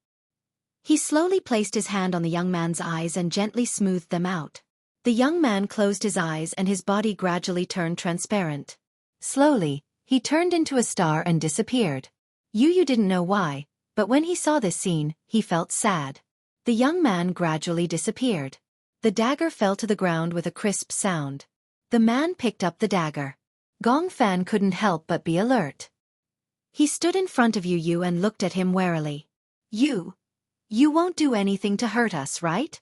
He slowly placed his hand on the young man's eyes and gently smoothed them out. The young man closed his eyes and his body gradually turned transparent. Slowly, he turned into a star and disappeared. Yu Yu didn't know why, but when he saw this scene, he felt sad. The young man gradually disappeared. The dagger fell to the ground with a crisp sound. The man picked up the dagger. Gong Fan couldn't help but be alert. He stood in front of Yu and looked at him warily. You won't do anything to hurt us, right?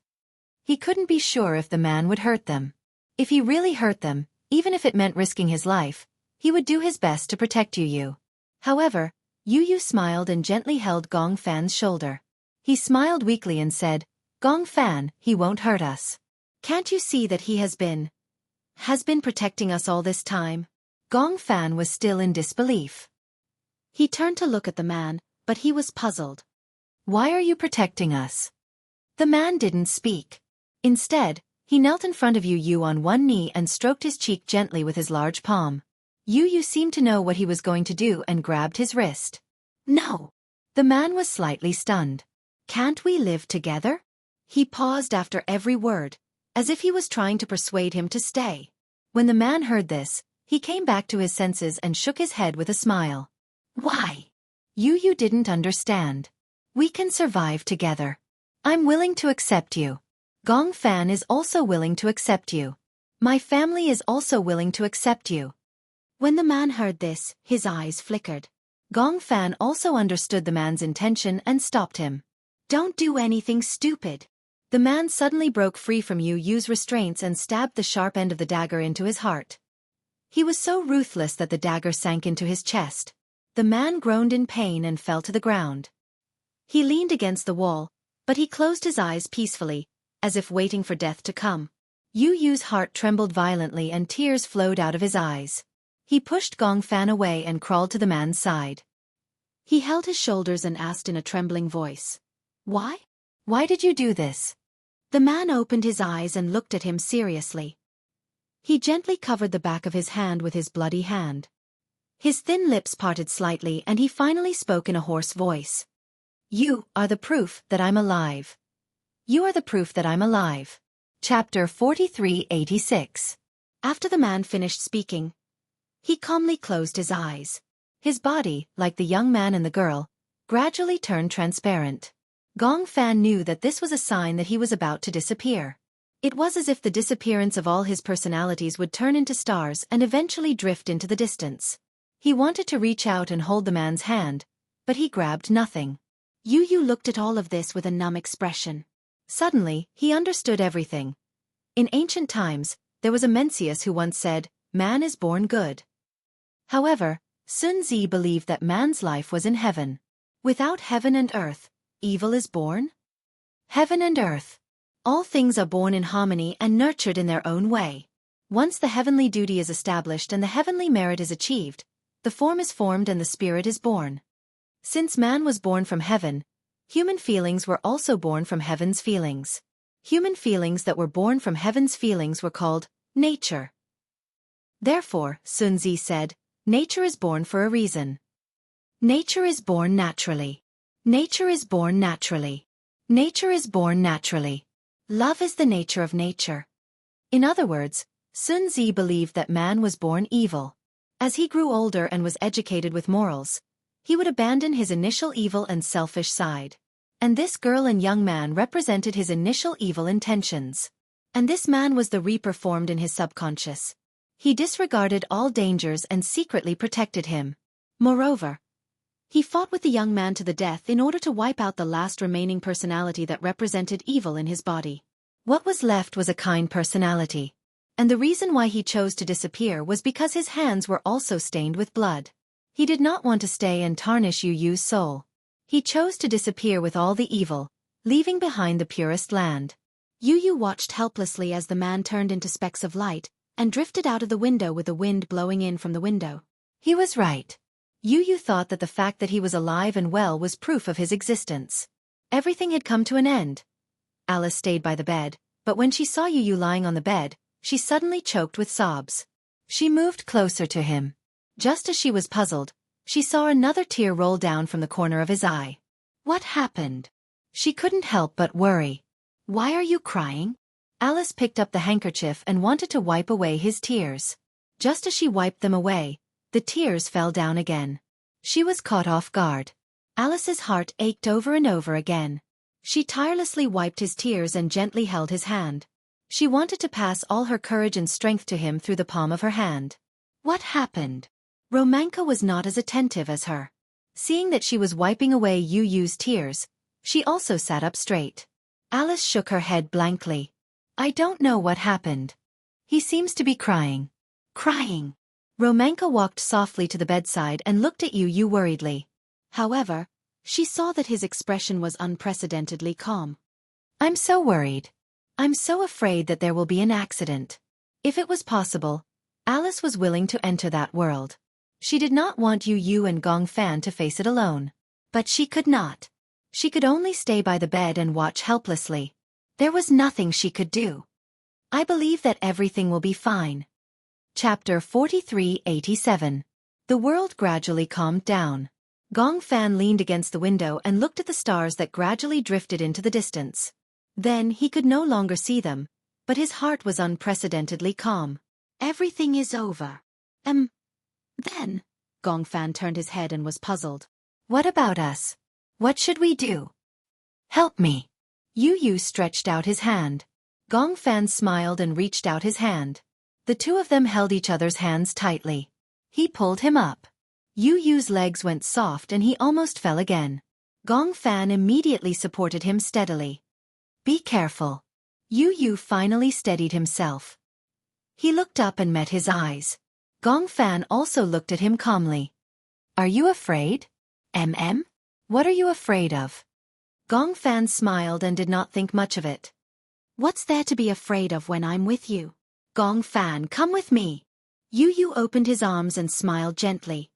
He couldn't be sure if the man would hurt them. If he really hurt them, even if it meant risking his life, he would do his best to protect Yu. However, Yu smiled and gently held Gong Fan's shoulder. He smiled weakly and said, "Gong Fan, he won't hurt us. Can't you see that he has been protecting us all this time?" Gong Fan was still in disbelief. He turned to look at the man, but he was puzzled. "Why are you protecting us?" The man didn't speak. Instead, he knelt in front of Yu on one knee and stroked his cheek gently with his large palm. Yu seemed to know what he was going to do and grabbed his wrist. "No!" The man was slightly stunned. "Can't we live together?" He paused after every word, as if he was trying to persuade him to stay. When the man heard this, he came back to his senses and shook his head with a smile. "Why?" Yu didn't understand. "We can survive together. I'm willing to accept you. Gong Fan is also willing to accept you. My family is also willing to accept you." When the man heard this, his eyes flickered. Gong Fan also understood the man's intention and stopped him. "Don't do anything stupid." The man suddenly broke free from Yu's restraints and stabbed the sharp end of the dagger into his heart. He was so ruthless that the dagger sank into his chest. The man groaned in pain and fell to the ground. He leaned against the wall, but he closed his eyes peacefully, as if waiting for death to come. Yu's heart trembled violently and tears flowed out of his eyes. He pushed Gong Fan away and crawled to the man's side. He held his shoulders and asked in a trembling voice, "Why? Why did you do this?" The man opened his eyes and looked at him seriously. He gently covered the back of his hand with his bloody hand. His thin lips parted slightly and he finally spoke in a hoarse voice. "You are the proof that I'm alive. You are the proof that I'm alive." Chapter 4386. After the man finished speaking, he calmly closed his eyes. His body, like the young man and the girl, gradually turned transparent. Gong Fan knew that this was a sign that he was about to disappear. It was as if the disappearance of all his personalities would turn into stars and eventually drift into the distance. He wanted to reach out and hold the man's hand, but he grabbed nothing. Yu looked at all of this with a numb expression. Suddenly, he understood everything. In ancient times, there was a Mencius who once said, "Man is born good." However, Sun Zi believed that man's life was in heaven. Without heaven and earth, evil is born? Heaven and earth. All things are born in harmony and nurtured in their own way. Once the heavenly duty is established and the heavenly merit is achieved, the form is formed and the spirit is born. Since man was born from heaven, human feelings were also born from heaven's feelings. Human feelings that were born from heaven's feelings were called nature. Therefore, Sun Zi said, nature is born for a reason. Nature is born naturally. Nature is born naturally. Nature is born naturally. Love is the nature of nature. In other words, Sun Zi believed that man was born evil. As he grew older and was educated with morals, he would abandon his initial evil and selfish side. And this girl and young man represented his initial evil intentions. And this man was the reaper formed in his subconscious. He disregarded all dangers and secretly protected him. Moreover, he fought with the young man to the death in order to wipe out the last remaining personality that represented evil in his body. What was left was a kind personality. And the reason why he chose to disappear was because his hands were also stained with blood. He did not want to stay and tarnish Yu's soul. He chose to disappear with all the evil, leaving behind the purest land. Yu watched helplessly as the man turned into specks of light, and drifted out of the window with the wind blowing in from the window. He was right. Yu thought that the fact that he was alive and well was proof of his existence. Everything had come to an end. Alice stayed by the bed, but when she saw Yu lying on the bed, she suddenly choked with sobs. She moved closer to him. Just as she was puzzled, she saw another tear roll down from the corner of his eye. What happened? She couldn't help but worry. Why are you crying? Alice picked up the handkerchief and wanted to wipe away his tears. Just as she wiped them away, the tears fell down again. She was caught off guard. Alice's heart ached over and over again. She tirelessly wiped his tears and gently held his hand. She wanted to pass all her courage and strength to him through the palm of her hand. What happened? Romanka was not as attentive as her. Seeing that she was wiping away Yu Yu's tears, she also sat up straight. Alice shook her head blankly. I don't know what happened. He seems to be crying. Crying. Romanka walked softly to the bedside and looked at Yu Yu worriedly. However, she saw that his expression was unprecedentedly calm. I'm so worried. I'm so afraid that there will be an accident. If it was possible, Alice was willing to enter that world. She did not want Yu Yu and Gong Fan to face it alone. But she could not. She could only stay by the bed and watch helplessly. There was nothing she could do. I believe that everything will be fine. Chapter 43-87. The world gradually calmed down. Gong Fan leaned against the window and looked at the stars that gradually drifted into the distance. Then he could no longer see them, but his heart was unprecedentedly calm. Everything is over. Then, Gong Fan turned his head and was puzzled. What about us? What should we do? Help me. Yu Yu stretched out his hand. Gong Fan smiled and reached out his hand. The two of them held each other's hands tightly. He pulled him up. Yu Yu's legs went soft and he almost fell again. Gong Fan immediately supported him steadily. Be careful. Yu Yu finally steadied himself. He looked up and met his eyes. Gong Fan also looked at him calmly. Are you afraid? What are you afraid of? Gong Fan smiled and did not think much of it. What's there to be afraid of when I'm with you? Gong Fan, come with me. Yu Yu opened his arms and smiled gently.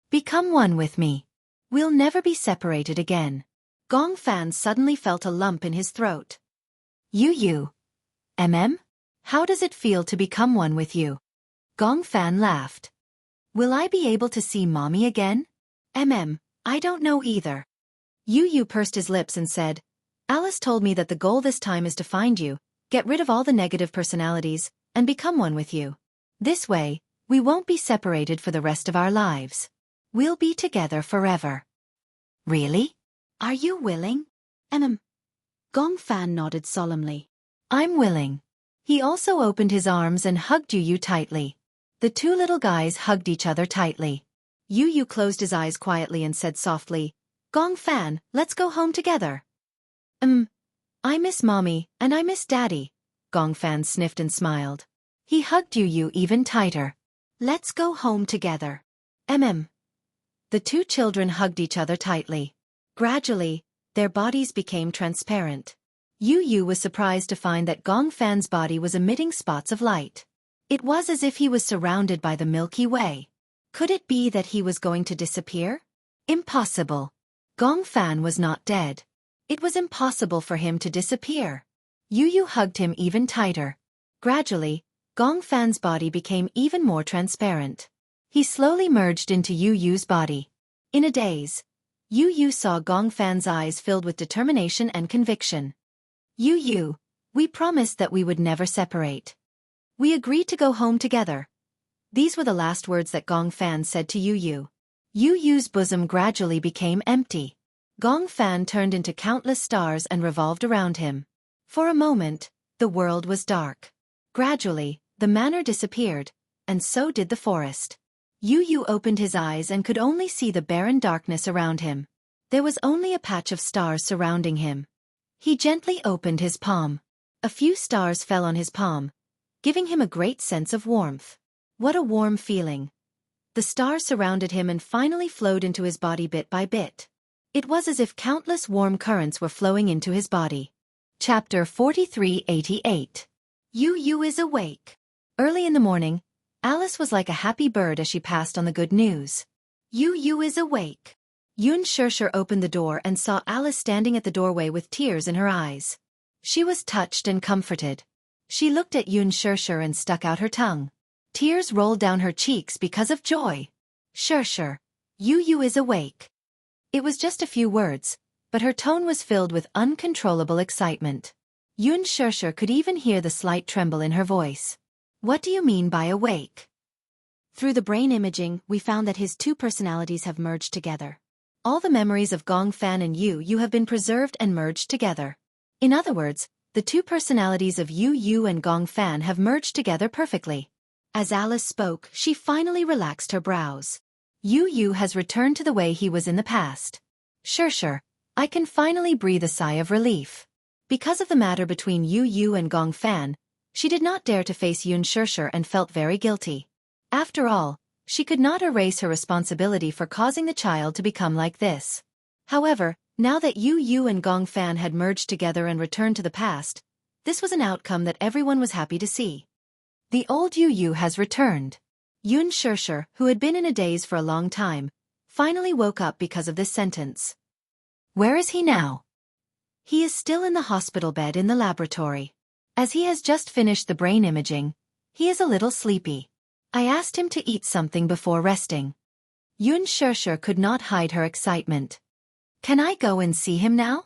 Become one with me. We'll never be separated again. Gong Fan suddenly felt a lump in his throat. Yu Yu. How does it feel to become one with you? Gong Fan laughed. Will I be able to see Mommy again? I don't know either. Yu Yu pursed his lips and said, Alice told me that the goal this time is to find you, get rid of all the negative personalities, and become one with you. This way, we won't be separated for the rest of our lives. We'll be together forever. Really? Are you willing? Gong Fan nodded solemnly. I'm willing. He also opened his arms and hugged Yu Yu tightly. The two little guys hugged each other tightly. Yu Yu closed his eyes quietly and said softly, Gong Fan, let's go home together. I miss Mommy, and I miss Daddy. Gong Fan sniffed and smiled. He hugged Yu Yu even tighter. Let's go home together. The two children hugged each other tightly. Gradually, their bodies became transparent. Yu Yu was surprised to find that Gong Fan's body was emitting spots of light. It was as if he was surrounded by the Milky Way. Could it be that he was going to disappear? Impossible. Gong Fan was not dead. It was impossible for him to disappear. Yu Yu hugged him even tighter. Gradually, Gong Fan's body became even more transparent. He slowly merged into Yu Yu's body. In a daze, Yu Yu saw Gong Fan's eyes filled with determination and conviction. Yu Yu, we promised that we would never separate. We agreed to go home together. These were the last words that Gong Fan said to Yu Yu. Yu Yu's bosom gradually became empty. Gong Fan turned into countless stars and revolved around him. For a moment, the world was dark. Gradually, the manor disappeared, and so did the forest. Yu Yu opened his eyes and could only see the barren darkness around him. There was only a patch of stars surrounding him. He gently opened his palm. A few stars fell on his palm, giving him a great sense of warmth. What a warm feeling. The stars surrounded him and finally flowed into his body bit by bit. It was as if countless warm currents were flowing into his body. Chapter 43-88. Yu Yu is awake. Early in the morning, Alice was like a happy bird as she passed on the good news. Yu Yu is awake. Xianxia opened the door and saw Alice standing at the doorway with tears in her eyes. She was touched and comforted. She looked at Xianxia and stuck out her tongue. Tears rolled down her cheeks because of joy. Xianxia, Yu Yu is awake. It was just a few words, but her tone was filled with uncontrollable excitement. Xianxia could even hear the slight tremble in her voice. What do you mean by awake? Through the brain imaging, we found that his two personalities have merged together. All the memories of Gong Fan and Yu Yu have been preserved and merged together. In other words, the two personalities of Yu Yu and Gong Fan have merged together perfectly. As Alice spoke, she finally relaxed her brows. Yu Yu has returned to the way he was in the past. Sure, I can finally breathe a sigh of relief. Because of the matter between Yu Yu and Gong Fan, she did not dare to face Yun Shursher and felt very guilty. After all, she could not erase her responsibility for causing the child to become like this. However, now that Yu Yu and Gong Fan had merged together and returned to the past, this was an outcome that everyone was happy to see. The old Yu Yu has returned. Yun Shursher, who had been in a daze for a long time, finally woke up because of this sentence. Where is he now? He is still in the hospital bed in the laboratory. As he has just finished the brain imaging, he is a little sleepy. I asked him to eat something before resting. Yun Shursher could not hide her excitement. Can I go and see him now?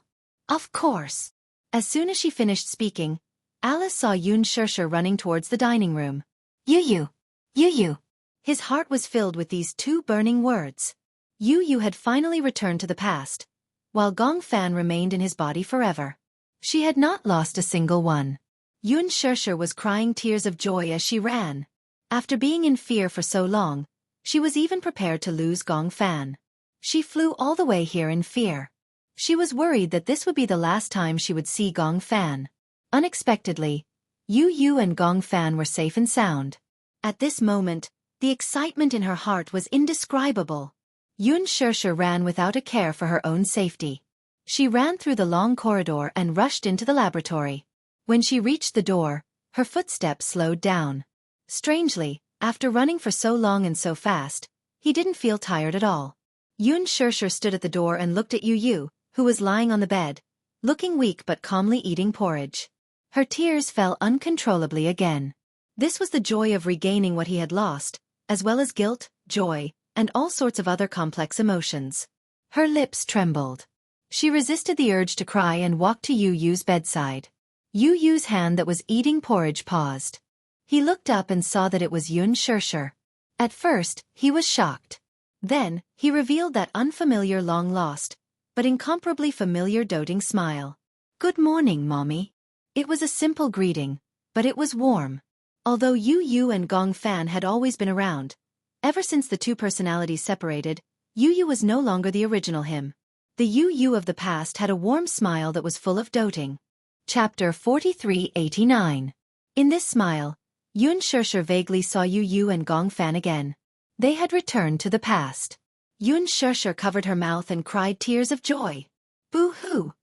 Of course. As soon as she finished speaking, Alice saw Yun Shursher running towards the dining room. Yu Yu! Yu Yu! His heart was filled with these two burning words. Yu Yu had finally returned to the past, while Gong Fan remained in his body forever. She had not lost a single one. Yun Shursher was crying tears of joy as she ran. After being in fear for so long, she was even prepared to lose Gong Fan. She flew all the way here in fear. She was worried that this would be the last time she would see Gong Fan. Unexpectedly, Yu Yu and Gong Fan were safe and sound. At this moment, the excitement in her heart was indescribable. Yun Shursher ran without a care for her own safety. She ran through the long corridor and rushed into the laboratory. When she reached the door, her footsteps slowed down. Strangely, after running for so long and so fast, he didn't feel tired at all. Yun Shursher stood at the door and looked at Yu Yu, who was lying on the bed, looking weak but calmly eating porridge. Her tears fell uncontrollably again. This was the joy of regaining what he had lost, as well as guilt, joy, and all sorts of other complex emotions. Her lips trembled. She resisted the urge to cry and walked to Yu Yu's bedside. Yu Yu's hand that was eating porridge paused. He looked up and saw that it was Yun Shursher. At first, he was shocked. Then, he revealed that unfamiliar long-lost, but incomparably familiar doting smile. Good morning, Mommy. It was a simple greeting, but it was warm. Although Yu Yu and Gong Fan had always been around, ever since the two personalities separated, Yu Yu was no longer the original him. The Yu Yu of the past had a warm smile that was full of doting. Chapter 4389. In this smile, Yun Shursher vaguely saw Yu Yu and Gong Fan again. They had returned to the past. Yun Shursher covered her mouth and cried tears of joy. Boo-hoo!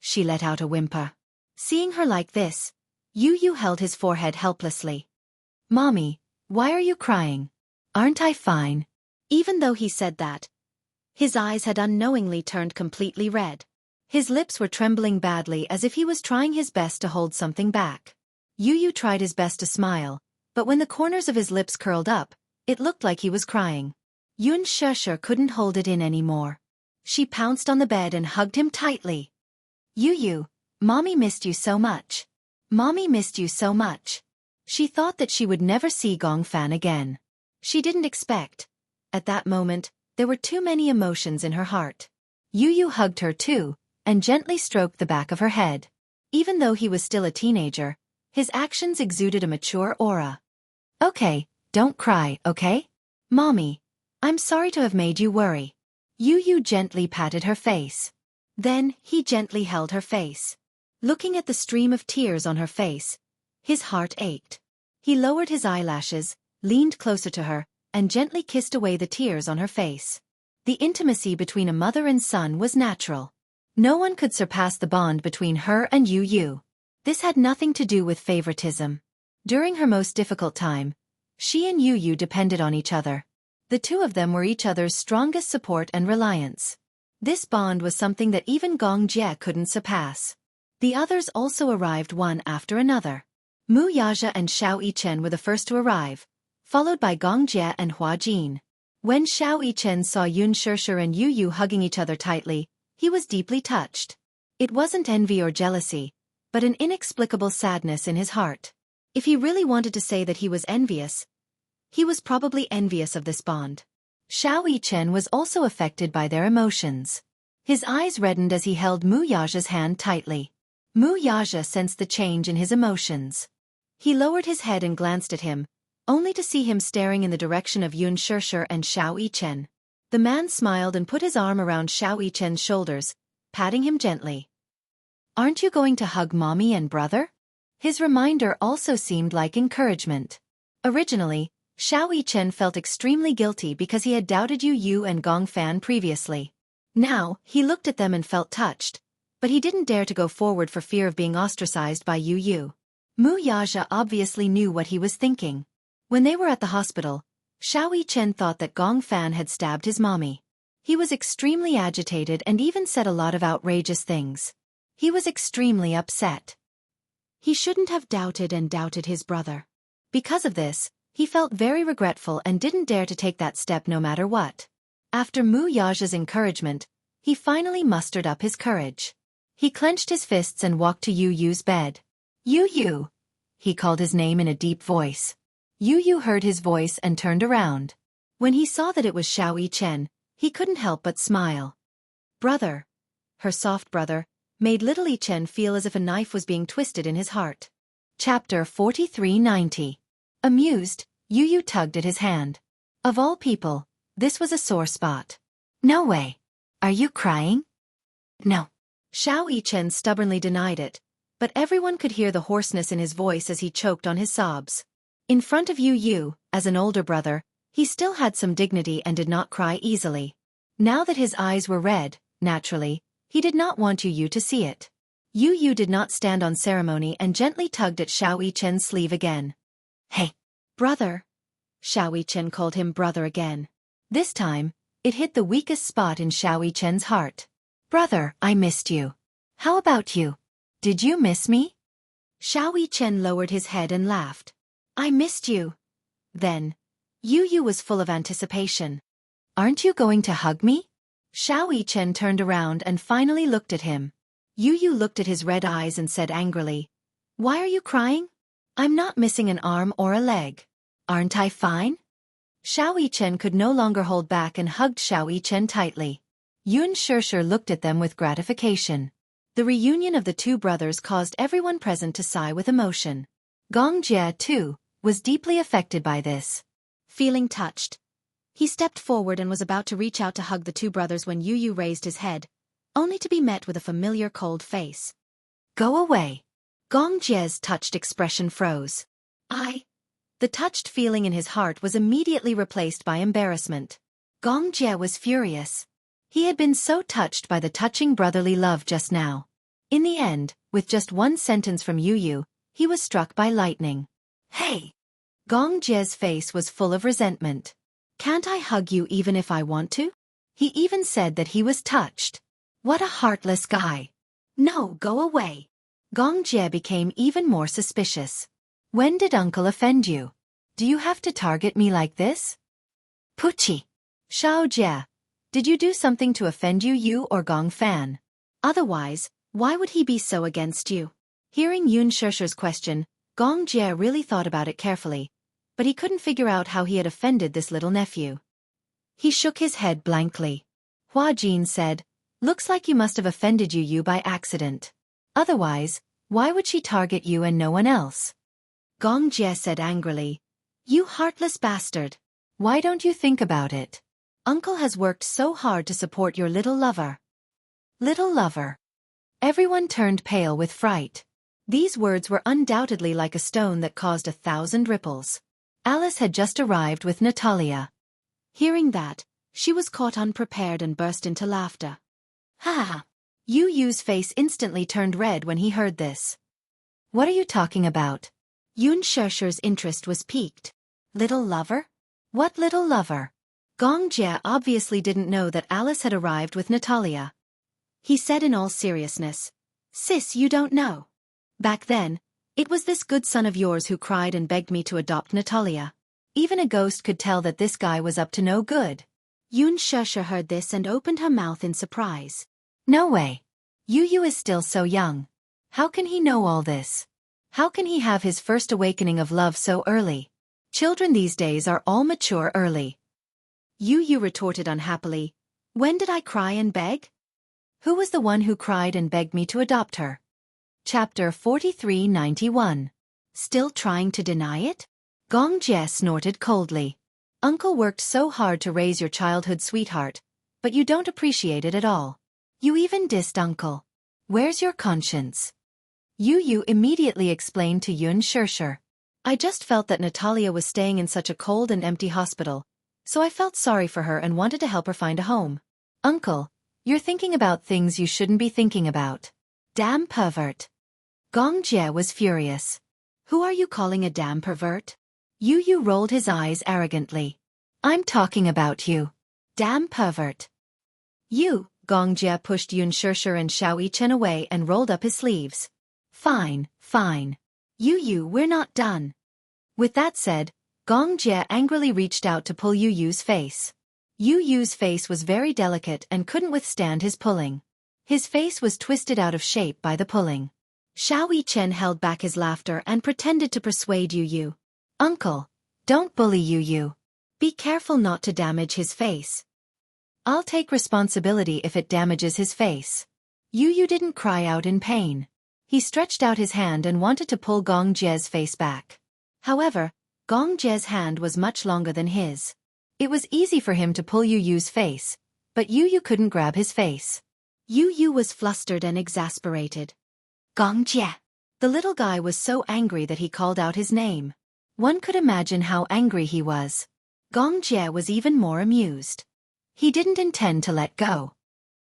She let out a whimper. Seeing her like this, Yu Yu held his forehead helplessly. Mommy, why are you crying? Aren't I fine? Even though he said that, his eyes had unknowingly turned completely red. His lips were trembling badly as if he was trying his best to hold something back. Yu Yu tried his best to smile, but when the corners of his lips curled up, it looked like he was crying. Yun Shursher couldn't hold it in anymore. She pounced on the bed and hugged him tightly. Yu Yu, Mommy missed you so much. Mommy missed you so much. She thought that she would never see Gong Fan again. She didn't expect. At that moment, there were too many emotions in her heart. Yu Yu hugged her too, and gently stroked the back of her head. Even though he was still a teenager, his actions exuded a mature aura. Okay, don't cry, okay? Mommy, I'm sorry to have made you worry. Yu Yu gently patted her face. Then, he gently held her face. Looking at the stream of tears on her face, his heart ached. He lowered his eyelashes, leaned closer to her, and gently kissed away the tears on her face. The intimacy between a mother and son was natural. No one could surpass the bond between her and Yu Yu. This had nothing to do with favoritism. During her most difficult time, she and Yu Yu depended on each other. The two of them were each other's strongest support and reliance. This bond was something that even Gong Jie couldn't surpass. The others also arrived one after another. Mu Yaja and Xiao Yichen were the first to arrive, followed by Gong Jie and Hua Jin. When Xiao Yichen saw Yun Shursher and Yu Yu hugging each other tightly, he was deeply touched. It wasn't envy or jealousy, but an inexplicable sadness in his heart. If he really wanted to say that he was envious, he was probably envious of this bond. Xiao Yichen was also affected by their emotions. His eyes reddened as he held Mu Yaja's hand tightly. Mu Yaja sensed the change in his emotions. He lowered his head and glanced at him, only to see him staring in the direction of Yun Shursher and Xiao Yichen. The man smiled and put his arm around Xianxia's shoulders, patting him gently. "Aren't you going to hug mommy and brother?" His reminder also seemed like encouragement. Originally, Xianxia felt extremely guilty because he had doubted Yu and Gongfan previously. Now, he looked at them and felt touched, but he didn't dare to go forward for fear of being ostracized by Yu. Wuxia obviously knew what he was thinking. When they were at the hospital, Xianxia thought that Gongfan had stabbed his mommy. He was extremely agitated and even said a lot of outrageous things. He was extremely upset. He shouldn't have doubted his brother. Because of this, he felt very regretful and didn't dare to take that step no matter what. After Wuxia's encouragement, he finally mustered up his courage. He clenched his fists and walked to Yu's bed. "Yu," he called his name in a deep voice. Yu heard his voice and turned around. When he saw that it was Xianxia, he couldn't help but smile. "Brother," her soft brother, made little Chen feel as if a knife was being twisted in his heart. Chapter 4390. Amused, Yu tugged at his hand. Of all people, this was a sore spot. "No way. Are you crying?" "No." Xianxia stubbornly denied it, but everyone could hear the hoarseness in his voice as he choked on his sobs. In front of Yu, as an older brother, he still had some dignity and did not cry easily. Now that his eyes were red, naturally, he did not want Yu to see it. Yu did not stand on ceremony and gently tugged at Xianxia's sleeve again. "Hey, brother." Xianxia called him brother again. This time, it hit the weakest spot in Xianxia's heart. "Brother, I missed you. How about you? Did you miss me?" Xianxia lowered his head and laughed. "I missed you." Then, Yu was full of anticipation. "Aren't you going to hug me?" Xianxia turned around and finally looked at him. Yu looked at his red eyes and said angrily, "Why are you crying? I'm not missing an arm or a leg. Aren't I fine?" Xianxia could no longer hold back and hugged Xianxia tightly. Xianxia looked at them with gratification. The reunion of the two brothers caused everyone present to sigh with emotion. Gongjie, too, was deeply affected by this. Feeling touched, he stepped forward and was about to reach out to hug the two brothers when Yu raised his head, only to be met with a familiar cold face. "Go away." Gongjie's touched expression froze. The touched feeling in his heart was immediately replaced by embarrassment. Gongjie was furious. He had been so touched by the touching brotherly love just now. In the end, with just one sentence from Yu, he was struck by lightning. "Hey!" Gongjie's face was full of resentment. "Can't I hug you even if I want to?" He even said that he was touched. What a heartless guy. "No, go away." Gongjie became even more suspicious. "When did uncle offend you? Do you have to target me like this?" "Puchi." "Xiaojie, did you do something to offend Yu or Gongfan? Otherwise, why would he be so against you?" Hearing Xianxia's question, Gongjie really thought about it carefully, but he couldn't figure out how he had offended this little nephew. He shook his head blankly. Hua Jin said, "Looks like you must have offended Yu by accident. Otherwise, why would she target you and no one else?" Gongjie said angrily, "You heartless bastard. Why don't you think about it? Uncle has worked so hard to support your little lover." Little lover. Everyone turned pale with fright. These words were undoubtedly like a stone that caused 1,000 ripples. Alice had just arrived with Natalia. Hearing that, she was caught unprepared and burst into laughter. "Ha!" Yu's face instantly turned red when he heard this. "What are you talking about?" Xianxia's interest was piqued. "Little lover? What little lover?" Gongjie obviously didn't know that Alice had arrived with Natalia. He said in all seriousness, "Sis, you don't know. Back then, it was this good son of yours who cried and begged me to adopt Natalia. Even a ghost could tell that this guy was up to no good." Xianxia heard this and opened her mouth in surprise. "No way. Yu is still so young. How can he know all this? How can he have his first awakening of love so early? Children these days are all mature early." Yu retorted unhappily, "When did I cry and beg? Who was the one who cried and begged me to adopt her?" Chapter 4391. Still trying to deny it? Gongjie snorted coldly. Uncle worked so hard to raise your childhood sweetheart, but you don't appreciate it at all. You even dissed Uncle. Where's your conscience? Yu immediately explained to Xianxia. I just felt that Natalia was staying in such a cold and empty hospital, so I felt sorry for her and wanted to help her find a home. Uncle, you're thinking about things you shouldn't be thinking about. Damn pervert. Gong Jie was furious. Who are you calling a damn pervert? Yu rolled his eyes arrogantly. I'm talking about you. Damn pervert. You, Gong Jie pushed Xianxia and Xianxia away and rolled up his sleeves. Fine, fine. Yu, we're not done. With that said, Gong Jie angrily reached out to pull Yu's face. Yu's face was very delicate and couldn't withstand his pulling. His face was twisted out of shape by the pulling. Xianxia held back his laughter and pretended to persuade Yu. Uncle, don't bully Yu. Be careful not to damage his face. I'll take responsibility if it damages his face. Yu didn't cry out in pain. He stretched out his hand and wanted to pull Gong Jie's face back. However, Gong Jie's hand was much longer than his. It was easy for him to pull Yu's face, but Yu couldn't grab his face. Yu was flustered and exasperated. Gong Jie. The little guy was so angry that he called out his name. One could imagine how angry he was. Gong Jie was even more amused. He didn't intend to let go.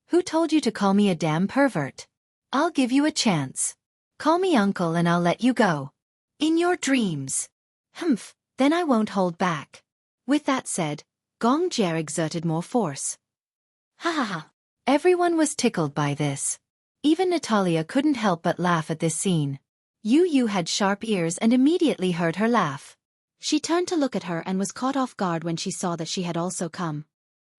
Who told you to call me a damn pervert? I'll give you a chance. Call me uncle and I'll let you go. In your dreams. Humph, then I won't hold back. With that said, Gong Jie exerted more force. Ha ha ha. Everyone was tickled by this. Even Natalia couldn't help but laugh at this scene. Yu had sharp ears and immediately heard her laugh. She turned to look at her and was caught off guard when she saw that she had also come.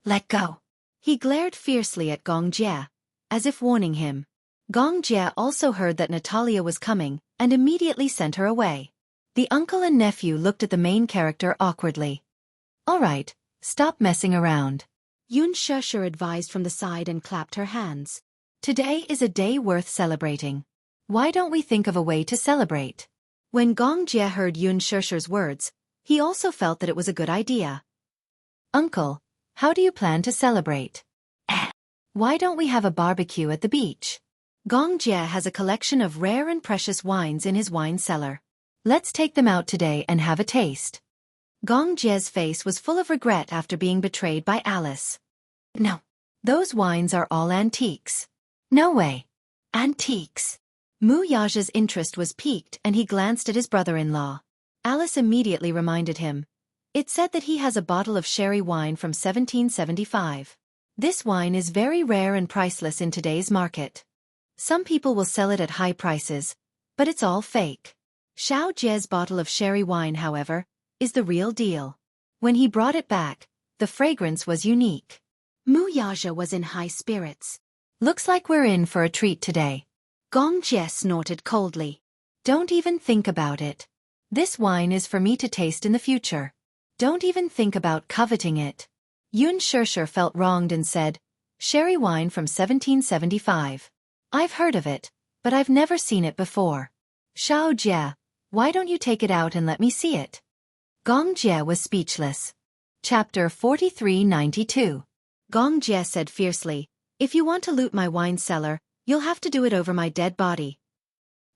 Let go. He glared fiercely at Gong Jie, as if warning him. Gong Jie also heard that Natalia was coming, and immediately sent her away. The uncle and nephew looked at the main character awkwardly. All right, stop messing around. Xianxia advised from the side and clapped her hands. Today is a day worth celebrating. Why don't we think of a way to celebrate? When Gong Jie heard Xiaxia's words, he also felt that it was a good idea. Uncle, how do you plan to celebrate? Why don't we have a barbecue at the beach? Gong Jie has a collection of rare and precious wines in his wine cellar. Let's take them out today and have a taste. Gong Jie's face was full of regret after being betrayed by Alice. No. Those wines are all antiques. No way. Antiques. Mu Yaja's interest was piqued and he glanced at his brother-in-law. Alice immediately reminded him. It said that he has a bottle of sherry wine from 1775. This wine is very rare and priceless in today's market. Some people will sell it at high prices, but it's all fake. Xiao Jie's bottle of sherry wine, however, is the real deal. When he brought it back, the fragrance was unique. Mu Yaja was in high spirits. Looks like we're in for a treat today. Gong Jie snorted coldly. Don't even think about it. This wine is for me to taste in the future. Don't even think about coveting it. Xianxia felt wronged and said, Sherry wine from 1775. I've heard of it, but I've never seen it before. Xiao Jie, why don't you take it out and let me see it? Gong Jie was speechless. Chapter 4392. Gong Jie said fiercely, if you want to loot my wine cellar, you'll have to do it over my dead body.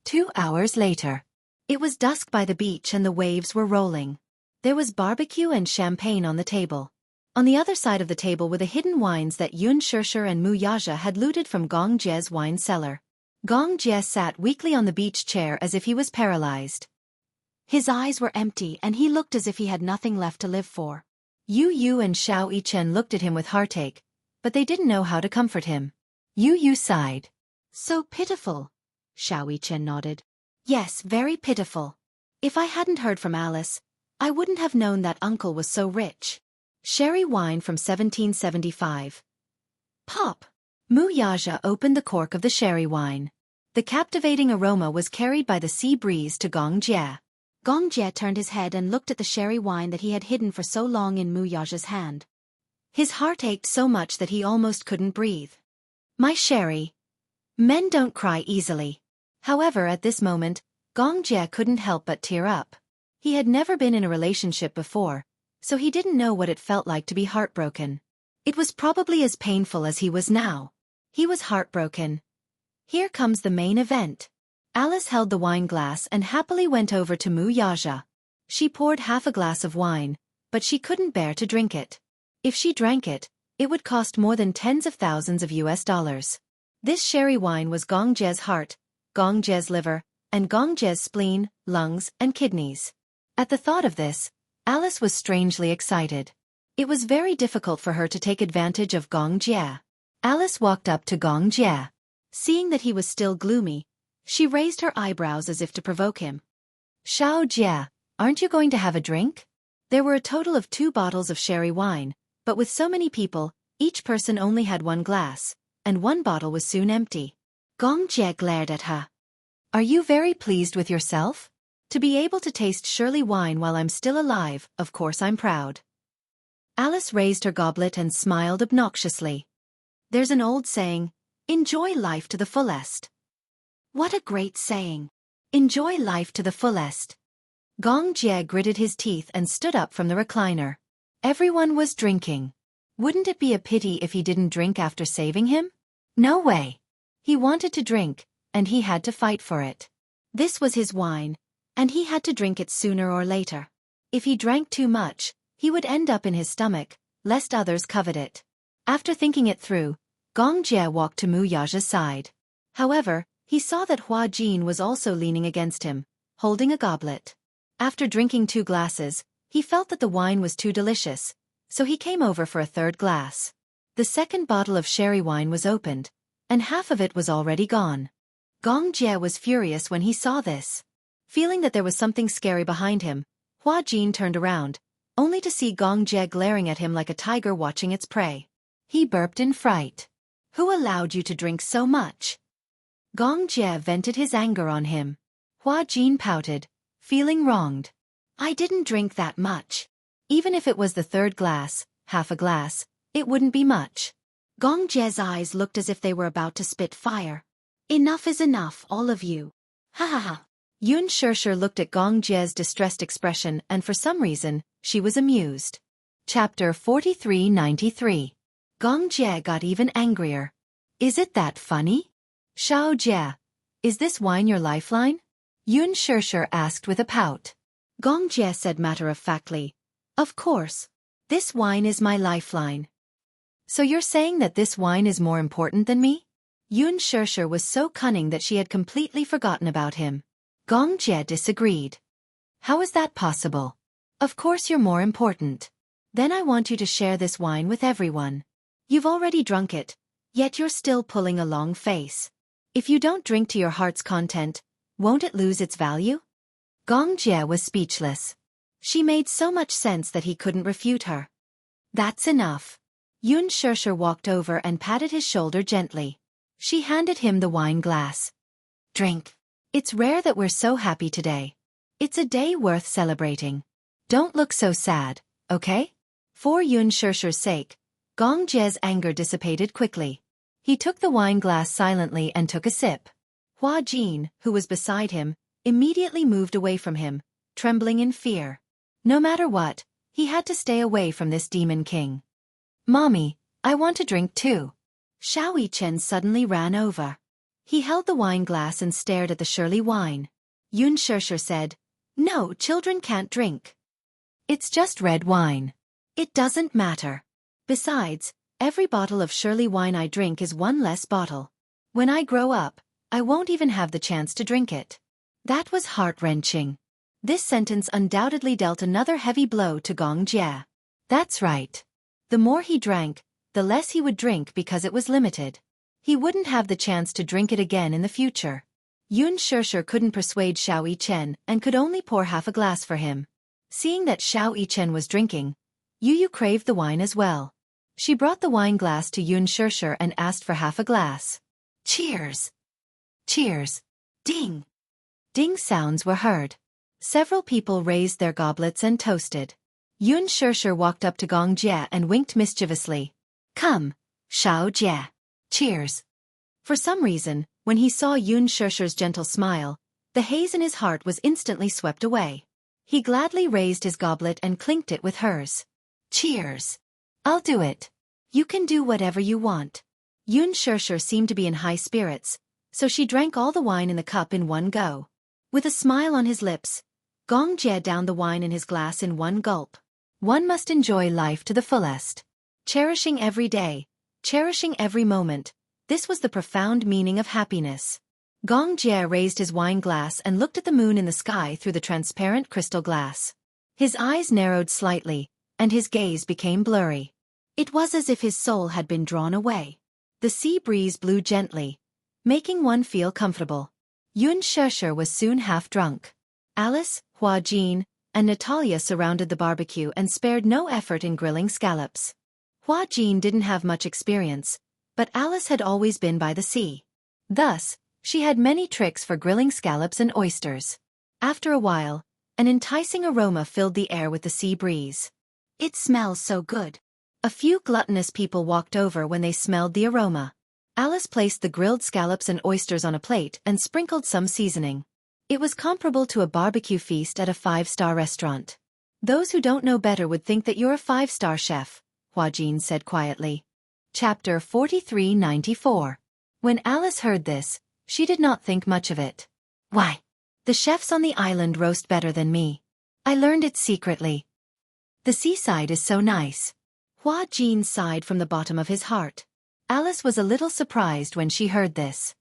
2 hours later. It was dusk by the beach and the waves were rolling. There was barbecue and champagne on the table. On the other side of the table were the hidden wines that Xianxia and Mu Yaja had looted from Gong Jie's wine cellar. Gong Jie sat weakly on the beach chair as if he was paralyzed. His eyes were empty and he looked as if he had nothing left to live for. Yu and Xianxia looked at him with heartache, but they didn't know how to comfort him. Yu sighed. So pitiful. Xianxia nodded. Yes, very pitiful. If I hadn't heard from Alice, I wouldn't have known that uncle was so rich. Sherry wine from 1775. Pop! Mu Yaja opened the cork of the sherry wine. The captivating aroma was carried by the sea breeze to Gong Jie. Gong Jie turned his head and looked at the sherry wine that he had hidden for so long in Mu Yaja's hand. His heart ached so much that he almost couldn't breathe. My sherry. Men don't cry easily. However, at this moment, Gong Jie couldn't help but tear up. He had never been in a relationship before, so he didn't know what it felt like to be heartbroken. It was probably as painful as he was now. He was heartbroken. Here comes the main event. Alice held the wine glass and happily went over to Wuxia. She poured half a glass of wine, but she couldn't bear to drink it. If she drank it, it would cost more than tens of thousands of US dollars. This sherry wine was Gong Jie's heart, Gong Jie's liver, and Gong Jie's spleen, lungs, and kidneys. At the thought of this, Alice was strangely excited. It was very difficult for her to take advantage of Gong Jie. Alice walked up to Gong Jie. Seeing that he was still gloomy, she raised her eyebrows as if to provoke him. "Xiao Jie, aren't you going to have a drink?" There were a total of 2 bottles of sherry wine, but with so many people, each person only had 1 glass, and 1 bottle was soon empty. Gong Jie glared at her. "Are you very pleased with yourself? To be able to taste Shirley wine while I'm still alive, of course I'm proud." Alice raised her goblet and smiled obnoxiously. There's an old saying, enjoy life to the fullest. What a great saying. Enjoy life to the fullest. Gong Jie gritted his teeth and stood up from the recliner. Everyone was drinking. Wouldn't it be a pity if he didn't drink after saving him? No way. He wanted to drink, and he had to fight for it. This was his wine, and he had to drink it sooner or later. If he drank too much, he would end up in his stomach, lest others covet it. After thinking it through, Gong Jie walked to Wuxia's side. However, he saw that Hua Jin was also leaning against him, holding a goblet. After drinking 2 glasses, he felt that the wine was too delicious, so he came over for a 3rd glass. The 2nd bottle of sherry wine was opened, and half of it was already gone. Gong Jie was furious when he saw this. Feeling that there was something scary behind him, Hua Jin turned around, only to see Gong Jie glaring at him like a tiger watching its prey. He burped in fright. "Who allowed you to drink so much?" Gong Jie vented his anger on him. Hua Jin pouted, feeling wronged. "I didn't drink that much. Even if it was the 3rd glass, half a glass, it wouldn't be much." Gong Jie's eyes looked as if they were about to spit fire. "Enough is enough, all of you. Ha ha ha." Xianxia looked at Gong Jie's distressed expression and for some reason, she was amused. Chapter 4393. Gong Jie got even angrier. "Is it that funny? Xiao Jie, is this wine your lifeline?" Xianxia asked with a pout. Gong Jie said matter-of-factly, "Of course. This wine is my lifeline." "So you're saying that this wine is more important than me?" Xianxia was so cunning that she had completely forgotten about him. Gong Jie disagreed. "How is that possible? Of course you're more important. Then I want you to share this wine with everyone. You've already drunk it, yet you're still pulling a long face. If you don't drink to your heart's content, won't it lose its value?" Gong Jie was speechless. She made so much sense that he couldn't refute her. "That's enough." Xianxia walked over and patted his shoulder gently. She handed him the wine glass. "Drink. It's rare that we're so happy today. It's a day worth celebrating. Don't look so sad, okay?" For Xianxia's sake, Gong Jie's anger dissipated quickly. He took the wine glass silently and took a sip. Hua Jin, who was beside him, immediately moved away from him, trembling in fear. No matter what, he had to stay away from this demon king. "Mommy, I want to drink too." Xianxia suddenly ran over. He held the wine glass and stared at the Shirley wine. Xianxia said, "No, children can't drink. It's just red wine. It doesn't matter. Besides, every bottle of Shirley wine I drink is 1 less bottle. When I grow up, I won't even have the chance to drink it." That was heart-wrenching. This sentence undoubtedly dealt another heavy blow to Gong Jie. That's right. The more he drank, the less he would drink because it was limited. He wouldn't have the chance to drink it again in the future. Xianxia couldn't persuade Xianxia and could only pour half a glass for him. Seeing that Xianxia was drinking, Yu craved the wine as well. She brought the wine glass to Xianxia and asked for half a glass. "Cheers! Cheers! Ding!" Ding sounds were heard. Several people raised their goblets and toasted. Xianxia walked up to Gong Jie and winked mischievously. "Come, Xiao Jie. Cheers." For some reason, when he saw Xianxia's gentle smile, the haze in his heart was instantly swept away. He gladly raised his goblet and clinked it with hers. Cheers. I'll do it. You can do whatever you want. Xianxia seemed to be in high spirits, so she drank all the wine in the cup in one go. With a smile on his lips, Gong Jie downed the wine in his glass in one gulp. One must enjoy life to the fullest. Cherishing every day, cherishing every moment, this was the profound meaning of happiness. Gong Jie raised his wine glass and looked at the moon in the sky through the transparent crystal glass. His eyes narrowed slightly, and his gaze became blurry. It was as if his soul had been drawn away. The sea breeze blew gently, making one feel comfortable. Xianxia was soon half drunk. Alice, Hua Jin, and Natalia surrounded the barbecue and spared no effort in grilling scallops. Hua Jin didn't have much experience, but Alice had always been by the sea. Thus, she had many tricks for grilling scallops and oysters. After a while, an enticing aroma filled the air with the sea breeze. It smells so good. A few gluttonous people walked over when they smelled the aroma. Alice placed the grilled scallops and oysters on a plate and sprinkled some seasoning. It was comparable to a barbecue feast at a 5-star restaurant. Those who don't know better would think that you're a 5-star chef, Hua Jin said quietly. Chapter 4394. When Alice heard this, she did not think much of it. Why? The chefs on the island roast better than me. I learned it secretly. The seaside is so nice. Hua Jin sighed from the bottom of his heart. Alice was a little surprised when she heard this.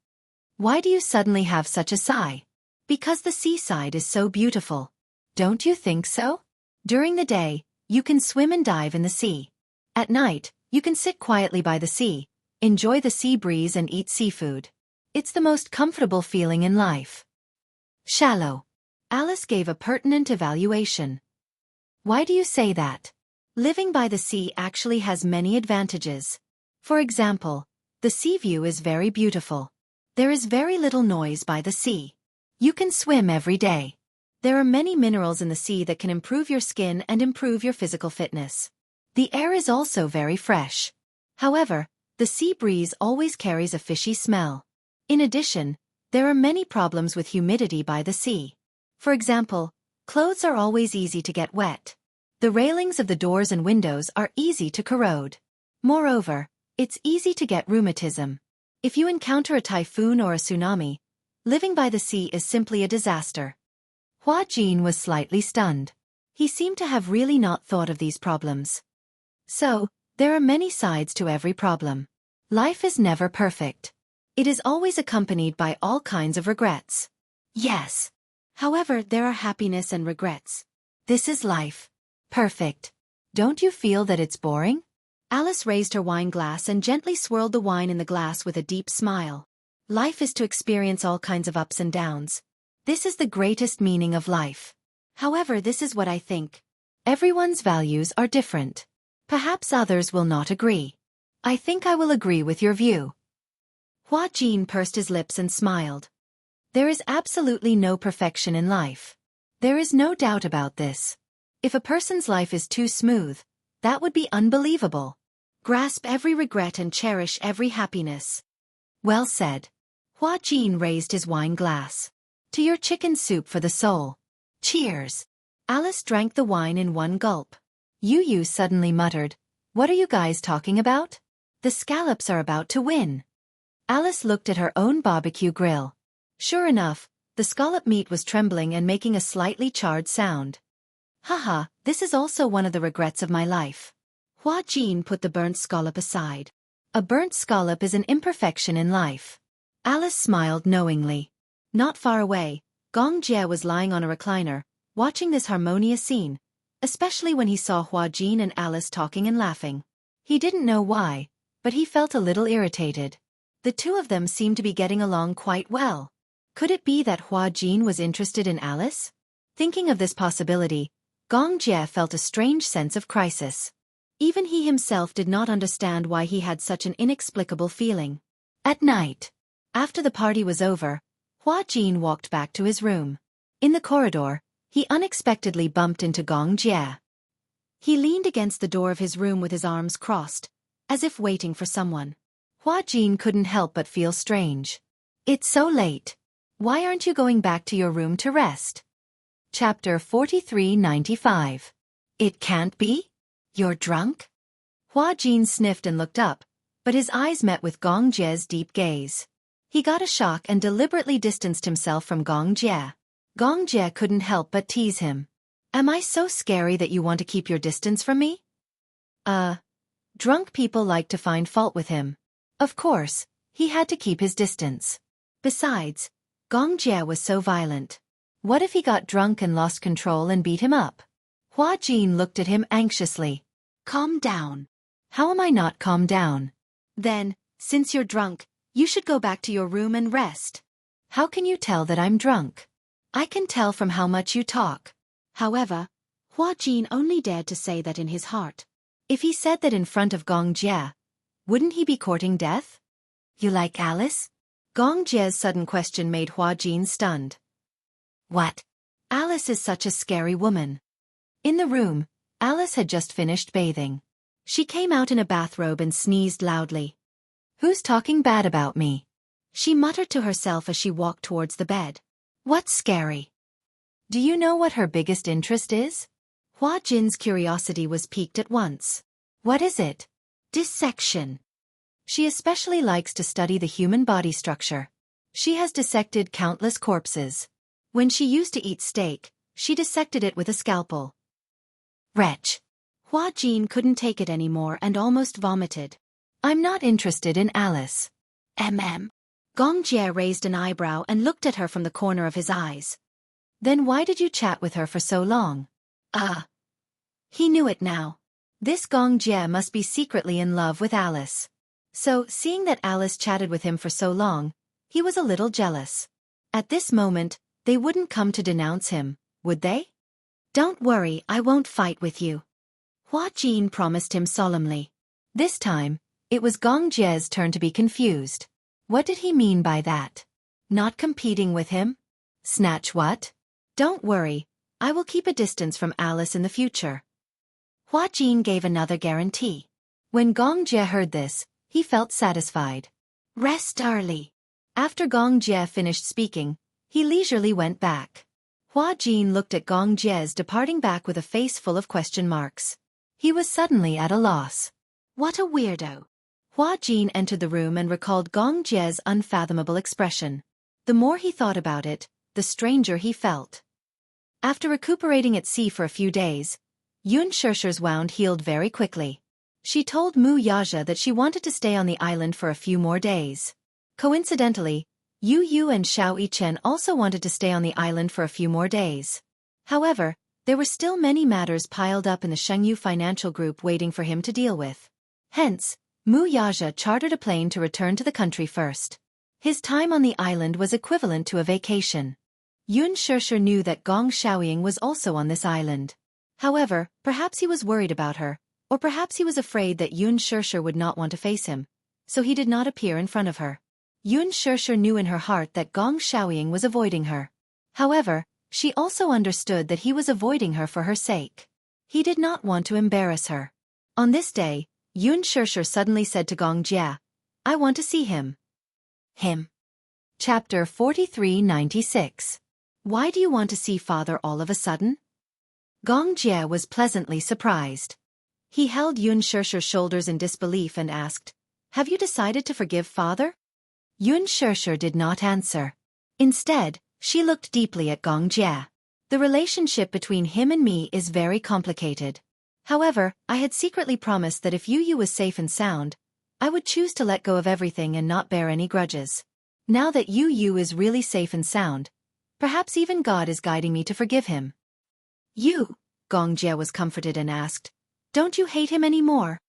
Why do you suddenly have such a sigh? Because the seaside is so beautiful. Don't you think so? During the day, you can swim and dive in the sea. At night, you can sit quietly by the sea, enjoy the sea breeze and eat seafood. It's the most comfortable feeling in life. Shallow. Alice gave a pertinent evaluation. Why do you say that? Living by the sea actually has many advantages. For example, the sea view is very beautiful. There is very little noise by the sea. You can swim every day. There are many minerals in the sea that can improve your skin and improve your physical fitness. The air is also very fresh. However, the sea breeze always carries a fishy smell. In addition, there are many problems with humidity by the sea. For example, clothes are always easy to get wet. The railings of the doors and windows are easy to corrode. Moreover, it's easy to get rheumatism. If you encounter a typhoon or a tsunami, living by the sea is simply a disaster. Hua Jin was slightly stunned. He seemed to have really not thought of these problems. So, there are many sides to every problem. Life is never perfect. It is always accompanied by all kinds of regrets. Yes. However, there are happiness and regrets. This is life. Perfect. Don't you feel that it's boring? Alice raised her wine glass and gently swirled the wine in the glass with a deep smile. Life is to experience all kinds of ups and downs. This is the greatest meaning of life. However, this is what I think. Everyone's values are different. Perhaps others will not agree. I think I will agree with your view. Hua Jin pursed his lips and smiled. There is absolutely no perfection in life. There is no doubt about this. If a person's life is too smooth, that would be unbelievable. Grasp every regret and cherish every happiness. Well said. Hua Jin raised his wine glass. To your chicken soup for the soul. Cheers. Alice drank the wine in one gulp. Yu suddenly muttered, What are you guys talking about? The scallops are about to win. Alice looked at her own barbecue grill. Sure enough, the scallop meat was trembling and making a slightly charred sound. Haha, this is also one of the regrets of my life. Hua Jin put the burnt scallop aside. A burnt scallop is an imperfection in life. Alice smiled knowingly. Not far away, Gong Jie was lying on a recliner, watching this harmonious scene, especially when he saw Hua Jin and Alice talking and laughing. He didn't know why, but he felt a little irritated. The two of them seemed to be getting along quite well. Could it be that Hua Jin was interested in Alice? Thinking of this possibility, Gong Jie felt a strange sense of crisis. Even he himself did not understand why he had such an inexplicable feeling. At night, after the party was over, Hua Jin walked back to his room. In the corridor, he unexpectedly bumped into Gong Jie. He leaned against the door of his room with his arms crossed, as if waiting for someone. Hua Jin couldn't help but feel strange. It's so late. Why aren't you going back to your room to rest? Chapter 4395. It can't be? You're drunk? Hua Jin sniffed and looked up, but his eyes met with Gong Jie's deep gaze. He got a shock and deliberately distanced himself from Gong Jie. Gong Jie couldn't help but tease him. Am I so scary that you want to keep your distance from me? Drunk people like to find fault with him. Of course, he had to keep his distance. Besides, Gong Jie was so violent. What if he got drunk and lost control and beat him up? Hua Jin looked at him anxiously. Calm down. How am I not calm down? Then, since you're drunk, you should go back to your room and rest. How can you tell that I'm drunk? I can tell from how much you talk. However, Hua Jin only dared to say that in his heart. If he said that in front of Gong Jie, wouldn't he be courting death? You like Alice? Gong Jie's sudden question made Hua Jin stunned. What? Alice is such a scary woman. In the room, Alice had just finished bathing. She came out in a bathrobe and sneezed loudly. Who's talking bad about me? She muttered to herself as she walked towards the bed. What's scary? Do you know what her biggest interest is? Hua Jin's curiosity was piqued at once. What is it? Dissection. She especially likes to study the human body structure. She has dissected countless corpses. When she used to eat steak, she dissected it with a scalpel. Wretch. Hua Jin couldn't take it anymore and almost vomited. I'm not interested in Alice. Gong Jie raised an eyebrow and looked at her from the corner of his eyes. Then why did you chat with her for so long? He knew it now. This Gong Jie must be secretly in love with Alice. So, seeing that Alice chatted with him for so long, he was a little jealous. At this moment, they wouldn't come to denounce him, would they? Don't worry, I won't fight with you. Hua Jin promised him solemnly. This time, it was Gong Jie's turn to be confused. What did he mean by that? Not competing with him? Snatch what? Don't worry, I will keep a distance from Alice in the future. Hua Jin gave another guarantee. When Gong Jie heard this, he felt satisfied. Rest early. After Gong Jie finished speaking, he leisurely went back. Hua Jin looked at Gong Jie's departing back with a face full of question marks. He was suddenly at a loss. What a weirdo. Hua Jin entered the room and recalled Gong Jie's unfathomable expression. The more he thought about it, the stranger he felt. After recuperating at sea for a few days, Xianxia's wound healed very quickly. She told Mu Yaja that she wanted to stay on the island for a few more days. Coincidentally, Yu and Xiao Yichen also wanted to stay on the island for a few more days. However, there were still many matters piled up in the Jianghu financial group waiting for him to deal with. Hence, Mu Yaja chartered a plane to return to the country first. His time on the island was equivalent to a vacation. Xianxia knew that Gong Xiaoying was also on this island. However, perhaps he was worried about her, or perhaps he was afraid that Xianxia would not want to face him, so he did not appear in front of her. Xianxia knew in her heart that Gong Xiaoying was avoiding her. However, she also understood that he was avoiding her for her sake. He did not want to embarrass her. On this day, Xianxia suddenly said to Gong Jie, I want to see him. Him. Chapter 4396. Why do you want to see father all of a sudden? Gong Jie was pleasantly surprised. He held Xianxia's shoulders in disbelief and asked, Have you decided to forgive father? Xianxia did not answer. Instead, she looked deeply at Gong Jie. The relationship between him and me is very complicated. However, I had secretly promised that if Yu was safe and sound, I would choose to let go of everything and not bear any grudges. Now that Yu is really safe and sound, perhaps even God is guiding me to forgive him. Gong Jie was comforted and asked, Don't you hate him anymore?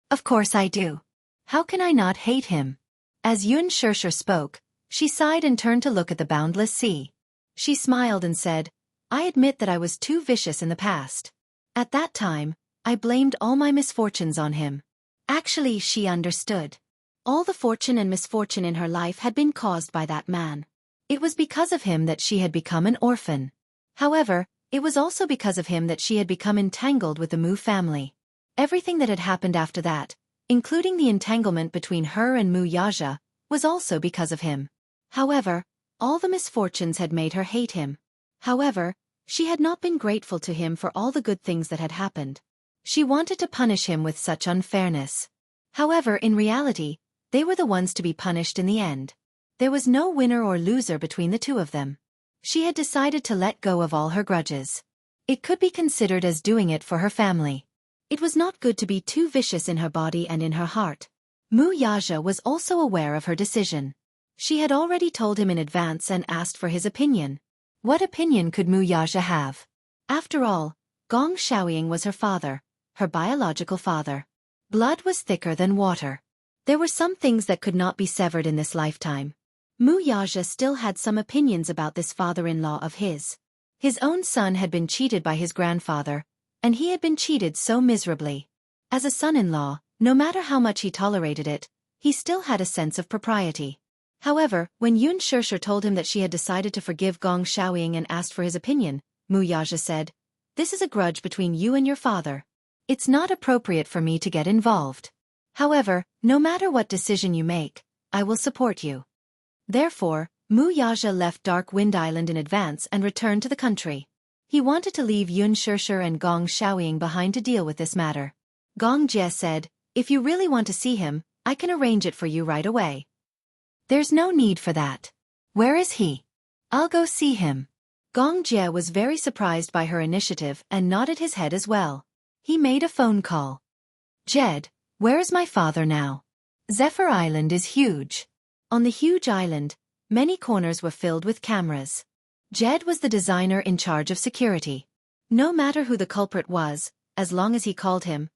Of course I do. How can I not hate him? As Xianxia spoke, she sighed and turned to look at the boundless sea. She smiled and said, I admit that I was too vicious in the past. At that time, I blamed all my misfortunes on him. Actually, she understood. All the fortune and misfortune in her life had been caused by that man. It was because of him that she had become an orphan. However, it was also because of him that she had become entangled with the Mu family. Everything that had happened after that, including the entanglement between her and Mu Yaja, was also because of him. However, all the misfortunes had made her hate him. However, She had not been grateful to him for all the good things that had happened. She wanted to punish him with such unfairness. However, in reality, they were the ones to be punished in the end. There was no winner or loser between the two of them. She had decided to let go of all her grudges. It could be considered as doing it for her family. It was not good to be too vicious in her body and in her heart. Wuxia was also aware of her decision. She had already told him in advance and asked for his opinion. What opinion could Wuxia have? After all, Gong Xiaoying was her father, her biological father. Blood was thicker than water. There were some things that could not be severed in this lifetime. Wuxia still had some opinions about this father-in-law of his. His own son had been cheated by his grandfather, and he had been cheated so miserably. As a son-in-law, no matter how much he tolerated it, he still had a sense of propriety. However, when Xianxia told him that she had decided to forgive Gong Xiaoying and asked for his opinion, Wuxia said, "This is a grudge between you and your father. It's not appropriate for me to get involved. However, no matter what decision you make, I will support you." Therefore, Wuxia left Dark Wind Island in advance and returned to the country. He wanted to leave Xianxia and Gong Xiaoying behind to deal with this matter. Gong Jie said, "If you really want to see him, I can arrange it for you right away." "There's no need for that. Where is he? I'll go see him." Gong Jie was very surprised by her initiative and nodded his head as well. He made a phone call. "Jed, where is my father now?" Zephyr Island is huge. On the huge island, many corners were filled with cameras. Jed was the designer in charge of security. No matter who the culprit was, as long as he called him,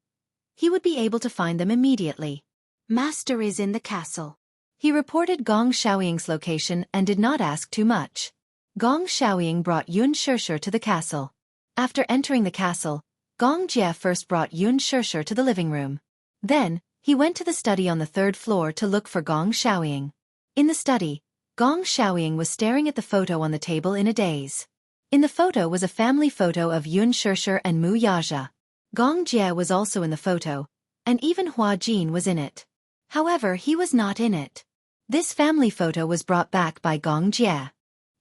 he would be able to find them immediately. "Master is in the castle." He reported Gong Xiaoying's location and did not ask too much. Gong Xiaoying brought Xianxia to the castle. After entering the castle, Gong Jie first brought Xianxia to the living room. Then, he went to the study on the third floor to look for Gong Xiaoying. In the study, Gong Xiaoying was staring at the photo on the table in a daze. In the photo was a family photo of Xianxia and Wuxia. Gong Jie was also in the photo, and even Hua Jin was in it. However, he was not in it. This family photo was brought back by Gong Jie.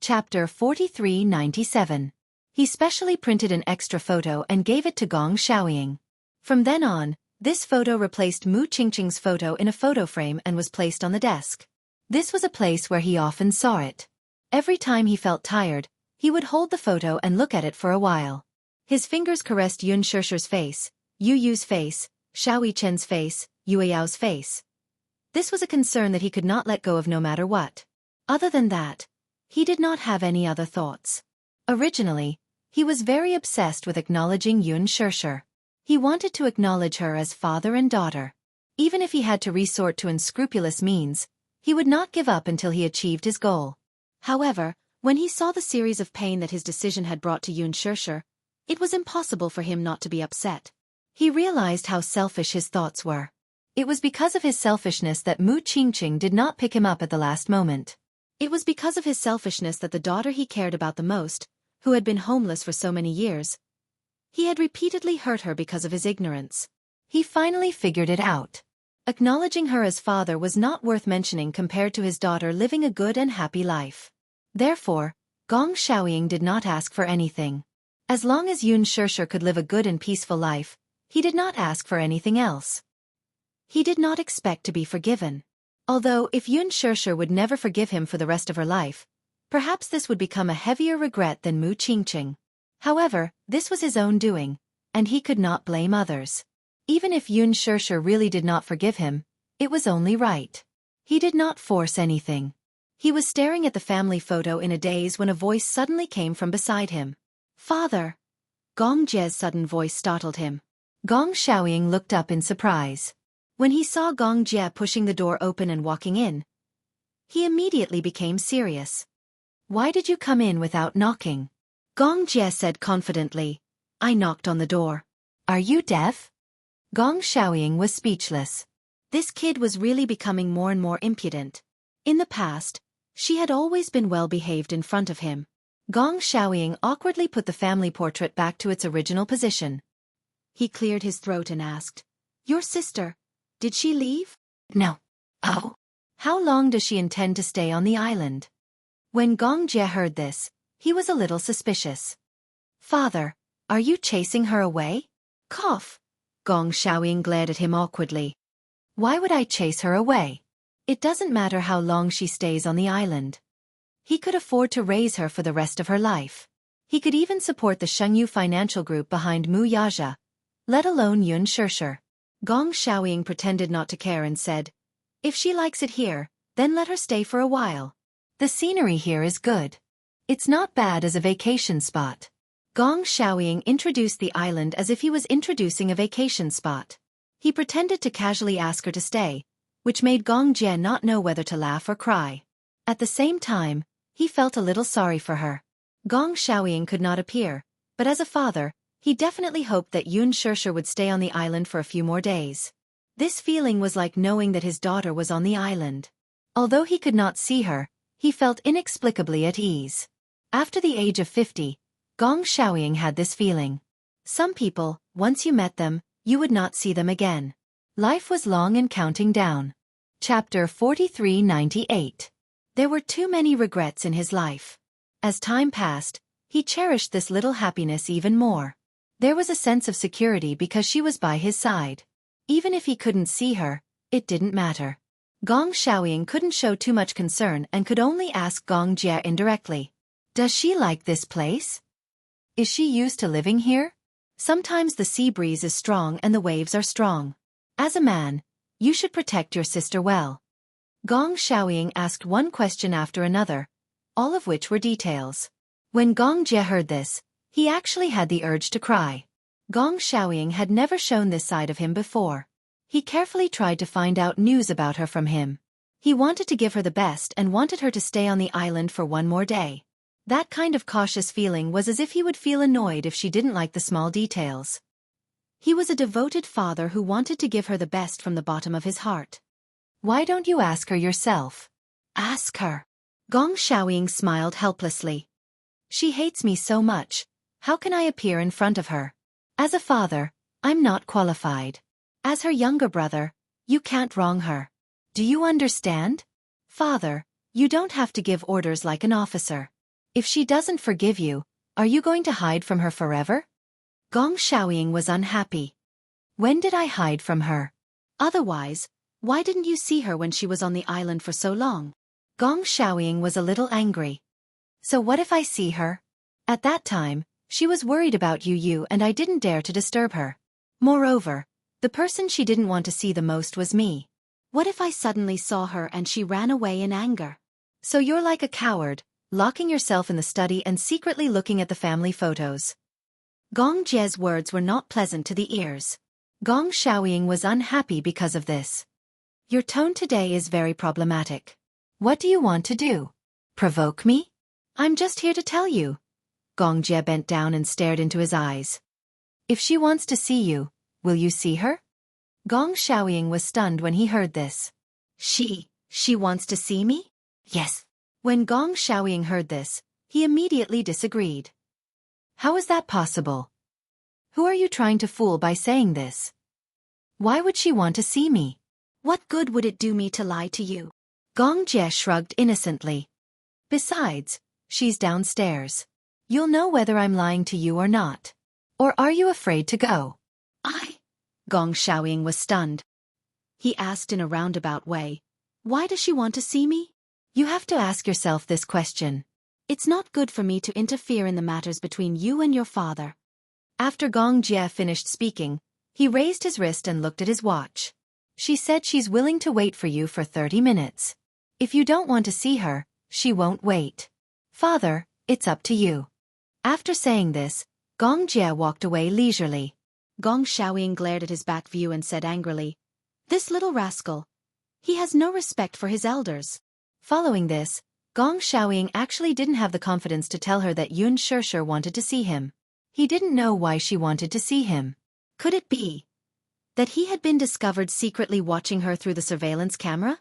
Chapter 4397. He specially printed an extra photo and gave it to Gong Xiaoying. From then on, this photo replaced Mu Qingqing's photo in a photo frame and was placed on the desk. This was a place where he often saw it. Every time he felt tired, he would hold the photo and look at it for a while. His fingers caressed Xianxia's face, Yu Yu's face, Xiao Chen's face, Yue Yao's face. This was a concern that he could not let go of no matter what. Other than that, he did not have any other thoughts. Originally, he was very obsessed with acknowledging Xianxia. He wanted to acknowledge her as father and daughter. Even if he had to resort to unscrupulous means, he would not give up until he achieved his goal. However, when he saw the series of pain that his decision had brought to Xianxia, it was impossible for him not to be upset. He realized how selfish his thoughts were. It was because of his selfishness that Mu Qingqing did not pick him up at the last moment. It was because of his selfishness that the daughter he cared about the most, who had been homeless for so many years, he had repeatedly hurt her because of his ignorance. He finally figured it out. Acknowledging her as father was not worth mentioning compared to his daughter living a good and happy life. Therefore, Gong Xiaoying did not ask for anything. As long as Xianxia could live a good and peaceful life, he did not ask for anything else. He did not expect to be forgiven. Although if Xianxia would never forgive him for the rest of her life, perhaps this would become a heavier regret than Mu Qingqing. However, this was his own doing, and he could not blame others. Even if Xianxia really did not forgive him, it was only right. He did not force anything. He was staring at the family photo in a daze when a voice suddenly came from beside him. "Father!" Gong Jie's sudden voice startled him. Gong Xiaoying looked up in surprise. When he saw Gong Jie pushing the door open and walking in, he immediately became serious. "Why did you come in without knocking?" Gong Jie said confidently, "I knocked on the door." "Are you deaf?" Gong Xiaoying was speechless. This kid was really becoming more and more impudent. In the past, she had always been well behaved in front of him. Gong Xiaoying awkwardly put the family portrait back to its original position. He cleared his throat and asked, "Your sister, did she leave?" "No." "Oh. How long does she intend to stay on the island?" When Gong Jie heard this, he was a little suspicious. Father, are you chasing her away? Cough. Gong Xiaoying glared at him awkwardly. Why would I chase her away? It doesn't matter how long she stays on the island. He could afford to raise her for the rest of her life. He could even support the Xianghu financial group behind Mu Yaja, let alone Yun Shirshir. Gong Xiaoying pretended not to care and said, if she likes it here, then let her stay for a while. The scenery here is good. It's not bad as a vacation spot. Gong Xiaoying introduced the island as if he was introducing a vacation spot. He pretended to casually ask her to stay, which made Gong Jie not know whether to laugh or cry. At the same time, he felt a little sorry for her. Gong Xiaoying could not appear, but as a father, he definitely hoped that Yun Shirshir would stay on the island for a few more days. This feeling was like knowing that his daughter was on the island. Although he could not see her, he felt inexplicably at ease. After the age of 50, Gong Xiaoying had this feeling. Some people, once you met them, you would not see them again. Life was long and counting down. Chapter 4398. There were too many regrets in his life. As time passed, he cherished this little happiness even more. There was a sense of security because she was by his side. Even if he couldn't see her, it didn't matter. Gong Xiaoying couldn't show too much concern and could only ask Gong Jie indirectly. Does she like this place? Is she used to living here? Sometimes the sea breeze is strong and the waves are strong. As a man, you should protect your sister well. Gong Xiaoying asked one question after another, all of which were details. When Gong Jie heard this, he actually had the urge to cry. Gong Xiaoying had never shown this side of him before. He carefully tried to find out news about her from him. He wanted to give her the best and wanted her to stay on the island for one more day. That kind of cautious feeling was as if he would feel annoyed if she didn't like the small details. He was a devoted father who wanted to give her the best from the bottom of his heart. Why don't you ask her yourself? Ask her. Gong Xiaoying smiled helplessly. She hates me so much. How can I appear in front of her? As a father, I'm not qualified. As her younger brother, you can't wrong her. Do you understand? Father, you don't have to give orders like an officer. If she doesn't forgive you, are you going to hide from her forever? Gong Xiaoying was unhappy. When did I hide from her? Otherwise, why didn't you see her when she was on the island for so long? Gong Xiaoying was a little angry. So what if I see her? At that time, she was worried about Yu and I didn't dare to disturb her. Moreover, the person she didn't want to see the most was me. What if I suddenly saw her and she ran away in anger? So you're like a coward, locking yourself in the study and secretly looking at the family photos. Gong Jie's words were not pleasant to the ears. Gong Xiaoying was unhappy because of this. Your tone today is very problematic. What do you want to do? Provoke me? I'm just here to tell you. Gong Jie bent down and stared into his eyes. If she wants to see you, will you see her? Gong Xiaoying was stunned when he heard this. She wants to see me? Yes. When Gong Xiaoying heard this, he immediately disagreed. How is that possible? Who are you trying to fool by saying this? Why would she want to see me? What good would it do me to lie to you? Gong Jie shrugged innocently. Besides, she's downstairs. You'll know whether I'm lying to you or not. Or are you afraid to go? Gong Xiaoying was stunned. He asked in a roundabout way, why does she want to see me? You have to ask yourself this question. It's not good for me to interfere in the matters between you and your father. After Gong Jie finished speaking, he raised his wrist and looked at his watch. She said she's willing to wait for you for 30 minutes. If you don't want to see her, she won't wait. Father, it's up to you. After saying this, Gong Jie walked away leisurely. Gong Xiaoying glared at his back view and said angrily, this little rascal. He has no respect for his elders. Following this, Gong Xiaoying actually didn't have the confidence to tell her that Yun Shirshir wanted to see him. He didn't know why she wanted to see him. Could it be that he had been discovered secretly watching her through the surveillance camera?